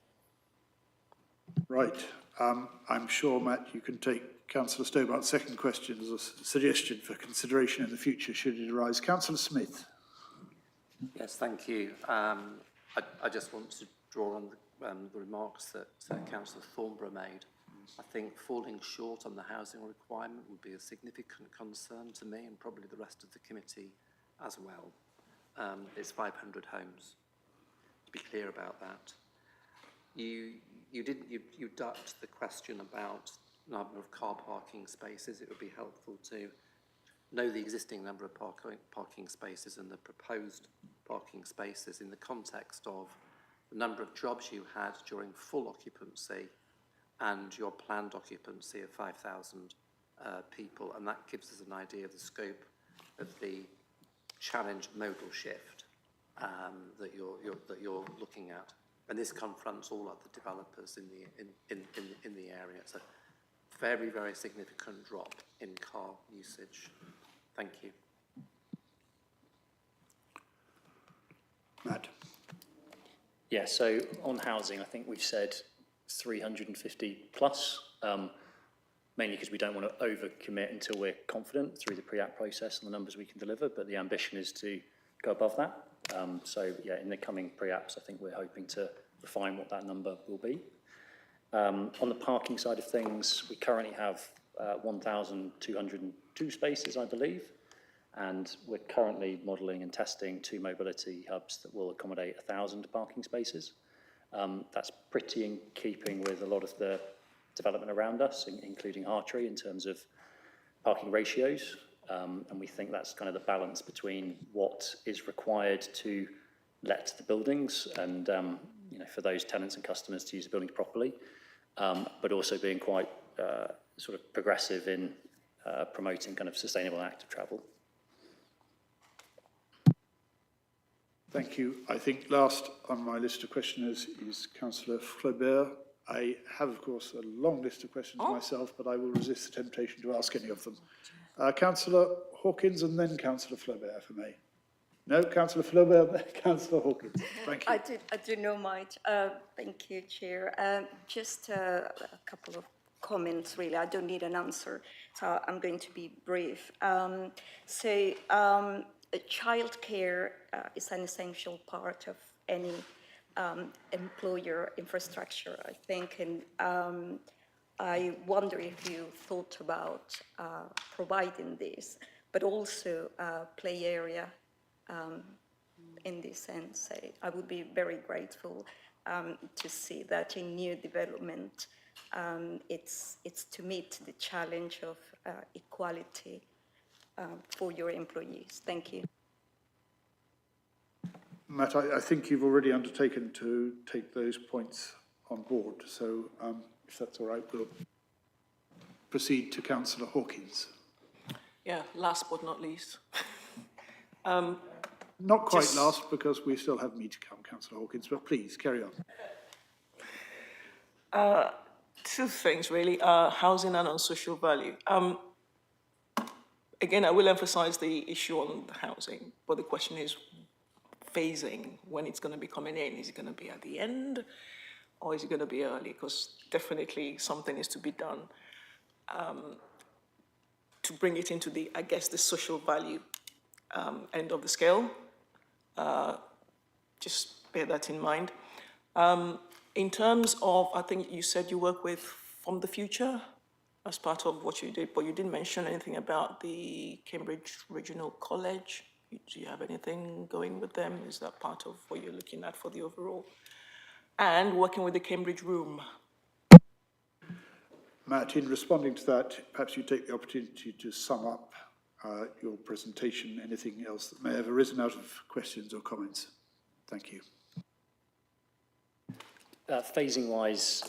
Right. I'm sure, Matt, you can take Councillor Stobart's second question as a suggestion for consideration in the future should it arise. Councillor Smith. Yes, thank you. I just want to draw on the remarks that Councillor Thornborough made. I think falling short on the housing requirement would be a significant concern to me and probably the rest of the committee as well. It's 500 homes, to be clear about that. You ducked the question about number of car parking spaces. It would be helpful to know the existing number of parking spaces and the proposed parking spaces in the context of the number of jobs you had during full occupancy and your planned occupancy of 5,000 people, and that gives us an idea of the scope of the challenged modal shift that you're looking at. And this confronts all other developers in the area. It's a very, very significant drop in car usage. Thank you. Matt. Yeah, so on housing, I think we've said 350 plus, mainly because we don't want to overcommit until we're confident through the pre-app process and the numbers we can deliver, but the ambition is to go above that. So yeah, in the coming pre-apps, I think we're hoping to refine what that number will be. On the parking side of things, we currently have 1,202 spaces, I believe, and we're currently modelling and testing 2 mobility hubs that will accommodate 1,000 parking spaces. That's pretty in keeping with a lot of the development around us, including Hartree, in terms of parking ratios. And we think that's kind of the balance between what is required to let the buildings and you know, for those tenants and customers to use the buildings properly, but also being quite sort of progressive in promoting kind of sustainable and active travel. Thank you. I think last on my list of questioners is Councillor Flaubert. I have, of course, a long list of questions myself, but I will resist the temptation to ask any of them. Councillor Hawkins and then Councillor Flaubert, if I may. No, Councillor Flaubert, then Councillor Hawkins. Thank you. I do know much. Thank you, Chair. Just a couple of comments, really. I don't need an answer, so I'm going to be brief. Childcare is an essential part of any employer infrastructure, I think, and I wonder if you thought about providing this, but also play area in this sense. I would be very grateful to see that in new development, it's to meet the challenge of equality for your employees. Thank you. Matt, I think you've already undertaken to take those points on board, so if that's all right, we'll proceed to Councillor Hawkins. Yeah, last but not least. Not quite last, because we still have me to come, Councillor Hawkins, but please, carry on. Two things, really, housing and on social value. Again, I will emphasize the issue on the housing, but the question is phasing, when it's going to be coming in. Is it going to be at the end, or is it going to be early? Because definitely something is to be done to bring it into the, I guess, the social value end of the scale. Just bear that in mind. In terms of, I think you said you work with From the Future as part of what you did, but you didn't mention anything about the Cambridge Regional College. Do you have anything going with them? Is that part of what you're looking at for the overall? And working with the Cambridge Room. Matt, in responding to that, perhaps you take the opportunity to sum up your presentation, anything else that may have arisen out of questions or comments. Thank you. Phasing-wise,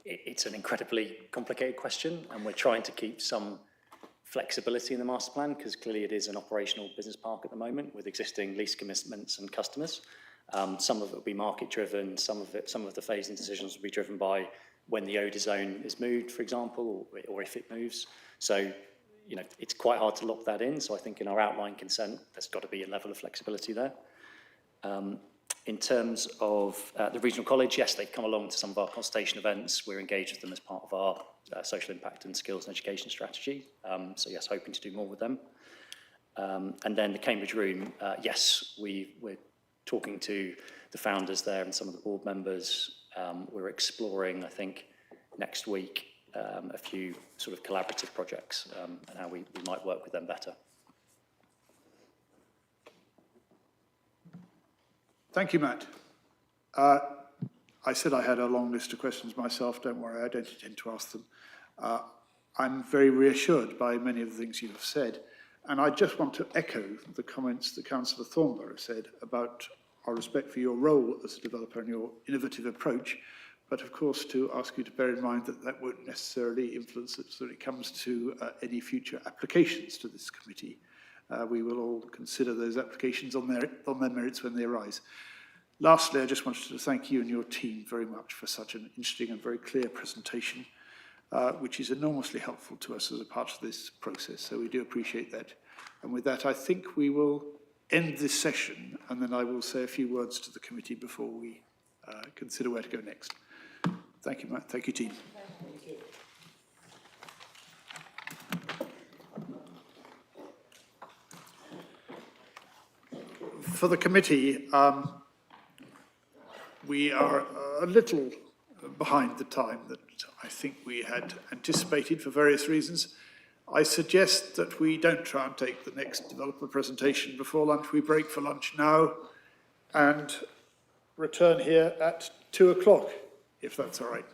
it's an incredibly complicated question, and we're trying to keep some flexibility in the master plan, because clearly it is an operational business park at the moment with existing lease commitments and customers. Some of it will be market-driven, some of the phasing decisions will be driven by when the ODA zone is moved, for example, or if it moves. So, you know, it's quite hard to lock that in. So I think in our outline consent, there's got to be a level of flexibility there. In terms of the Regional College, yes, they've come along to some of our consultation events. We're engaged with them as part of our social impact and skills and education strategy. So yes, hoping to do more with them. And then the Cambridge Room, yes, we're talking to the founders there and some of the board members. We're exploring, I think, next week a few sort of collaborative projects and how we might work with them better. Thank you, Matt. I said I had a long list of questions myself. Don't worry, I don't intend to ask them. I'm very reassured by many of the things you have said. And I just want to echo the comments that Councillor Thornborough said about our respect for your role as a developer and your innovative approach, but of course to ask you to bear in mind that that won't necessarily influence it when it comes to any future applications to this committee. We will all consider those applications on their merits when they arise. Lastly, I just wanted to thank you and your team very much for such an interesting and very clear presentation, which is enormously helpful to us as a part of this process, so we do appreciate that. And with that, I think we will end this session, and then I will say a few words to the committee before we consider where to go next. Thank you, Matt. Thank you, team. Thank you. For the committee, we are a little behind the time that I think we had anticipated for various reasons. I suggest that we don't try and take the next developer presentation before lunch. We break for lunch now and return here at 2 o'clock, if that's all right.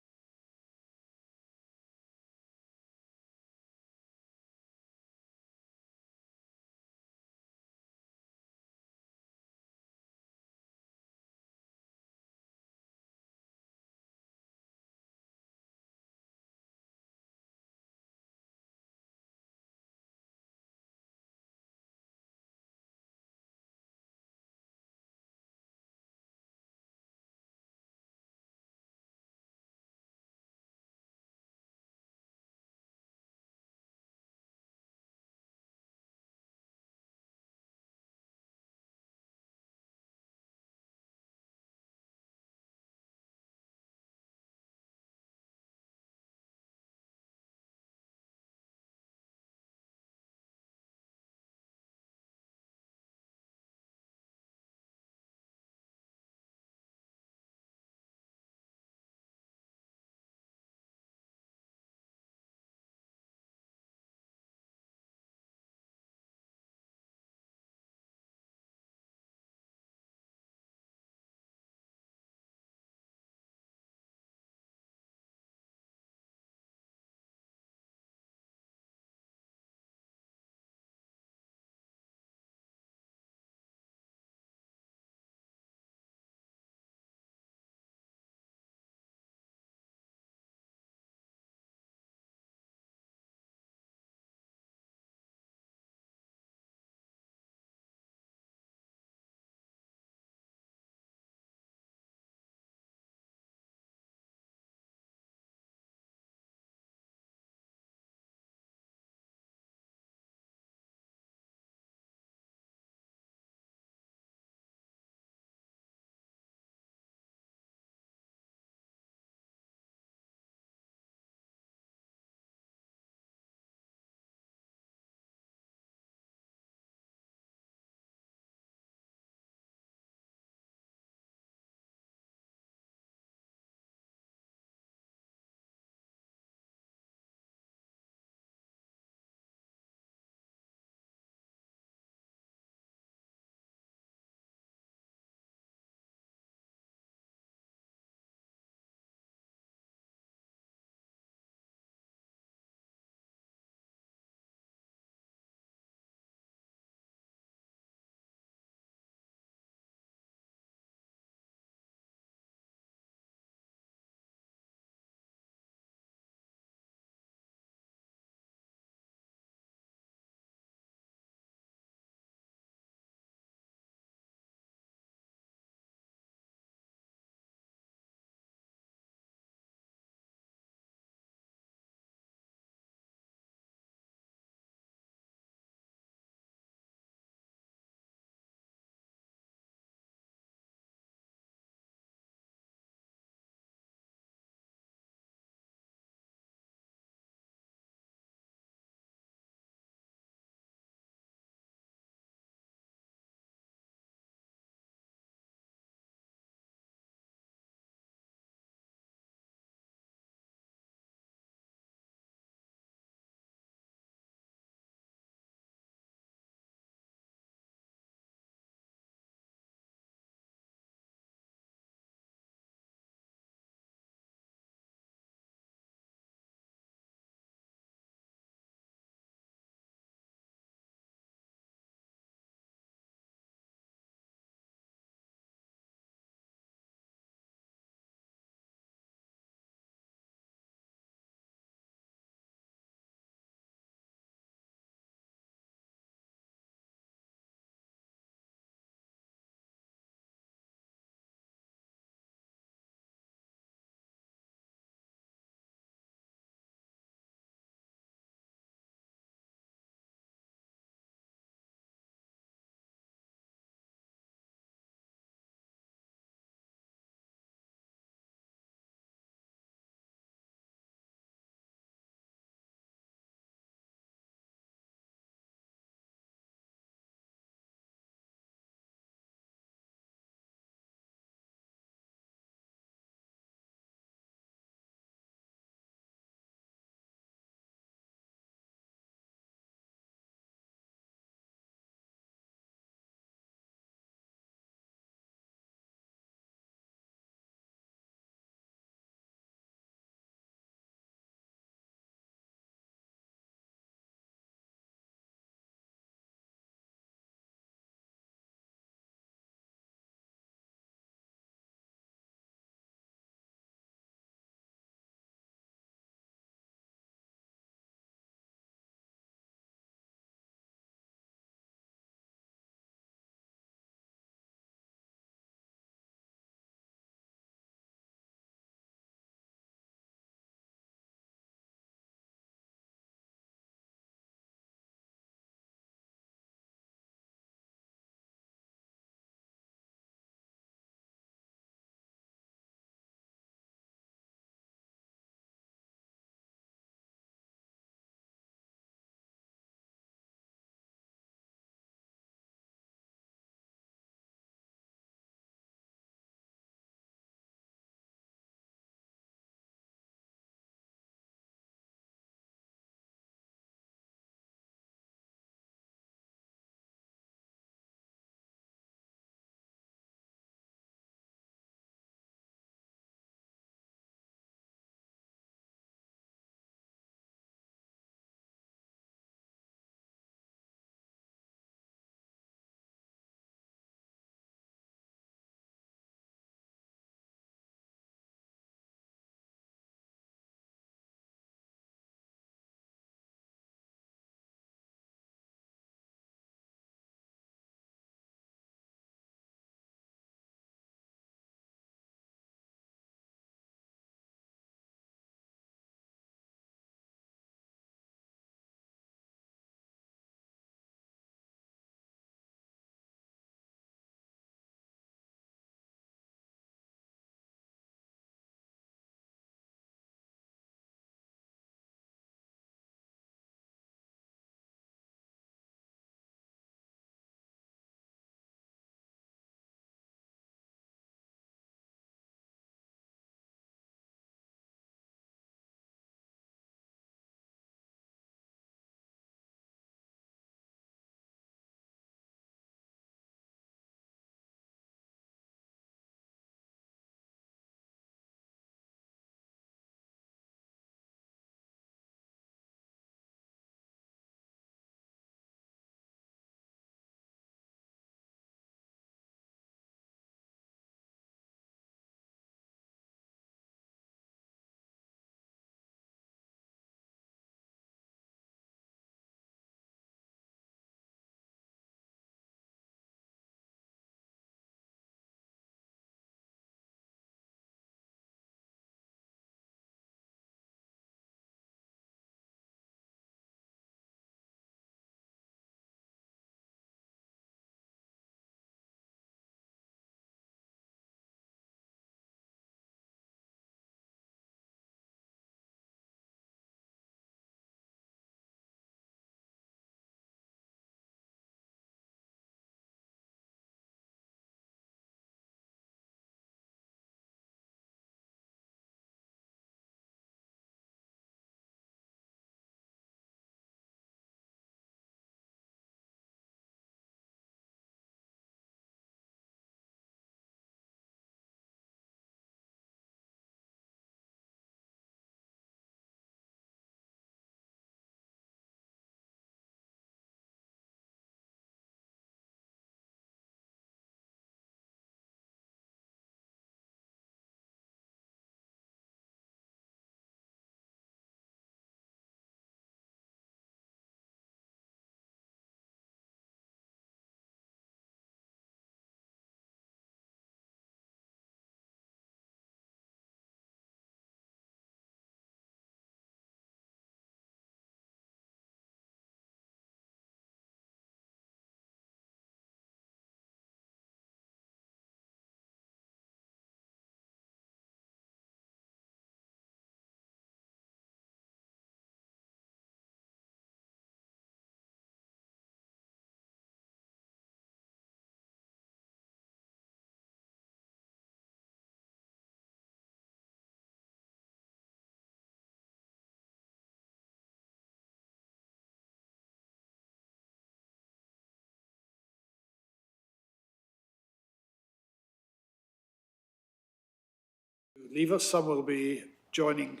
leave us. Some will be joining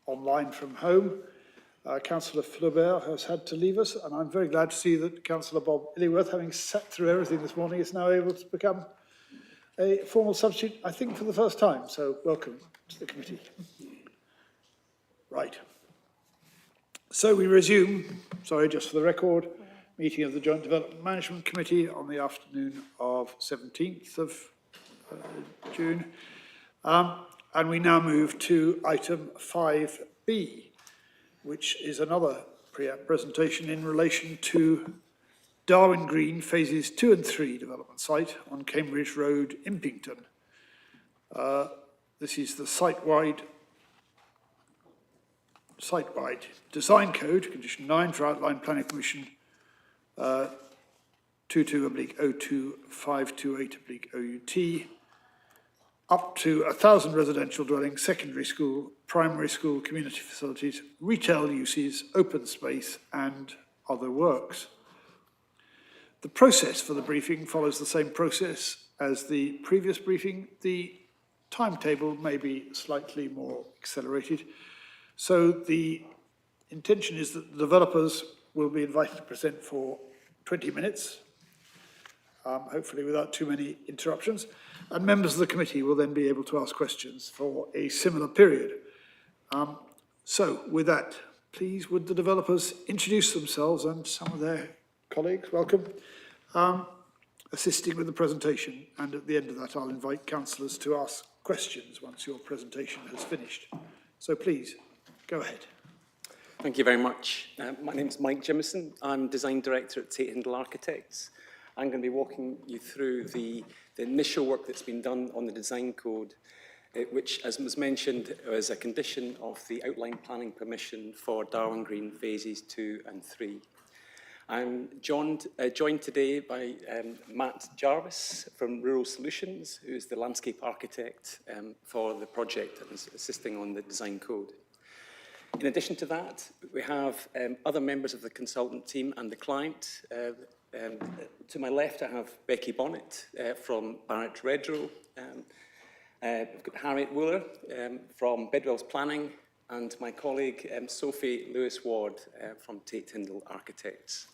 online from home. Councillor Flaubert has had to leave us, and I'm very glad to see that Councillor Bob Illiworth, having sat through everything this morning, is now able to become a formal substitute, I think, for the first time. So welcome to the committee. Right. So we resume, sorry, just for the record, meeting of the Joint Development Management Committee on the afternoon of 17th of June. And we now move to item 5B, which is another presentation in relation to Darwin Green Phases 2 and 3 development site on Cambridge Road, Impington. This is the site-wide design code, condition 9 for outline planning permission 22/02528/OUT, up to 1,000 residential dwellings, secondary school, primary school, community facilities, retail uses, open space, and other works. The process for the briefing follows the same process as the previous briefing. The timetable may be slightly more accelerated. So the intention is that the developers will be invited to present for 20 minutes, hopefully without too many interruptions, and members of the committee will then be able to ask questions for a similar period. So with that, please would the developers introduce themselves and some of their colleagues, welcome, assisting with the presentation, and at the end of that I'll invite councillors to ask questions once your presentation has finished. So please, go ahead. Thank you very much. My name is Mike Jimison. I'm Design Director at Tate Hindle Architects. I'm going to be walking you through the initial work that's been done on the design code, which, as was mentioned, was a condition of the outline planning permission for Darwin Green Phases 2 and 3. I'm joined today by Matt Jarvis from Rural Solutions, who is the landscape architect for the project and is assisting on the design code. In addition to that, we have other members of the consultant team and the client. To my left, I have Becky Bonnet from Barrett Redrow. We've got Harriet Wooler from Bidwell's Planning, and my colleague Sophie Lewis-Ward from Tate Hindle Architects.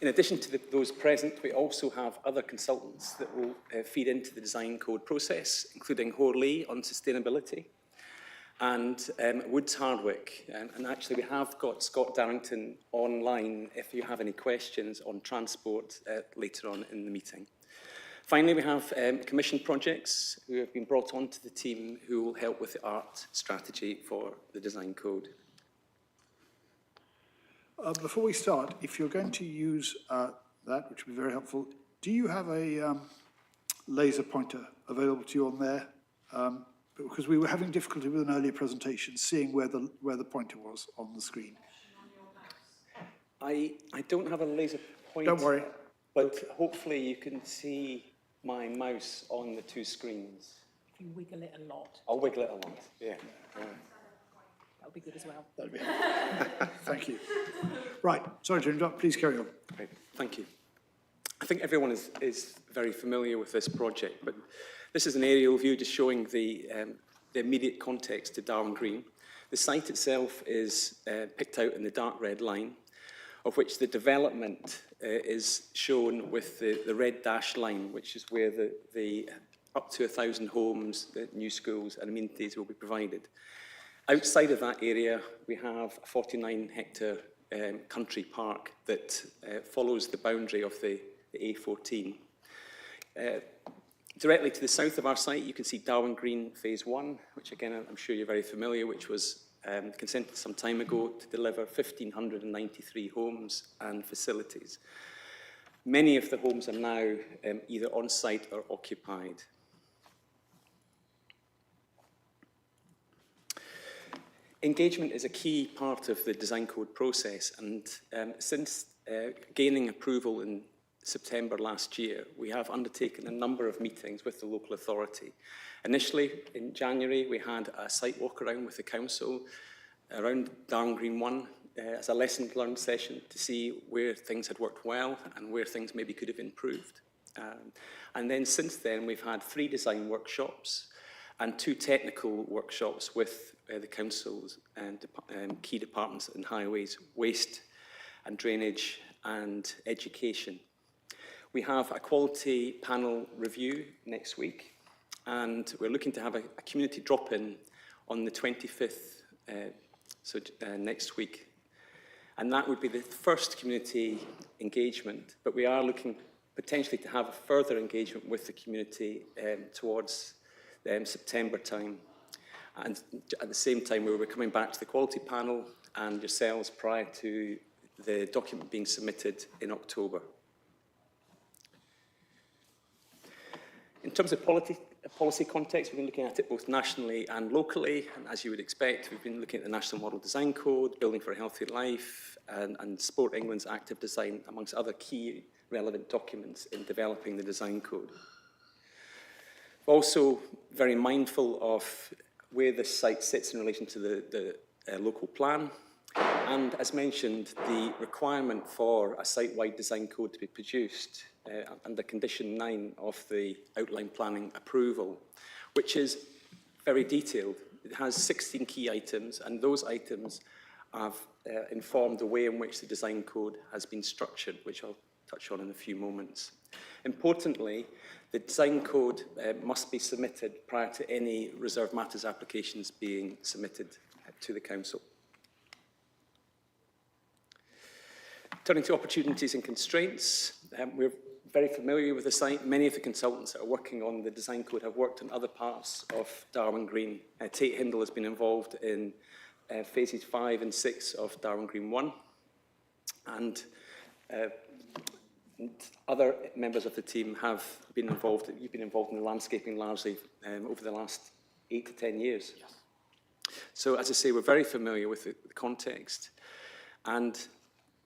In addition to those present, we also have other consultants that will feed into the design code process, including Horley on sustainability and Woods Hardwick. And actually, we have got Scott Darrington online if you have any questions on transport later on in the meeting. Finally, we have commission projects who have been brought onto the team who will help with the art strategy for the design code. Before we start, if you're going to use that, which would be very helpful, do you have a laser pointer available to you on there? Because we were having difficulty with an earlier presentation, seeing where the pointer was on the screen. I don't have a laser pointer. Don't worry. But hopefully you can see my mouse on the two screens. If you wiggle it a lot. I'll wiggle it a lot, yeah. That would be good as well. That'd be helpful. Thank you. Right, sorry to interrupt, please carry on. Right, thank you. I think everyone is very familiar with this project, but this is an aerial view just showing the immediate context to Darwin Green. The site itself is picked out in the dark red line, of which the development is shown with the red dashed line, which is where the up to 1,000 homes, the new schools and amenities will be provided. Outside of that area, we have a 49-hectare country park that follows the boundary of the A14. Directly to the south of our site, you can see Darwin Green Phase 1, which again, I'm sure you're very familiar, which was consented some time ago to deliver 1,593 homes and facilities. Many of the homes are now either on site or occupied. Engagement is a key part of the design code process, and since gaining approval in September last year, we have undertaken a number of meetings with the local authority. Initially, in January, we had a site walk around with the council around Darwin Green 1 as a lesson learned session to see where things had worked well and where things maybe could have improved. And then since then, we've had 3 design workshops and 2 technical workshops with the councils and key departments in highways, waste and drainage and education. We have a quality panel review next week, and we're looking to have a community drop-in on the 25th, next week. And that would be the first community engagement, but we are looking potentially to have a further engagement with the community towards September time. And at the same time, we were coming back to the quality panel and yourselves prior to the document being submitted in October. In terms of policy context, we've been looking at it both nationally and locally, and as you would expect, we've been looking at the National Model Design Code, Building for a Healthy Life, and Sport England's Active Design, amongst other key relevant documents in developing the design code. We're also very mindful of where this site sits in relation to the local plan, and as mentioned, the requirement for a site-wide design code to be produced under condition 9 of the outline planning approval, which is very detailed. It has 16 key items, and those items have informed the way in which the design code has been structured, which I'll touch on in a few moments. Importantly, the design code must be submitted prior to any reserved matters applications being submitted to the council. Turning to opportunities and constraints, we're very familiar with the site. Many of the consultants that are working on the design code have worked in other parts of Darwin Green. Tate Hindle has been involved in phases 5 and 6 of Darwin Green 1, and other members of the team have been involved. You've been involved in the landscaping largely over the last 8 to 10 years. Yes. So, as I say, we're very familiar with the context, and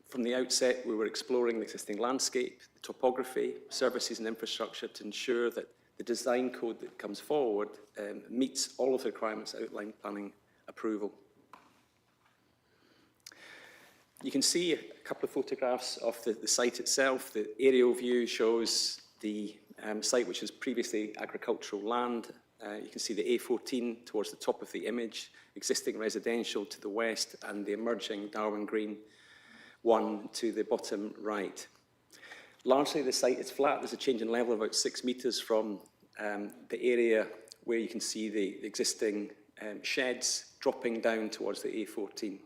from the outset, we were exploring the existing landscape, the topography, services and infrastructure to ensure that the design code that comes forward meets all of the requirements outlined planning approval. You can see a couple of photographs of the site itself. The aerial view shows the site, which was previously agricultural land. You can see the A14 towards the top of the image, existing residential to the west, and the emerging Darwin Green 1 to the bottom right. Largely the site is flat. There's a change in level of about 6 metres from the area where you can see the existing sheds dropping down towards the A14.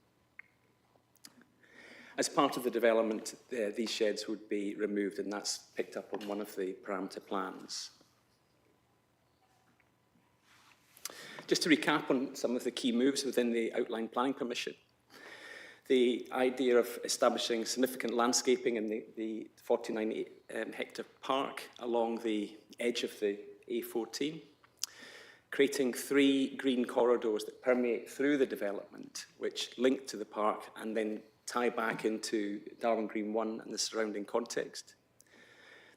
As part of the development, these sheds would be removed, and that's picked up on one of the parameter plans. Just to recap on some of the key moves within the outline planning permission. The idea of establishing significant landscaping in the 49 hectare park along the edge of the A14, creating 3 green corridors that permeate through the development, which link to the park and then tie back into Darwin Green 1 and the surrounding context.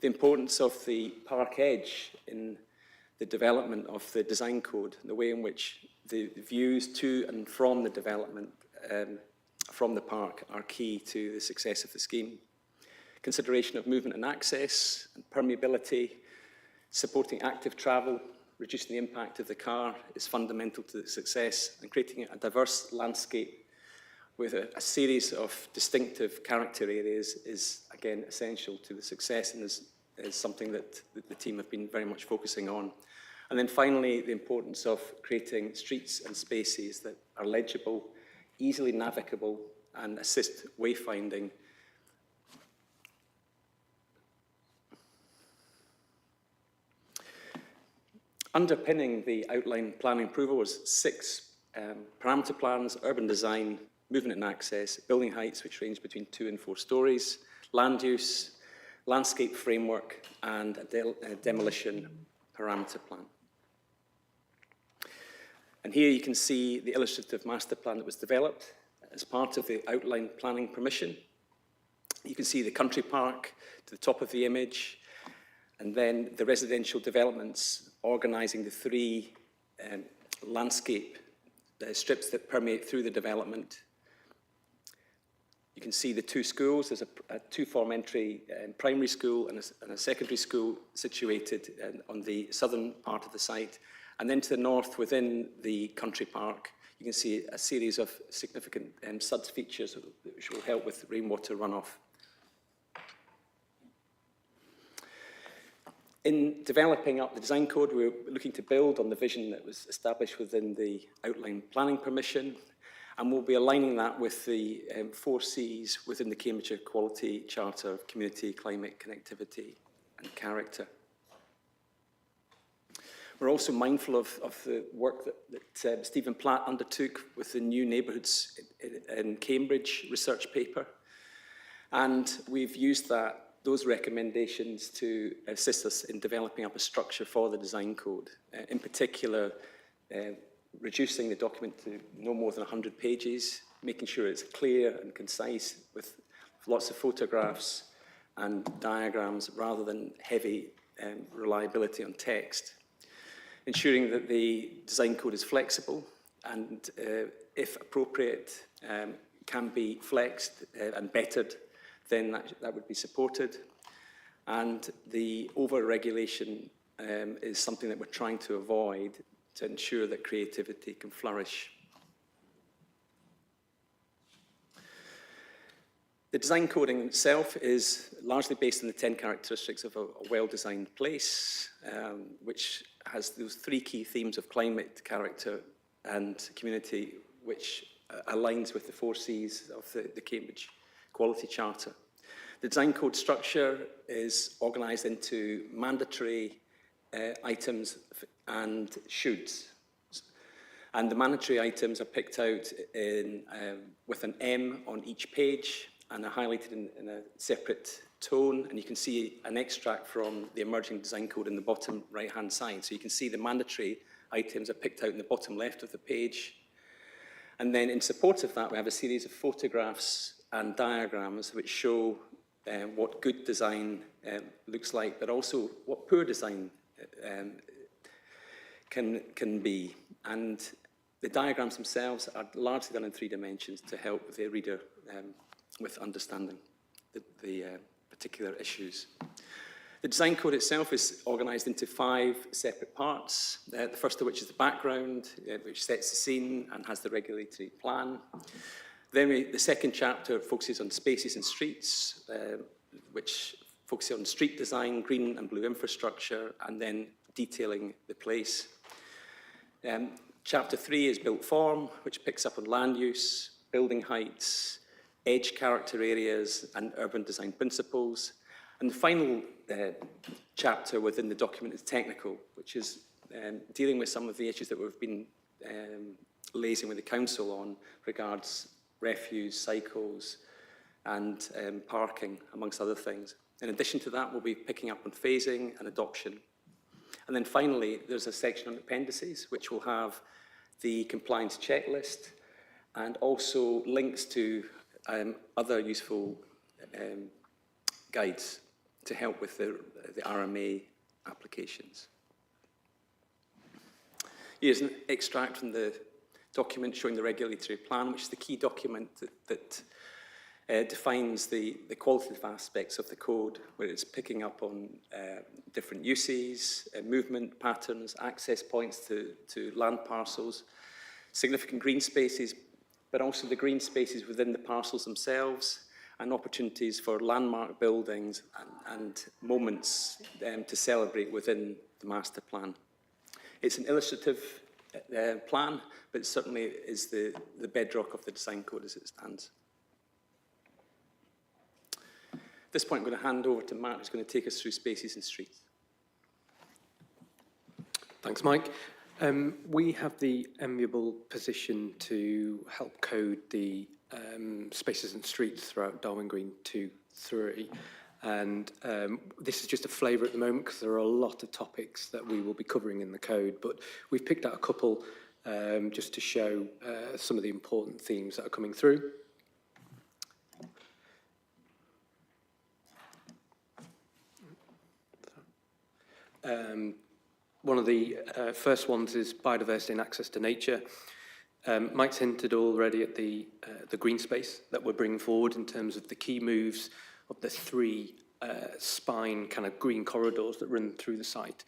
The importance of the park edge in the development of the design code, the way in which the views to and from the development from the park are key to the success of the scheme. Consideration of movement and access and permeability, supporting active travel, reducing the impact of the car is fundamental to the success, and creating a diverse landscape with a series of distinctive character areas is, again, essential to the success, and is something that the team have been very much focusing on. And then finally, the importance of creating streets and spaces that are legible, easily navigable, and assist wayfinding. Underpinning the outline planning approval was 6 parameter plans: urban design, movement and access, building heights, which range between 2 and 4 stories, land use, landscape framework, and a demolition parameter plan. And here you can see the illustrative master plan that was developed as part of the outline planning permission. You can see the country park to the top of the image, and then the residential developments organising the 3 landscape strips that permeate through the development. You can see the two schools. There's a two-form entry primary school and a secondary school situated on the southern part of the site. And then to the north, within the country park, you can see a series of significant SUDS features which will help with rainwater runoff. In developing up the design code, we're looking to build on the vision that was established within the outline planning permission, and we'll be aligning that with the 4 Cs within the Cambridgeshire Quality Charter of Community, Climate, Connectivity and Character. We're also mindful of the work that Stephen Platt undertook with the New Neighbourhoods in Cambridge research paper, and we've used those recommendations to assist us in developing up a structure for the design code, in particular reducing the document to no more than 100 pages, making sure it's clear and concise with lots of photographs and diagrams rather than heavy reliability on text. Ensuring that the design code is flexible and, if appropriate, can be flexed and bettered, then that would be supported. And the over-regulation is something that we're trying to avoid to ensure that creativity can flourish. The design coding itself is largely based on the 10 characteristics of a well-designed place, which has those 3 key themes of climate, character and community, which aligns with the 4 Cs of the Cambridge Quality Charter. The design code structure is organised into mandatory items and shoulds. And the mandatory items are picked out with an M on each page and are highlighted in a separate tone. And you can see an extract from the emerging design code in the bottom right-hand side. So you can see the mandatory items are picked out in the bottom left of the page. And then in support of that, we have a series of photographs and diagrams which show what good design looks like, but also what poor design can be. And the diagrams themselves are largely done in 3 dimensions to help the reader with understanding the particular issues. The design code itself is organised into 5 separate parts, the first of which is the background, which sets the scene and has the regulatory plan. Then the second chapter focuses on spaces and streets, which focuses on street design, green and blue infrastructure, and then detailing the place. Chapter 3 is built form, which picks up on land use, building heights, edge character areas, and urban design principles. And the final chapter within the document is technical, which is dealing with some of the issues that we've been liaising with the council on regards refuse, cycles, and parking, amongst other things. In addition to that, we'll be picking up on phasing and adoption. And then finally, there's a section on appendices, which will have the compliance checklist and also links to other useful guides to help with the RMA applications. Here's an extract from the document showing the regulatory plan, which is the key document that defines the qualitative aspects of the code, where it's picking up on different uses, movement patterns, access points to land parcels, significant green spaces, but also the green spaces within the parcels themselves, and opportunities for landmark buildings and moments to celebrate within the master plan. It's an illustrative plan, but it certainly is the bedrock of the design code as it stands. At this point, I'm going to hand over to Mark, who's going to take us through spaces and streets. Thanks, Mike. We have the enviable position to help code the spaces and streets throughout Darwin Green 2-3. And this is just a flavour at the moment because there are a lot of topics that we will be covering in the code, but we've picked out a couple just to show some of the important themes that are coming through. One of the first ones is biodiversity and access to nature. Mike's hinted already at the green space that we're bringing forward in terms of the key moves of the three spine kind of green corridors that run through the site.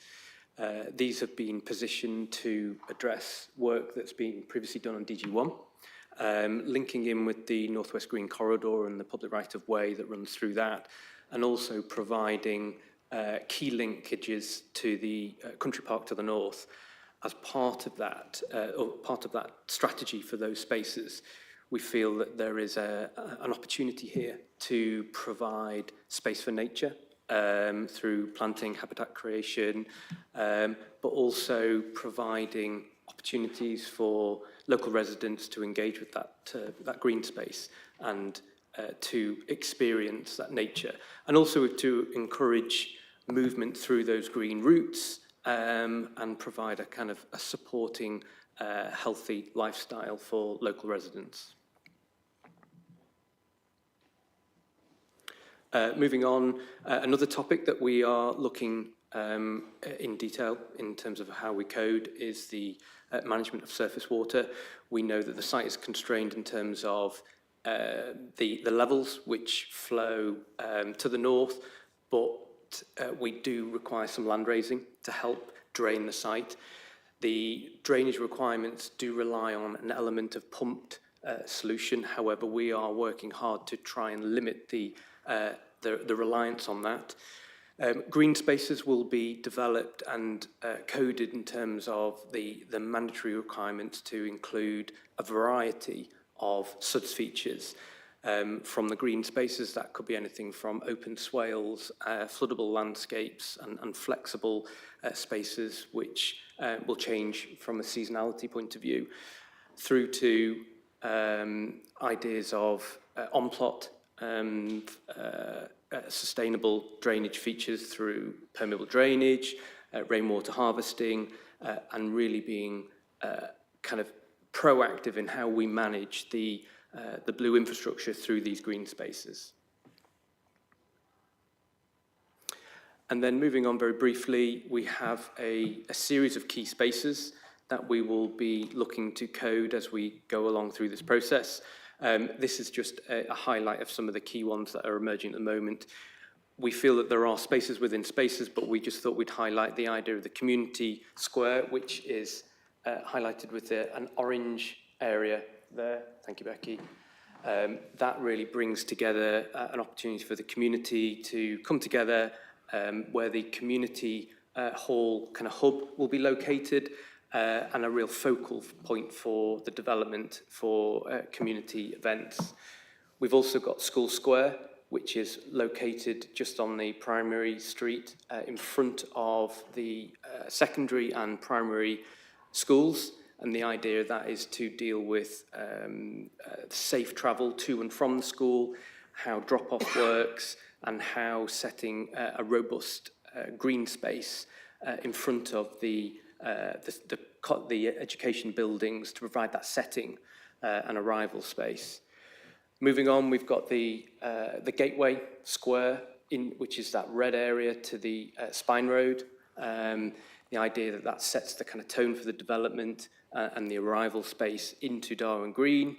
These have been positioned to address work that's been previously done on DG1, linking in with the Northwest Green Corridor and the public right-of-way that runs through that, and also providing key linkages to the country park to the north. As part of that, strategy for those spaces, we feel that there is an opportunity here to provide space for nature through planting, habitat creation, but also providing opportunities for local residents to engage with that green space and to experience that nature, and also to encourage movement through those green routes and provide a kind of a supporting healthy lifestyle for local residents. Moving on, another topic that we are looking in detail in terms of how we code is the management of surface water. We know that the site is constrained in terms of the levels which flow to the north, but we do require some land raising to help drain the site. The drainage requirements do rely on an element of pumped solution. However, we are working hard to try and limit the reliance on that. Green spaces will be developed and coded in terms of the mandatory requirements to include a variety of SUDS features. From the green spaces, that could be anything from open swales, floodable landscapes, and flexible spaces, which will change from a seasonality point of view, through to ideas of on-plot sustainable drainage features through permeable drainage, rainwater harvesting, and really being kind of proactive in how we manage the blue infrastructure through these green spaces. And then moving on very briefly, we have a series of key spaces that we will be looking to code as we go along through this process. This is just a highlight of some of the key ones that are emerging at the moment. We feel that there are spaces within spaces, but we just thought we'd highlight the idea of the community square, which is highlighted with an orange area there. Thank you, Becky. That really brings together an opportunity for the community to come together, where the community hall kind of hub will be located, and a real focal point for the development for community events. We've also got School Square, which is located just on the primary street in front of the secondary and primary schools. And the idea of that is to deal with safe travel to and from the school, how drop-off works, and how setting a robust green space in front of the education buildings to provide that setting and arrival space. Moving on, we've got the Gateway Square, which is that red area to the Spine Road. The idea that that sets the kind of tone for the development and the arrival space into Darwen Green.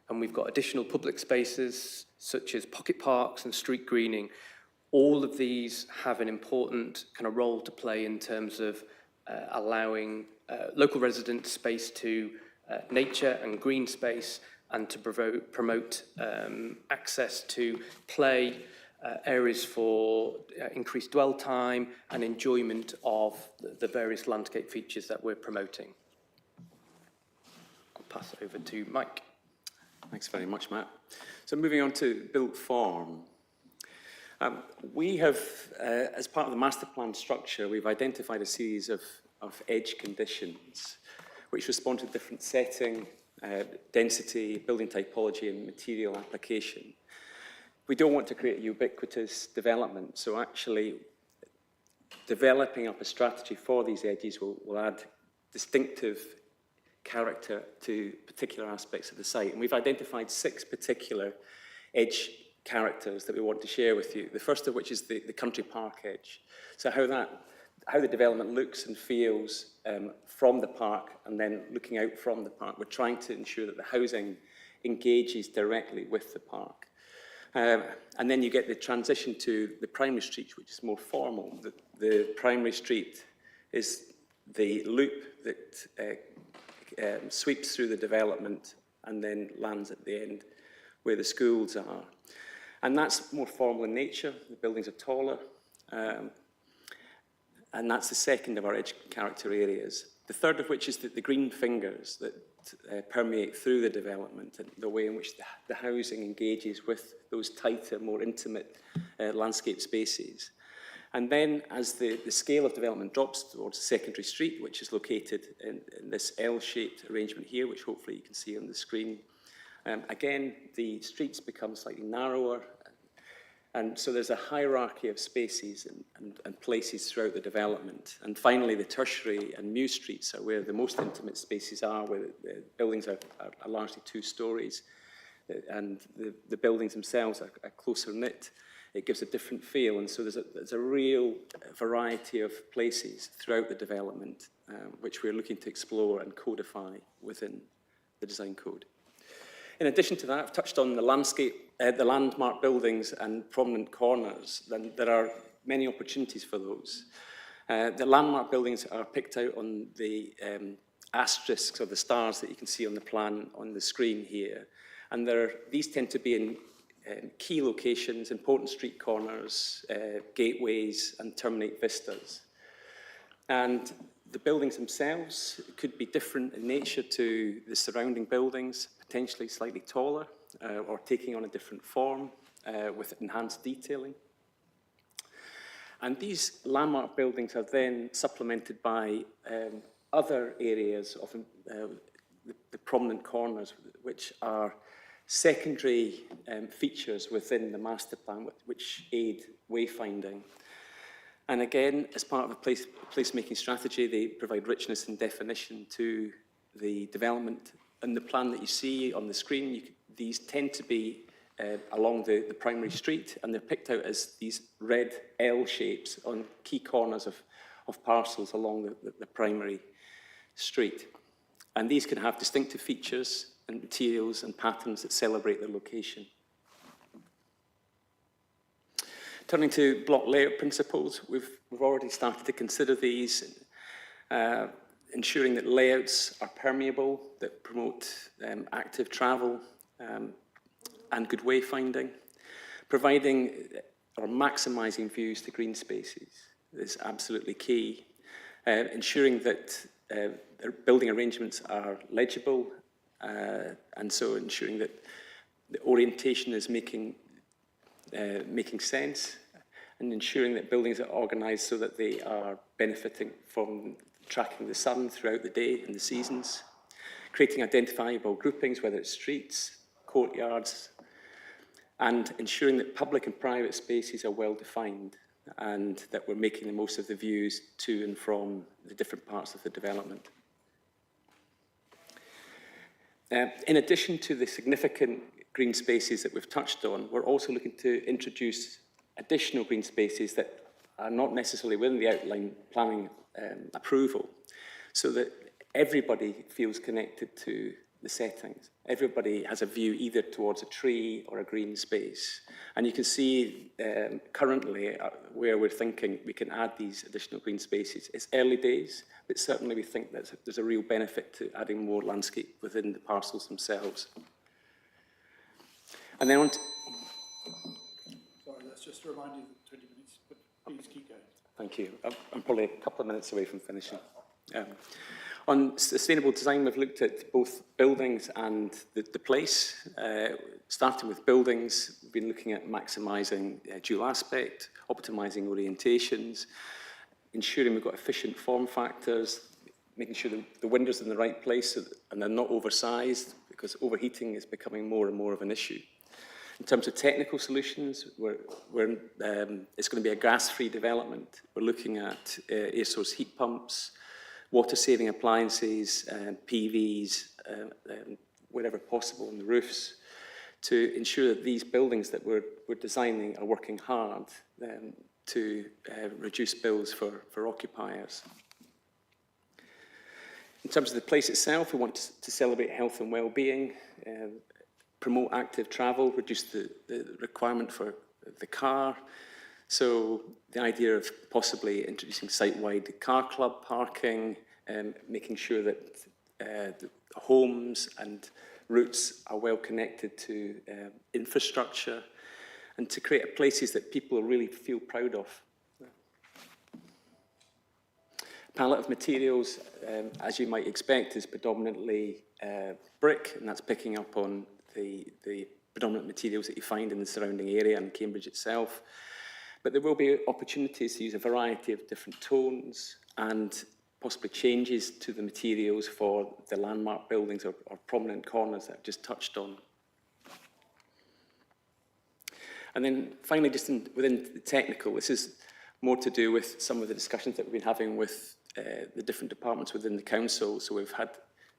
And we've got additional public spaces such as pocket parks and street greening. All of these have an important kind of role to play in terms of allowing local residents space to nature and green space, and to promote access to play, areas for increased dwell time and enjoyment of the various landscape features that we're promoting. I'll pass it over to Mike. Thanks very much, Matt. So moving on to Built Form. We have, as part of the master plan structure, we've identified a series of edge conditions which respond to different setting, density, building typology, and material application. We don't want to create a ubiquitous development, so actually developing up a strategy for these edges will add distinctive character to particular aspects of the site. And we've identified 6 particular edge characters that we want to share with you. The first of which is the country park edge. So how that how the development looks and feels from the park, and then looking out from the park. We're trying to ensure that the housing engages directly with the park. And then you get the transition to the primary street, which is more formal. The primary street is the loop that sweeps through the development and then lands at the end where the schools are. And that's more formal in nature. The buildings are taller. And that's the second of our edge character areas. The third of which is the green fingers that permeate through the development and the way in which the housing engages with those tighter, more intimate landscape spaces. And then as the scale of development drops towards the secondary street, which is located in this L-shaped arrangement here, which hopefully you can see on the screen, again, the streets become slightly narrower. And so there's a hierarchy of spaces and places throughout the development. And finally, the tertiary and muse streets are where the most intimate spaces are, where the buildings are largely 2 stories, and the buildings themselves are closer knit. It gives a different feel, and so there's a real variety of places throughout the development, which we're looking to explore and codify within the design code. In addition to that, I've touched on the landscape, the landmark buildings and prominent corners. Then there are many opportunities for those. The landmark buildings are picked out on the asterisks or the stars that you can see on the plan on the screen here. And these tend to be in key locations, important street corners, gateways, and terminate vistas. And the buildings themselves could be different in nature to the surrounding buildings, potentially slightly taller or taking on a different form with enhanced detailing. And these landmark buildings are then supplemented by other areas of the prominent corners, which are secondary features within the master plan which aid wayfinding. And again, as part of the placemaking strategy, they provide richness and definition to the development. And the plan that you see on the screen, these tend to be along the primary street, and they're picked out as these red L shapes on key corners of parcels along the primary street. And these can have distinctive features and materials and patterns that celebrate their location. Turning to block layout principles, we've already started to consider these, ensuring that layouts are permeable, that promote active travel and good wayfinding. Providing or maximising views to green spaces is absolutely key. Ensuring that their building arrangements are legible, and so ensuring that the orientation is making sense, and ensuring that buildings are organised so that they are benefiting from tracking the sun throughout the day and the seasons, creating identifiable groupings, whether it's streets, courtyards, and ensuring that public and private spaces are well defined and that we're making the most of the views to and from the different parts of the development. In addition to the significant green spaces that we've touched on, we're also looking to introduce additional green spaces that are not necessarily within the outline planning approval, so that everybody feels connected to the settings. Everybody has a view either towards a tree or a green space. And you can see currently where we're thinking we can add these additional green spaces. It's early days, but certainly we think that there's a real benefit to adding more landscape within the parcels themselves. And then on to... Sorry, that's just to remind you that 20 minutes, but please keep going. Thank you. I'm probably a couple of minutes away from finishing. On sustainable design, we've looked at both buildings and the place. Starting with buildings, we've been looking at maximising dual aspect, optimising orientations, ensuring we've got efficient form factors, making sure the windows are in the right place and they're not oversized, because overheating is becoming more and more of an issue. In terms of technical solutions, it's going to be a gas-free development. We're looking at air source heat pumps, water-saving appliances, PVs, wherever possible on the roofs, to ensure that these buildings that we're designing are working hard to reduce bills for occupiers. In terms of the place itself, we want to celebrate health and well-being, promote active travel, reduce the requirement for the car. So the idea of possibly introducing site-wide car club parking, making sure that the homes and routes are well connected to infrastructure, and to create places that people really feel proud of. Palette of materials, as you might expect, is predominantly brick, and that's picking up on the predominant materials that you find in the surrounding area and Cambridge itself. But there will be opportunities to use a variety of different tones and possibly changes to the materials for the landmark buildings or prominent corners that I've just touched on. And then finally, just within the technical, this is more to do with some of the discussions that we've been having with the different departments within the council. So we've had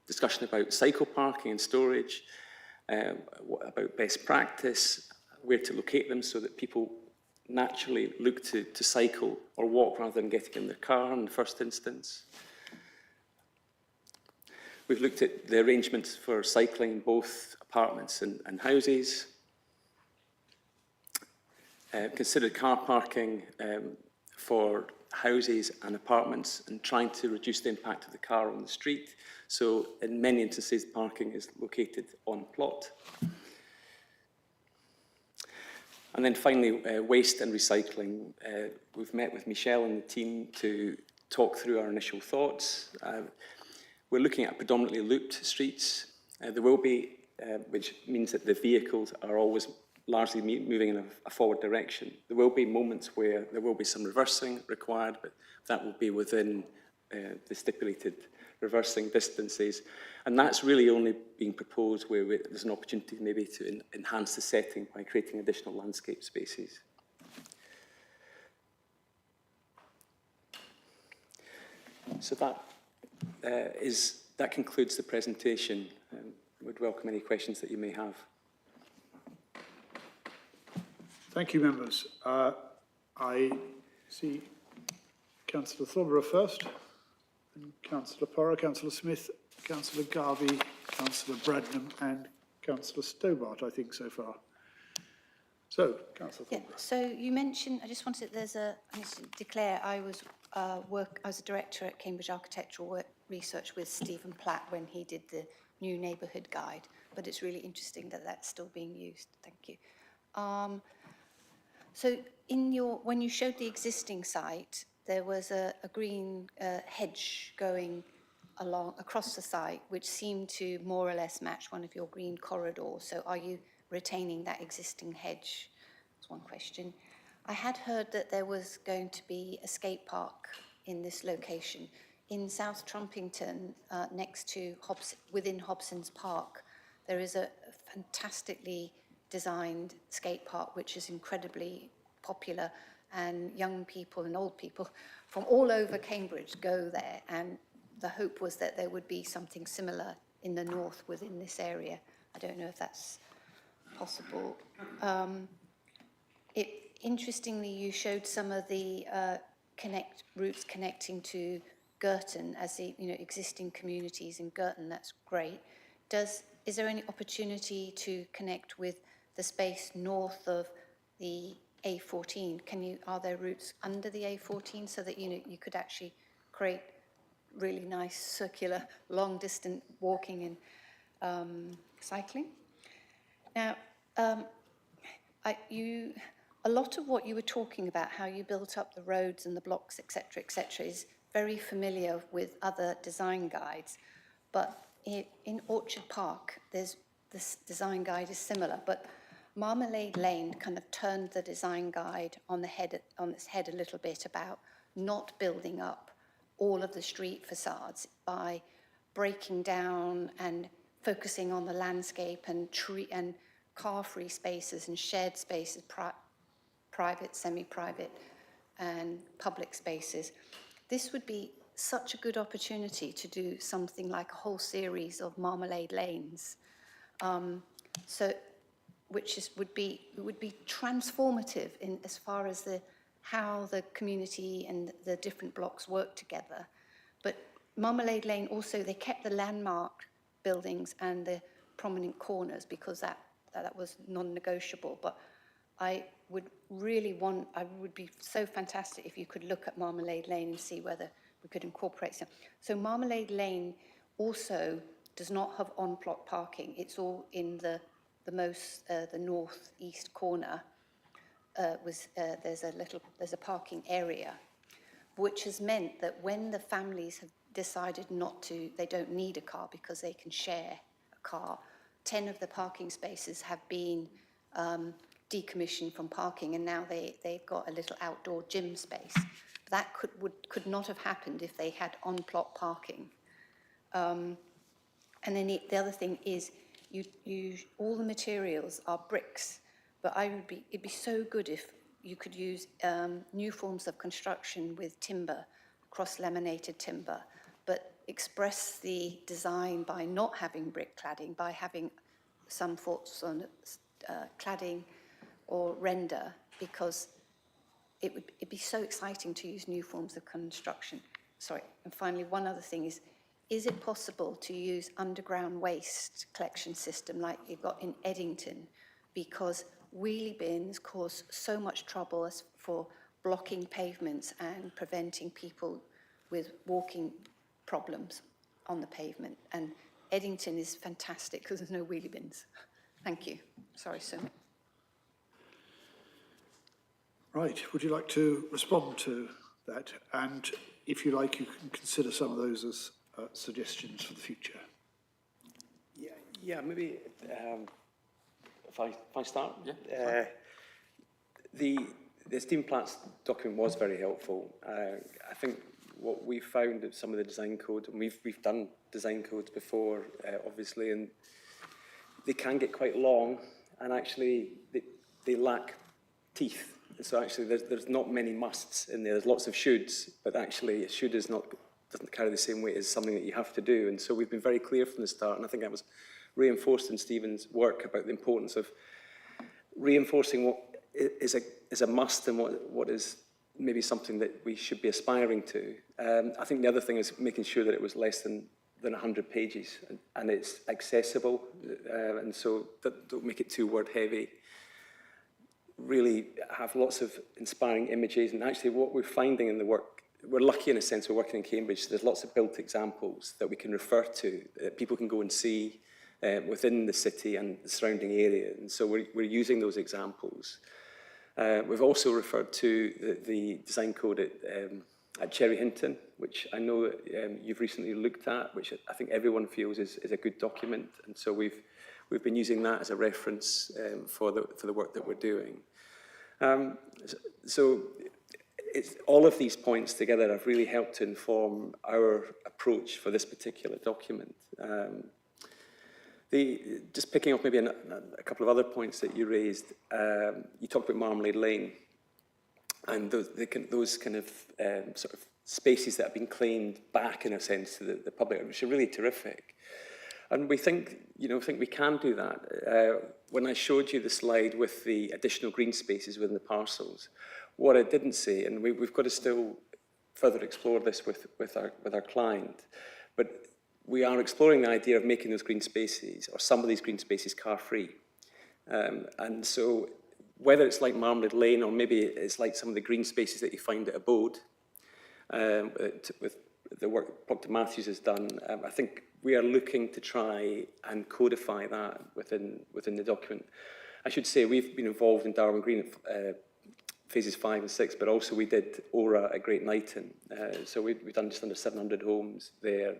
discussion about cycle parking and storage, about best practice, where to locate them so that people naturally look to cycle or walk rather than getting in their car in the first instance. We've looked at the arrangements for cycling in both apartments and houses. Considered car parking for houses and apartments and trying to reduce the impact of the car on the street. So in many instances, parking is located on plot. And then finally, waste and recycling. We've met with Michelle and the team to talk through our initial thoughts. We're looking at predominantly looped streets. There will be, which means that the vehicles are always largely moving in a forward direction. There will be moments where there will be some reversing required, but that will be within the stipulated reversing distances. And that's really only being proposed where there's an opportunity maybe to enhance the setting by creating additional landscape spaces. So that concludes the presentation. I would welcome any questions that you may have. Thank you, members. I see Councillor Thornborough first, and Councillor Porra, Councillor Smith, Councillor Garvey, Councillor Bradnam, and Councillor Stobart, I think, so far. So, Councillor Thornborough. Yeah, so you mentioned, I just wanted, I need to declare, I was a director at Cambridge Architectural Research with Stephen Platt when he did the new neighbourhood guide, but it's really interesting that that's still being used. Thank you. So when you showed the existing site, there was a green hedge going across the site, which seemed to more or less match one of your green corridors. So are you retaining that existing hedge? That's one question. I had heard that there was going to be a skate park in this location. In South Trumpington, next to within Hobson's Park, there is a fantastically designed skate park, which is incredibly popular, and young people and old people from all over Cambridge go there, and the hope was that there would be something similar in the north within this area. I don't know if that's possible. Interestingly, you showed some of the routes connecting to Girton as the existing communities in Girton. That's great. Is there any opportunity to connect with the space north of the A14? Are there routes under the A14 so that you could actually create really nice circular long distance walking and cycling? Now, a lot of what you were talking about, how you built up the roads and the blocks, etc., is very familiar with other design guides. But in Orchard Park, this design guide is similar, but Marmalade Lane kind of turned the design guide on its head a little bit about not building up all of the street facades by breaking down and focusing on the landscape and tree and car-free spaces and shared spaces, private, semi-private, and public spaces. This would be such a good opportunity to do something like a whole series of Marmalade Lanes, which would be transformative in as far as the how the community and the different blocks work together. But Marmalade Lane also, they kept the landmark buildings and the prominent corners because that was non-negotiable. But I would be so fantastic if you could look at Marmalade Lane and see whether we could incorporate some. So Marmalade Lane also does not have on-plot parking. It's all in the northeast corner. There's a parking area, which has meant that when the families have decided they don't need a car because they can share a car, 10 of the parking spaces have been decommissioned from parking, and now they've got a little outdoor gym space. That could not have happened if they had on-plot parking. And then the other thing is, all the materials are bricks, but it'd be so good if you could use new forms of construction with timber, cross-laminated timber, but express the design by not having brick cladding, by having some thoughts on cladding or render, because it'd be so exciting to use new forms of construction. Sorry, and finally, one other thing is it possible to use underground waste collection system like you've got in Eddington? Because wheelie bins cause so much trouble as for blocking pavements and preventing people with walking problems on the pavement. And Eddington is fantastic because there's no wheelie bins. Thank you. Sorry, Sumit. Right, would you like to respond to that? And if you like, you can consider some of those as suggestions for the future. Yeah, maybe if I start. Yeah. The Stephen Platt's document was very helpful. I think what we found of some of the design code, and we've done design codes before, obviously, and they can get quite long, and actually they lack teeth. So actually, there's not many musts in there. There's lots of shoulds, but actually, a should doesn't carry the same weight as something that you have to do. And so we've been very clear from the start, and I think that was reinforced in Stephen's work about the importance of reinforcing what is a must and what is maybe something that we should be aspiring to. I think the other thing is making sure that it was less than 100 pages and it's accessible, and so don't make it too word heavy. Really have lots of inspiring images, and actually what we're finding in the work, we're lucky in a sense, we're working in Cambridge, so there's lots of built examples that we can refer to, that people can go and see within the city and the surrounding area, and so we're using those examples. We've also referred to the design code at Cherry Hinton, which I know that you've recently looked at, which I think everyone feels is a good document, and so we've been using that as a reference for the work that we're doing. So all of these points together have really helped to inform our approach for this particular document. Just picking up maybe a couple of other points that you raised, you talked about Marmalade Lane and those kind of sort of spaces that have been claimed back in a sense to the public, which are really terrific. And we think we can do that. When I showed you the slide with the additional green spaces within the parcels, what I didn't say, and we've got to still further explore this with our client, but we are exploring the idea of making those green spaces, or some of these green spaces, car-free. And so whether it's like Marmalade Lane, or maybe it's like some of the green spaces that you find at Abode, with the work Dr. Matthews has done, I think we are looking to try and codify that within the document. I should say we've been involved in Darwin Green phases 5 and 6, but also we did Aura at Great Knighton. So we've done just under 700 homes there,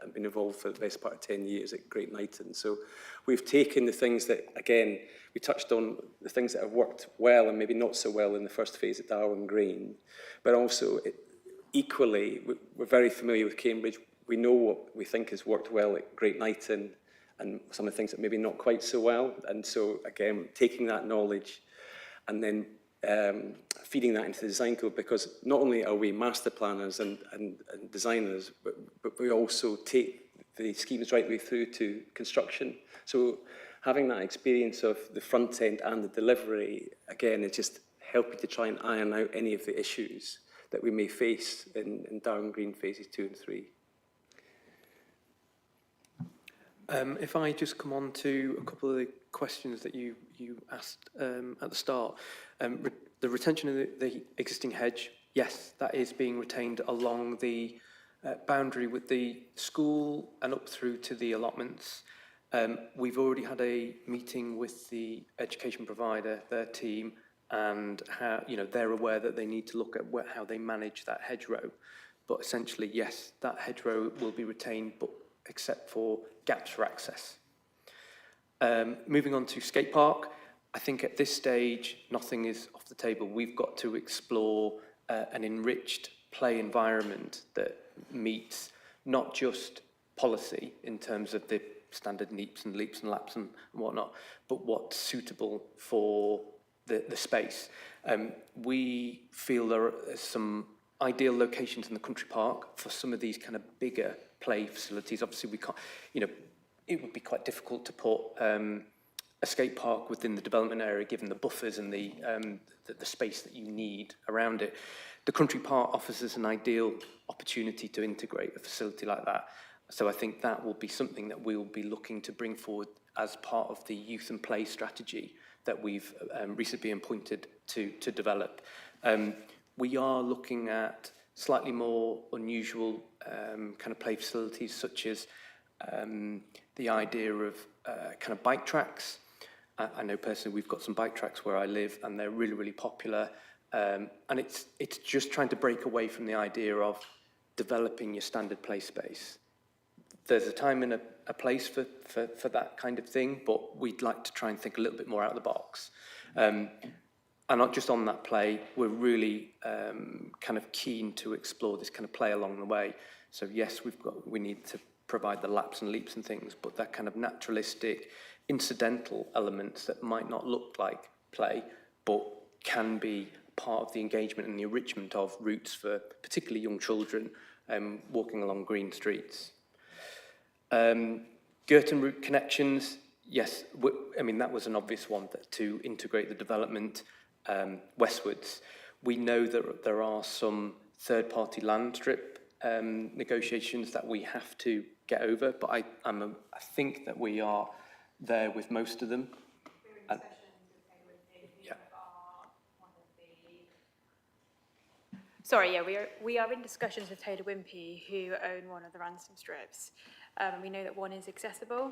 and been involved for the best part of 10 years at Great Knighton. So we've taken the things that, again, we touched on the things that have worked well and maybe not so well in the first phase at Darwin Green, but also equally, we're very familiar with Cambridge. We know what we think has worked well at Great Knighton and some of the things that maybe not quite so well. And so, again, taking that knowledge and then feeding that into the design code, because not only are we master planners and designers, but we also take the schemes right the way through to construction. So having that experience of the front end and the delivery, again, it just helping to try and iron out any of the issues that we may face in Darwin Green phases 2 and 3. If I just come on to a couple of the questions that you asked at the start. The retention of the existing hedge, yes, that is being retained along the boundary with the school and up through to the allotments. We've already had a meeting with the education provider, their team, and how, you know, they're aware that they need to look at how they manage that hedgerow. But essentially, yes, that hedgerow will be retained, but except for gaps for access. Moving on to skate park, I think at this stage, nothing is off the table. We've got to explore an enriched play environment that meets not just policy in terms of the standard NEEPs and leaps and laps and whatnot, but what's suitable for the space. We feel there are some ideal locations in the country park for some of these kind of bigger play facilities. Obviously, we can't, you know, it would be quite difficult to put a skate park within the development area, given the buffers and the space that you need around it. The country park offers us an ideal opportunity to integrate a facility like that. So I think that will be something that we'll be looking to bring forward as part of the youth and play strategy that we've recently been appointed to develop. We are looking at slightly more unusual kind of play facilities, such as the idea of kind of bike tracks. I know personally we've got some bike tracks where I live, and they're really, really popular. And it's just trying to break away from the idea of developing your standard play space. There's a time and a place for that kind of thing, but we'd like to try and think a little bit more out of the box. And not just on that play, we're really kind of keen to explore this kind of play along the way. So yes, we need to provide the laps and leaps and things, but that kind of naturalistic, incidental elements that might not look like play, but can be part of the engagement and the enrichment of routes for particularly young children walking along green streets. Girton route connections, yes, I mean, that was an obvious one, that to integrate the development westwards. We know that there are some third-party land strip negotiations that we have to get over, but I think that we are there with most of them. Sorry, yeah, we are in discussions with Taylor Wimpey, who own one of the ransom strips. We know that one is accessible.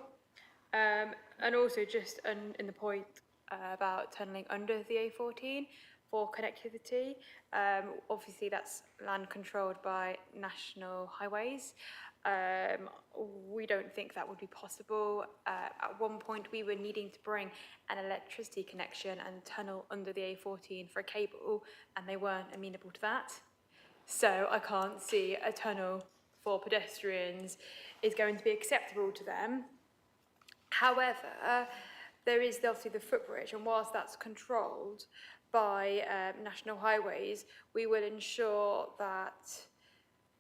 And also just in the point about tunnelling under the A14 for connectivity, obviously that's land controlled by National Highways. We don't think that would be possible. At one point we were needing to bring an electricity connection and tunnel under the A14 for a cable, and they weren't amenable to that. So I can't see a tunnel for pedestrians is going to be acceptable to them. However, there is obviously the footbridge, and whilst that's controlled by National Highways, we will ensure that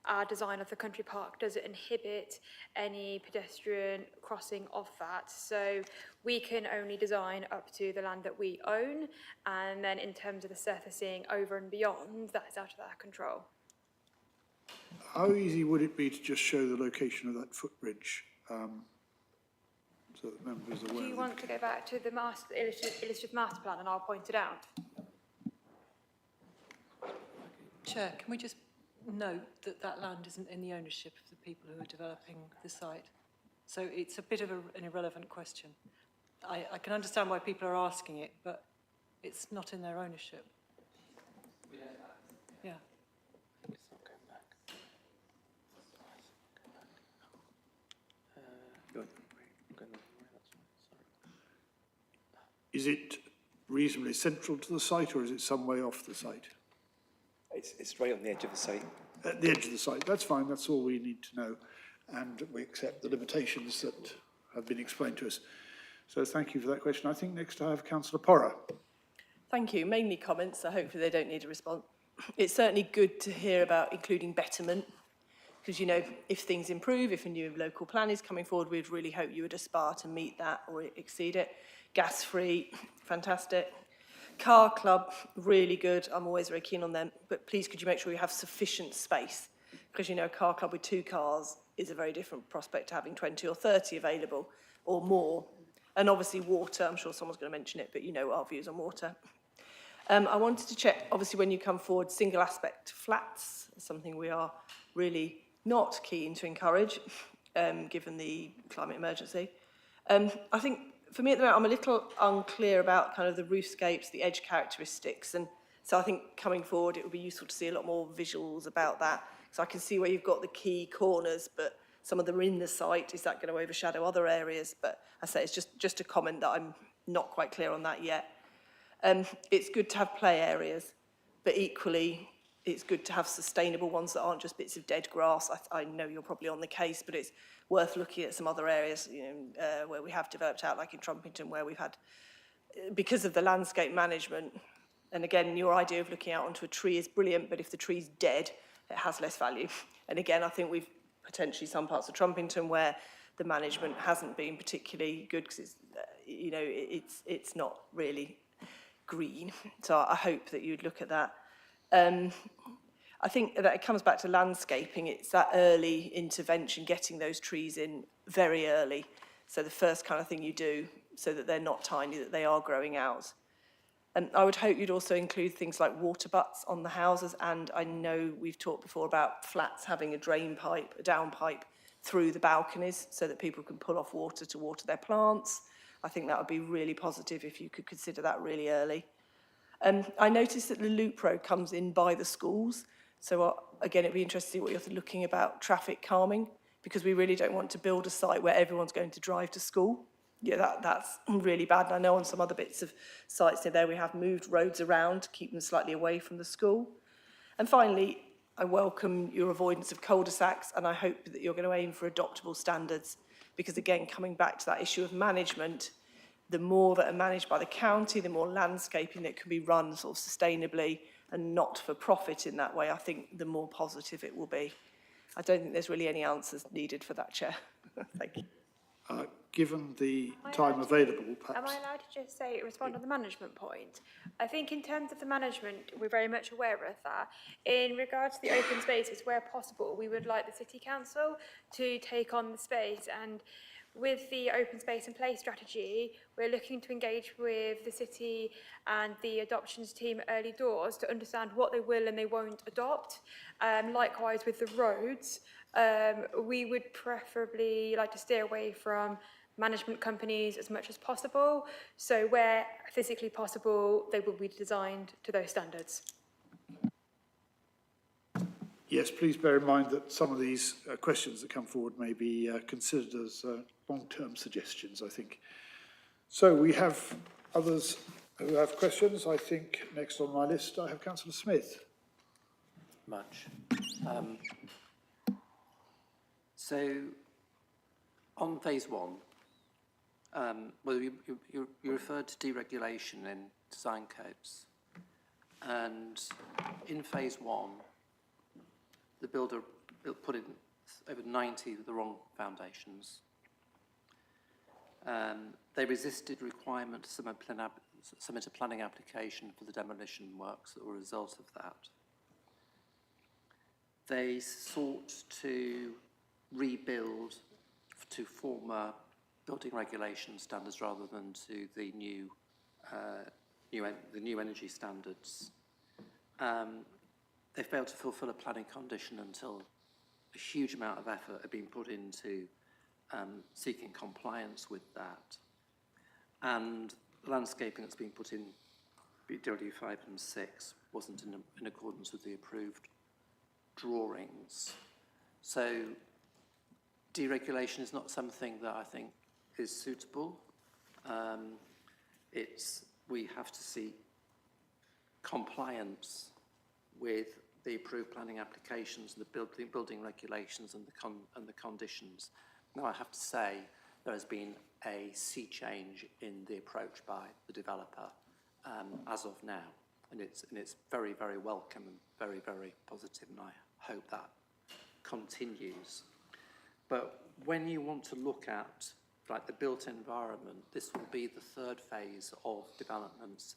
our design of the country park doesn't inhibit any pedestrian crossing of that. So we can only design up to the land that we own, and then in terms of the surfacing over and beyond, that is out of our control. How easy would it be to just show the location of that footbridge, so that members are aware? Do you want to go back to the illustrative master plan and I'll point it out? Chair, can we just note that that land isn't in the ownership of the people who are developing the site? So it's a bit of an irrelevant question. I can understand why people are asking it, but it's not in their ownership. Yeah. Is it reasonably central to the site, or is it some way off the site? It's right on the edge of the site. At the edge of the site, that's fine, that's all we need to know. And we accept the limitations that have been explained to us. So thank you for that question. I think next I have Councillor Porrer. Thank you. Mainly comments, so hopefully they don't need a response. It's certainly good to hear about including betterment, because, you know, if things improve, if a new local plan is coming forward, we'd really hope you would aspire to meet that or exceed it. Gas-free, fantastic. Car Club, really good. I'm always very keen on them. But please, could you make sure you have sufficient space? Because, you know, a car club with 2 cars is a very different prospect to having 20 or 30 available or more. And obviously water, I'm sure someone's going to mention it, but you know our views on water. I wanted to check, obviously, when you come forward, single aspect flats is something we are really not keen to encourage, given the climate emergency. I think, for me at the moment, I'm a little unclear about kind of the roofscapes, the edge characteristics, and so I think coming forward it would be useful to see a lot more visuals about that. So I can see where you've got the key corners, but some of them are in the site. Is that going to overshadow other areas? But I say it's just a comment that I'm not quite clear on that yet. It's good to have play areas, but equally it's good to have sustainable ones that aren't just bits of dead grass. I know you're probably on the case, but it's worth looking at some other areas, you know, where we have developed out, like in Trumpington, where we've had, because of the landscape management, and again, your idea of looking out onto a tree is brilliant, but if the tree's dead, it has less value. And again, I think we've potentially some parts of Trumpington where the management hasn't been particularly good because it's, you know, it's not really green. So I hope that you'd look at that. I think that it comes back to landscaping. It's that early intervention, getting those trees in very early. So the first kind of thing you do, so that they're not tiny, that they are growing out. And I would hope you'd also include things like water butts on the houses. And I know we've talked before about flats having a drain pipe, a down pipe through the balconies so that people can pull off water to water their plants. I think that would be really positive if you could consider that really early. I noticed that the loop road comes in by the schools. So again, it'd be interesting to see what you're looking about traffic calming, because we really don't want to build a site where everyone's going to drive to school. Yeah, that's really bad. And I know on some other bits of sites near there, we have moved roads around to keep them slightly away from the school. And finally, I welcome your avoidance of cul-de-sacs, and I hope that you're going to aim for adoptable standards, because again, coming back to that issue of management, the more that are managed by the county, the more landscaping that can be run sort of sustainably and not for profit in that way, I think the more positive it will be. I don't think there's really any answers needed for that, Chair. Thank you. Given the time available, perhaps. Am I allowed to just respond on the management point? I think in terms of the management, we're very much aware of that. In regards to the open spaces, where possible, we would like the City Council to take on the space. And with the open space and play strategy, we're looking to engage with the city and the adoptions team at early doors to understand what they will and they won't adopt. Likewise with the roads, we would preferably like to steer away from management companies as much as possible. So where physically possible, they will be designed to those standards. Yes, please bear in mind that some of these questions that come forward may be considered as long-term suggestions, I think. So we have others who have questions. I think next on my list I have Councillor Smith. So on phase one, well, you referred to deregulation in design codes, and in phase one, the builder put in over 90 of the wrong foundations. They resisted requirement to submit a planning application for the demolition works that were a result of that. They sought to rebuild to former building regulation standards rather than to the new energy standards. They failed to fulfil a planning condition until a huge amount of effort had been put into seeking compliance with that. And the landscaping that's been put in BW 5 and 6 wasn't in accordance with the approved drawings. So deregulation is not something that I think is suitable. We have to seek compliance with the approved planning applications and the building regulations and the conditions. Now, I have to say there has been a sea change in the approach by the developer as of now, and it's very, very welcome and very, very positive, and I hope that continues. But when you want to look at like the built environment, this will be the third phase of developments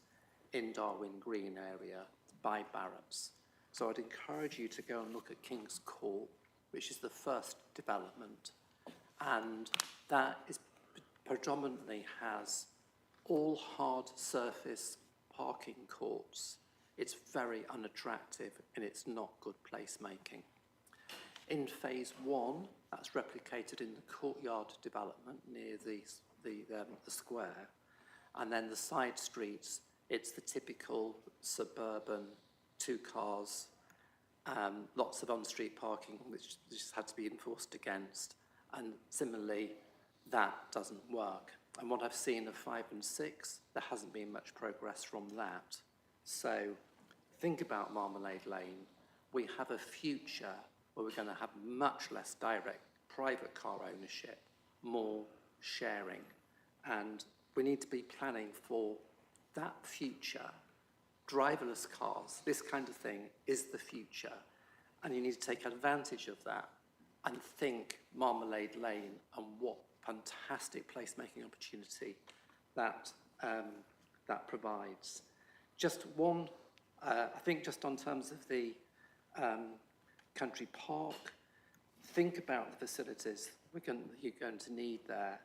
in Darwin Green area by Barratt's. So I'd encourage you to go and look at King's Court, which is the first development, and that is predominantly has all hard surface parking courts. It's very unattractive and it's not good placemaking. In phase 1, that's replicated in the courtyard development near the square, and then the side streets, it's the typical suburban 2 cars, lots of on-street parking, which just had to be enforced against, and similarly, that doesn't work. And what I've seen of 5 and 6, there hasn't been much progress from that. So think about Marmalade Lane. We have a future where we're going to have much less direct private car ownership, more sharing. And we need to be planning for that future. Driverless cars, this kind of thing is the future. And you need to take advantage of that and think Marmalade Lane and what fantastic placemaking opportunity that, that provides. Just one, I think just on terms of the country park, think about the facilities you're going to need there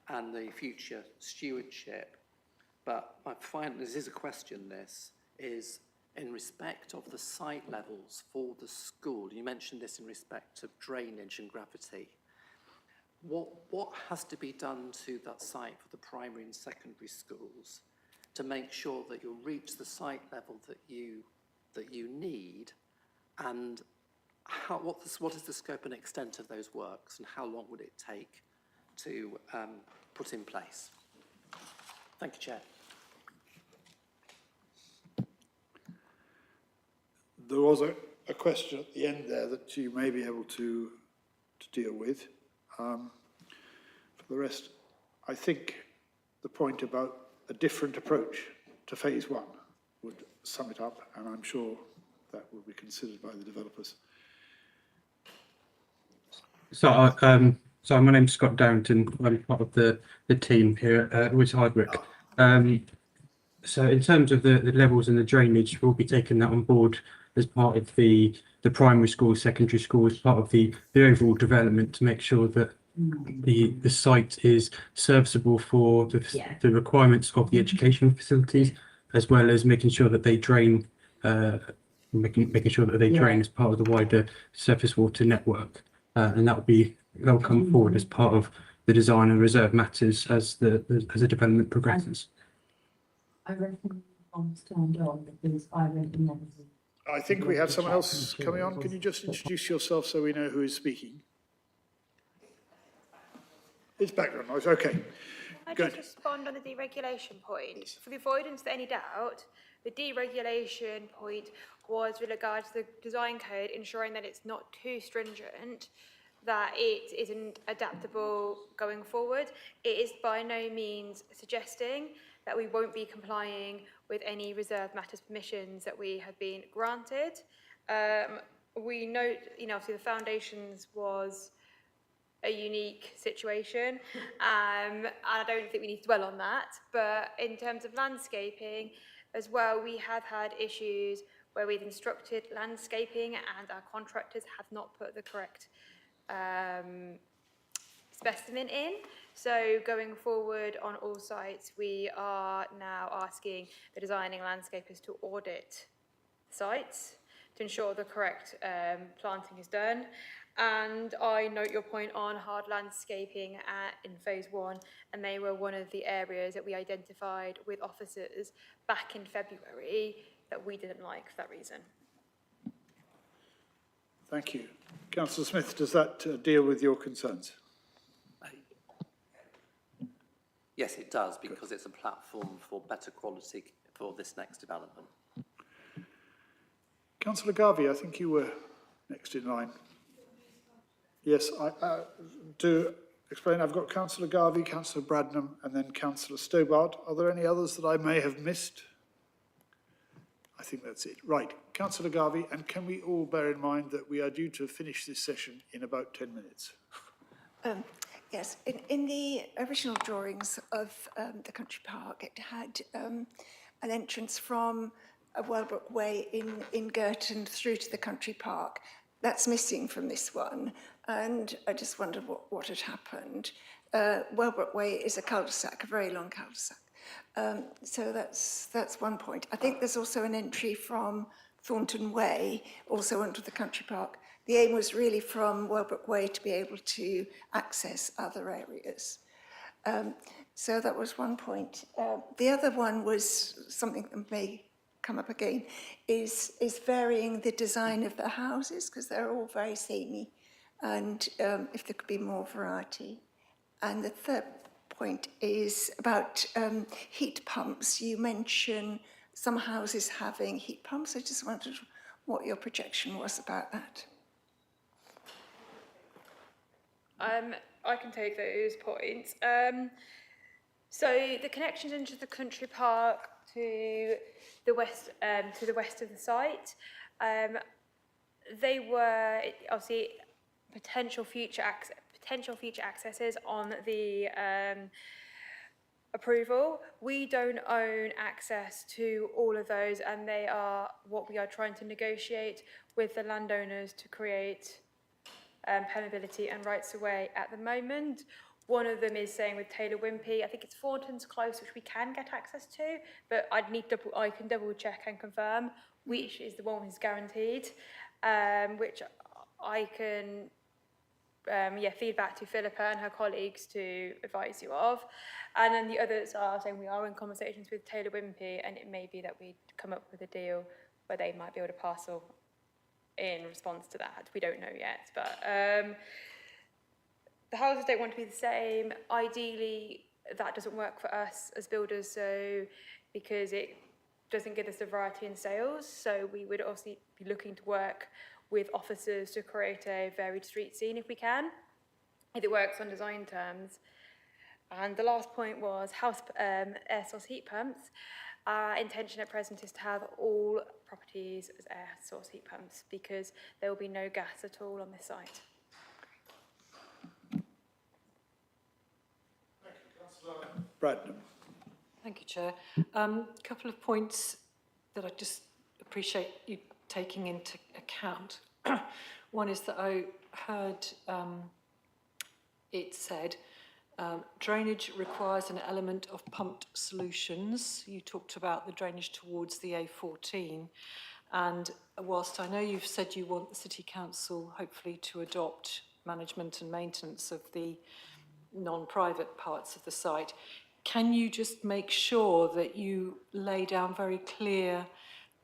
and the future stewardship. But my final, this is a question, this, is in respect of the site levels for the school. You mentioned this in respect of drainage and gravity. What has to be done to that site for the primary and secondary schools to make sure that you'll reach the site level that you need, and what is the scope and extent of those works, and how long would it take to put in place? Thank you, Chair. There was a question at the end there that you may be able to deal with. For the rest, I think the point about a different approach to phase 1 would sum it up, and I'm sure that will be considered by the developers. So, my name's Scott Darrington. I'm part of the team here at Woods Hardwick. So in terms of the levels and the drainage, we'll be taking that on board as part of the primary school, secondary school, as part of the overall development to make sure that the site is serviceable for the requirements of the educational facilities, as well as making sure that they drain, making sure that they drain as part of the wider surface water network. And that'll come forward as part of the design and reserve matters as the development progresses. I reckon I'll stand on because I reckon I think we have someone else coming on. Can you just introduce yourself so we know who is speaking? It's background noise, okay. I just respond on the deregulation point. For the avoidance of any doubt, the deregulation point was with regard to the design code, ensuring that it's not too stringent, that it isn't adaptable going forward. It is by no means suggesting that we won't be complying with any reserved matters permissions that we have been granted. We note, obviously the foundations was a unique situation, and I don't think we need to dwell on that, but in terms of landscaping as well, we have had issues where we've instructed landscaping and our contractors have not put the correct specimen in. So going forward on all sites, we are now asking the designing landscapers to audit sites to ensure the correct planting is done. And I note your point on hard landscaping in phase 1, and they were one of the areas that we identified with officers back in February that we didn't like for that reason. Thank you. Councillor Smith, does that deal with your concerns? Yes, it does, because it's a platform for better quality for this next development. Councillor Garvey, I think you were next in line. Yes, to explain, I've got Councillor Garvey, Councillor Bradnam, and then Councillor Stobart. Are there any others that I may have missed? I think that's it. Right, Councillor Garvey, and can we all bear in mind that we are due to finish this session in about 10 minutes? Yes, in the original drawings of the country park, it had an entrance from Wellbrook Way in Girton through to the country park. That's missing from this one, and I just wondered what had happened. Wellbrook Way is a cul-de-sac, a very long cul-de-sac. So that's one point. I think there's also an entry from Thornton Way, also onto the country park. The aim was really from Wellbrook Way to be able to access other areas. So that was one point. The other one was something that may come up again, is varying the design of the houses, because they're all very samey, and if there could be more variety. And the third point is about heat pumps. You mention some houses having heat pumps. I just wondered what your projection was about that. I can take those points. So the connections into the country park to the west of the site, they were obviously potential future accesses on the approval. We don't own access to all of those, and they are what we are trying to negotiate with the landowners to create permeability and rights of way at the moment. One of them is saying with Taylor Wimpey, I think it's Thornton's Close, which we can get access to, but I can double check and confirm which is the one who's guaranteed, which I can feed back to Philippa and her colleagues to advise you of. And then the others are saying we are in conversations with Taylor Wimpey, and it may be that we come up with a deal where they might be able to parcel in response to that. We don't know yet, but the houses don't want to be the same. Ideally, that doesn't work for us as builders, so because it doesn't give us the variety in sales. So we would obviously be looking to work with officers to create a varied street scene if we can, if it works on design terms. And the last point was air source heat pumps. Our intention at present is to have all properties as air source heat pumps, because there will be no gas at all on this site. Bradnam. Thank you, Chair. A couple of points that I just appreciate you taking into account. One is that I heard it said drainage requires an element of pumped solutions. You talked about the drainage towards the A14, and whilst I know you've said you want the City Council hopefully to adopt management and maintenance of the non-private parts of the site, can you just make sure that you lay down very clear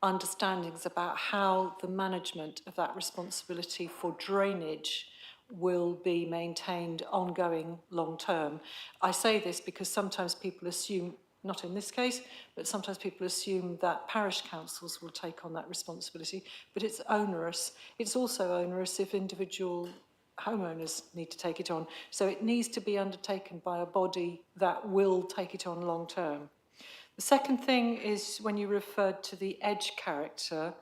understandings about how the management of that responsibility for drainage will be maintained ongoing long term? I say this because sometimes people assume, not in this case, but sometimes people assume that parish councils will take on that responsibility, but it's onerous. It's also onerous if individual homeowners need to take it on. So it needs to be undertaken by a body that will take it on long term. The second thing is when you referred to the edge character,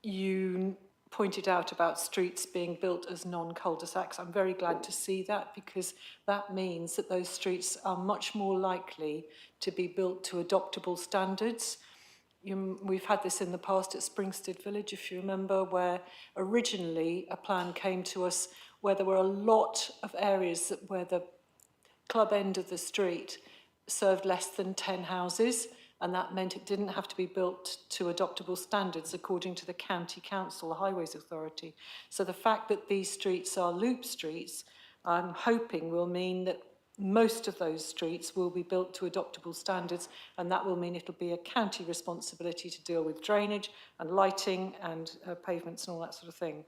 you pointed out about streets being built as non-cul-de-sacs. I'm very glad to see that, because that means that those streets are much more likely to be built to adoptable standards. We've had this in the past at Springstead Village, if you remember, where originally a plan came to us where there were a lot of areas where the club end of the street served less than 10 houses, and that meant it didn't have to be built to adoptable standards according to the county council, the highways authority. So the fact that these streets are loop streets, I'm hoping will mean that most of those streets will be built to adoptable standards, and that will mean it'll be a county responsibility to deal with drainage and lighting and pavements and all that sort of thing.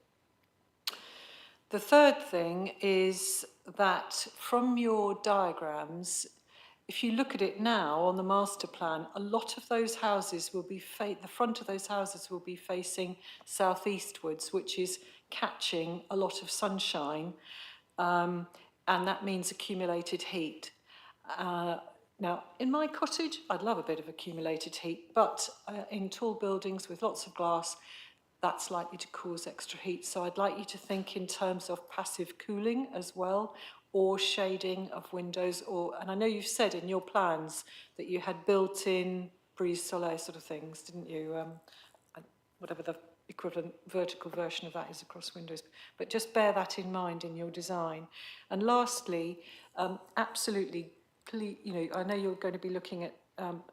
The third thing is that from your diagrams, if you look at it now on the master plan, a lot of those houses will be, the front of those houses will be facing southeastwards, which is catching a lot of sunshine. And that means accumulated heat. Now, in my cottage, I'd love a bit of accumulated heat, but in tall buildings with lots of glass, that's likely to cause extra heat. So I'd like you to think in terms of passive cooling as well, or shading of windows, or, and I know you've said in your plans that you had built-in brise soleil sort of things, didn't you? Whatever the equivalent vertical version of that is across windows, but just bear that in mind in your design. And lastly, absolutely, you know, I know you're going to be looking at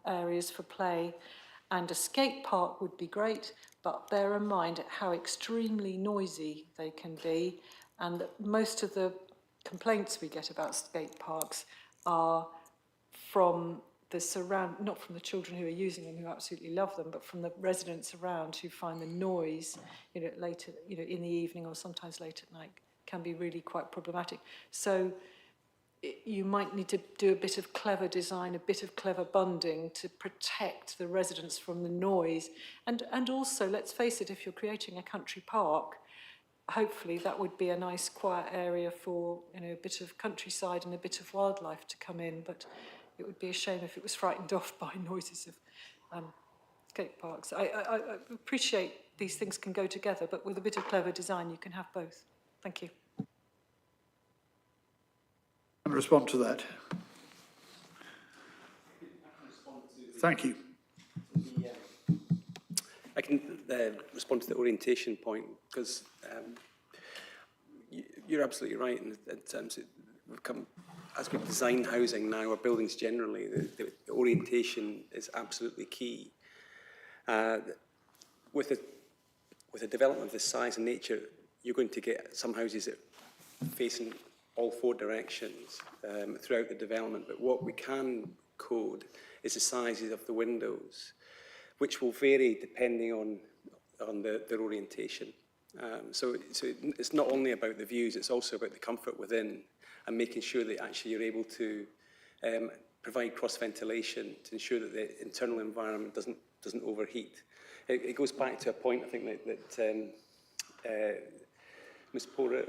areas for play, and a skate park would be great, but bear in mind how extremely noisy they can be, and that most of the complaints we get about skate parks are from the not from the children who are using them, who absolutely love them, but from the residents around who find the noise, you know, later, you know, in the evening or sometimes late at night, can be really quite problematic. So you might need to do a bit of clever design, a bit of clever bunding to protect the residents from the noise. And also, let's face it, if you're creating a country park, hopefully that would be a nice quiet area for, you know, a bit of countryside and a bit of wildlife to come in. But it would be a shame if it was frightened off by noises of skate parks. I appreciate these things can go together, but with a bit of clever design, you can have both. Thank you. And respond to that. Thank you. I can respond to the orientation point, because you're absolutely right in terms of we've come, as we design housing now, or buildings generally, the orientation is absolutely key. With a development of this size and nature, you're going to get some houses that face in all four directions throughout the development. But what we can code is the sizes of the windows, which will vary depending on their orientation. So it's not only about the views, it's also about the comfort within, and making sure that actually you're able to provide cross-ventilation to ensure that the internal environment doesn't overheat. It goes back to a point, I think, that Ms. Porter,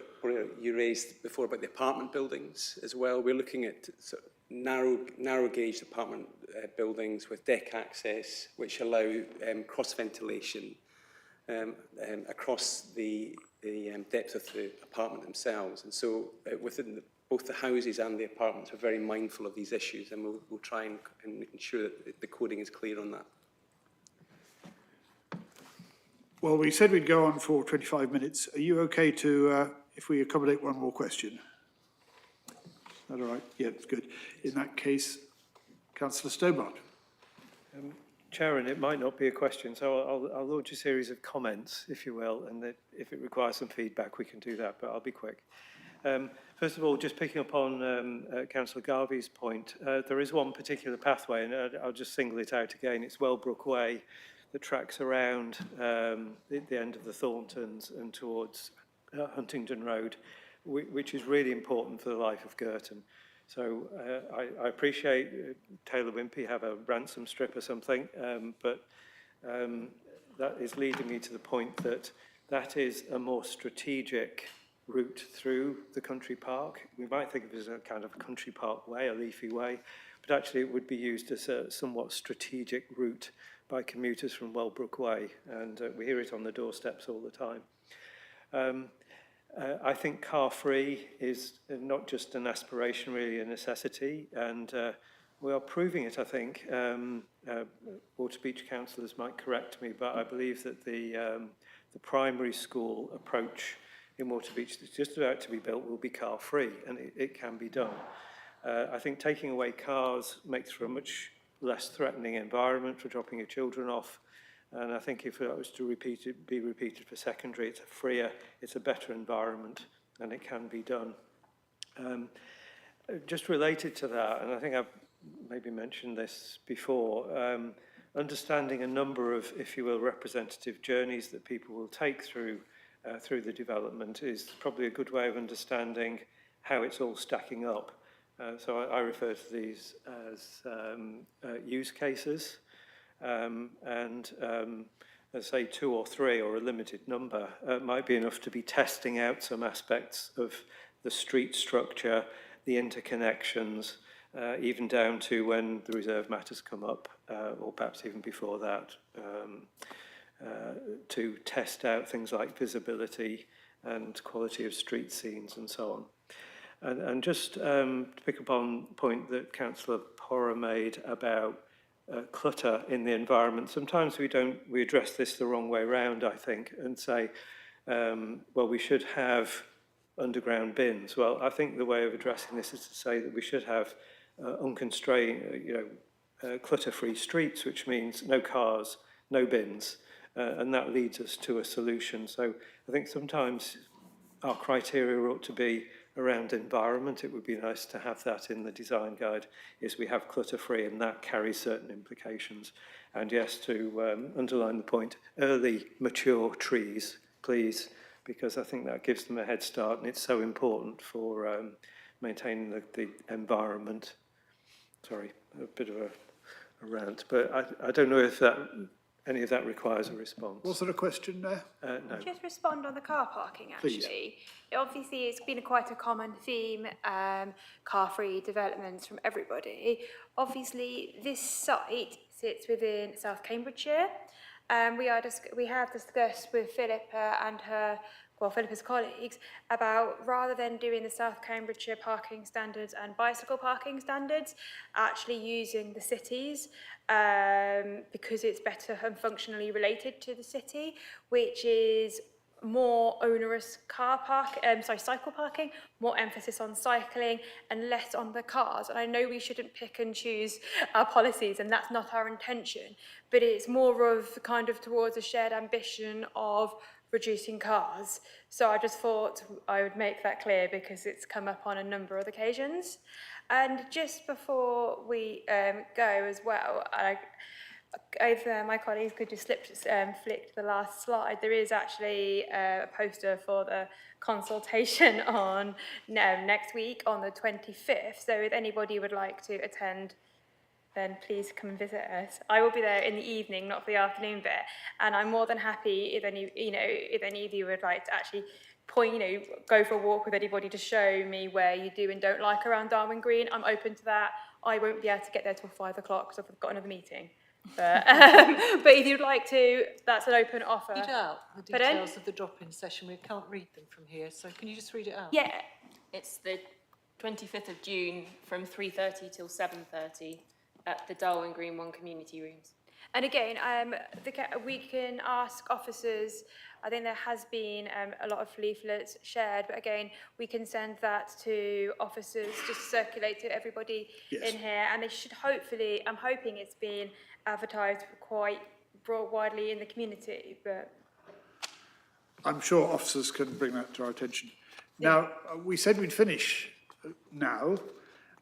you raised before about the apartment buildings as well. We're looking at sort of narrow gauge apartment buildings with deck access, which allow cross-ventilation across the depth of the apartment themselves. And so within both the houses and the apartments are very mindful of these issues, and we'll try and ensure that the coding is clear on that. Well, we said we'd go on for 25 minutes. Are you okay to, if we accommodate one more question? Is that all right? Yeah, it's good. In that case, Councillor Stobart. Chair, it might not be a question, so I'll launch a series of comments, if you will, and that if it requires some feedback, we can do that, but I'll be quick. First of all, just picking up on Councillor Garvey's point, there is one particular pathway, and I'll just single it out again. It's Wellbrook Way, that tracks around the end of the Thorntons and towards Huntingdon Road, which is really important for the life of Girton. So I appreciate Taylor Wimpey have a ransom strip or something, but that is leading me to the point that is a more strategic route through the country park. We might think of it as a kind of country park way, a leafy way, but actually it would be used as a somewhat strategic route by commuters from Wellbrook Way, and we hear it on the doorsteps all the time. I think car-free is not just an aspiration, really a necessity, and we are proving it, I think. Waterbeach councillors might correct me, but I believe that the primary school approach in Waterbeach that's just about to be built will be car-free, and it can be done. I think taking away cars makes for a much less threatening environment for dropping your children off. And I think if that was to be repeated for secondary, it's a freer, it's a better environment, and it can be done. Just related to that, and I think I've maybe mentioned this before, understanding a number of, if you will, representative journeys that people will take through the development is probably a good way of understanding how it's all stacking up. So I refer to these as use cases, and let's say 2 or 3 or a limited number might be enough to be testing out some aspects of the street structure, the interconnections, even down to when the reserve matters come up, or perhaps even before that, to test out things like visibility and quality of street scenes and so on. And just to pick up on the point that Councillor Porra made about clutter in the environment, sometimes we address this the wrong way round, I think, and say, well, we should have underground bins. Well, I think the way of addressing this is to say that we should have unconstrained, clutter-free streets, which means no cars, no bins, and that leads us to a solution. So I think sometimes our criteria ought to be around environment. It would be nice to have that in the design guide, is we have clutter-free, and that carries certain implications. And yes, to underline the point, early mature trees, please, because I think that gives them a head start, and it's so important for maintaining the environment. Sorry, a bit of a rant, but I don't know if any of that requires a response. Was there a question there? No. Just respond on the car parking, Please. actually. Obviously, it's been quite a common theme, car-free developments from everybody. Obviously, this site sits within South Cambridgeshire. We have discussed with Philippa and Philippa's colleagues about, rather than doing the South Cambridgeshire parking standards and bicycle parking standards, actually using the cities, because it's better and functionally related to the city, which is more onerous cycle parking, more emphasis on cycling and less on the cars. And I know we shouldn't pick and choose our policies, and that's not our intention, but it's more of kind of towards a shared ambition of reducing cars. So I just thought I would make that clear because it's come up on a number of occasions. And just before we go as well, if my colleagues could just flick to the last slide, there is actually a poster for the consultation on next week on the 25th. So if anybody would like to attend, then please come and visit us. I will be there in the evening, not for the afternoon bit, and I'm more than happy if any of you would like to actually go for a walk with anybody to show me where you do and don't like around Darwin Green. I'm open to that. I won't be able to get there till 5 o'clock because I've got another meeting. But if you'd like to, that's an open offer. Read out the details of the drop-in session. We can't read them from here, so can you just read it out? Yeah, it's the 25th of June from 3:30 till 7:30 at the Darwin Green 1 community rooms. And again, we can ask officers. I think there has been a lot of leaflets shared, but again, we can send that to officers, just circulate to everybody in here, and they should hopefully, I'm hoping it's been advertised quite widely in the community, but I'm sure officers can bring that to our attention. Now, we said we'd finish now.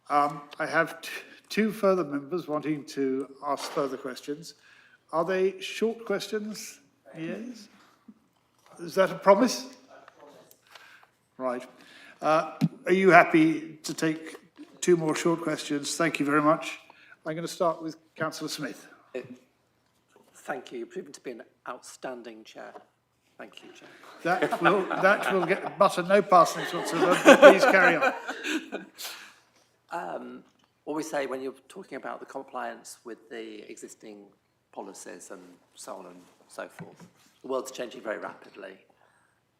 I have two further members wanting to ask further questions. Are they short questions? Yes. Is that a promise? Right. Are you happy to take two more short questions? Thank you very much. I'm going to start with Councillor Smith. Thank you. You've proven to be an outstanding chair. Thank you, Chair. That will get butter no parsnips whatsoever, but please carry on. What we say when you're talking about the compliance with the existing policies and so on and so forth, the world's changing very rapidly.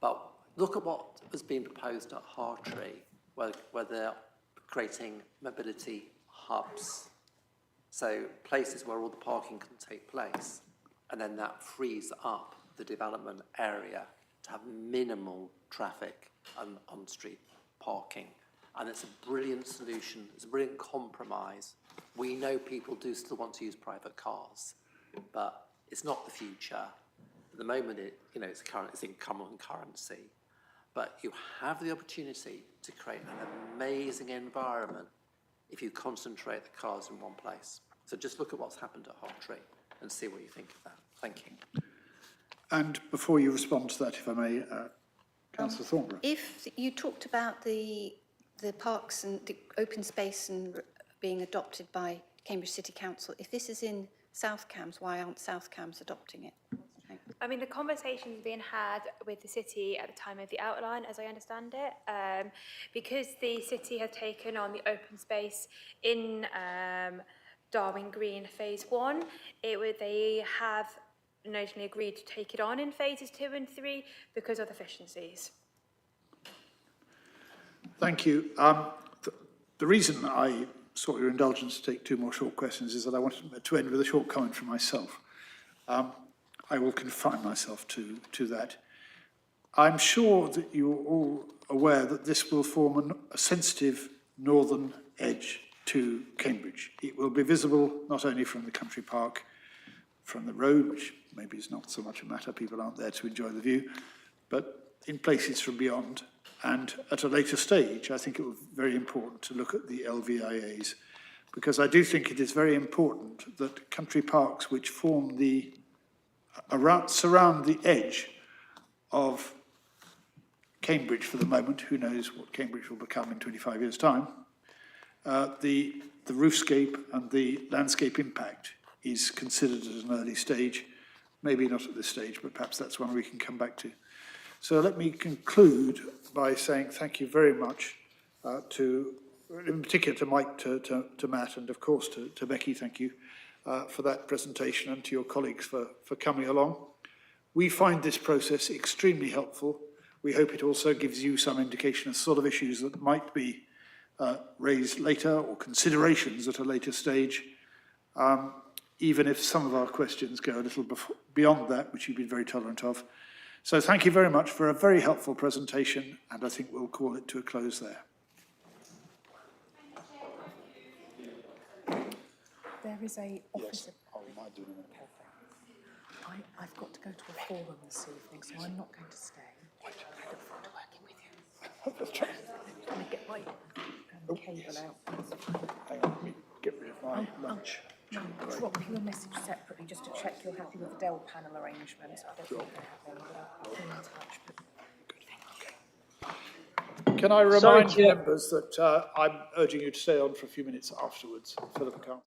But look at what has been proposed at Hartree, where they're creating mobility hubs. So places where all the parking can take place, and then that frees up the development area to have minimal traffic and on-street parking. And it's a brilliant solution, it's a brilliant compromise. We know people do still want to use private cars, but it's not the future. At the moment, it's in common currency. But you have the opportunity to create an amazing environment if you concentrate the cars in one place. So just look at what's happened at Hartree and see what you think of that. Thank you. And before you respond to that, if I may, Councillor Thornborough. If you talked about the parks and the open space and being adopted by Cambridge City Council, if this is in South Cambs, why aren't South Cambs adopting it? I mean, the conversations being had with the city at the time of the outline, as I understand it, because the city have taken on the open space in Darwin Green Phase 1, they have notionally agreed to take it on in Phases 2 and 3 because of efficiencies. Thank you. The reason I sought your indulgence to take 2 more short questions is that I wanted to end with a short comment from myself. I will confine myself to that. I'm sure that you're all aware that this will form a sensitive northern edge to Cambridge. It will be visible not only from the country park, from the road, which maybe is not so much a matter, people aren't there to enjoy the view, but in places from beyond. And at a later stage, I think it will be very important to look at the LVIAs, because I do think it is very important that country parks which form surround the edge of Cambridge for the moment, who knows what Cambridge will become in 25 years' time, the roofscape and the landscape impact is considered at an early stage, maybe not at this stage, but perhaps that's one we can come back to. So let me conclude by saying thank you very much in particular to Mike, to Matt, and of course to Becky, thank you for that presentation, and to your colleagues for coming along. We find this process extremely helpful. We hope it also gives you some indication of sort of issues that might be raised later, or considerations at a later stage, even if some of our questions go a little beyond that, which you've been very tolerant of. So thank you very much for a very helpful presentation, and I think we'll call it to a close there. There is a officer. I've got to go to a forum this evening, so I'm not going to stay. I look forward to working with you. Let's try. Can I get my cable out? Hang on, let me get rid of my lunch. I'll drop you a message separately just to check you're happy with the Dell panel arrangements. I don't think I have them, but I'll be in touch. But Can I remind members that I'm urging you to stay on for a few minutes afterwards, Philip can't.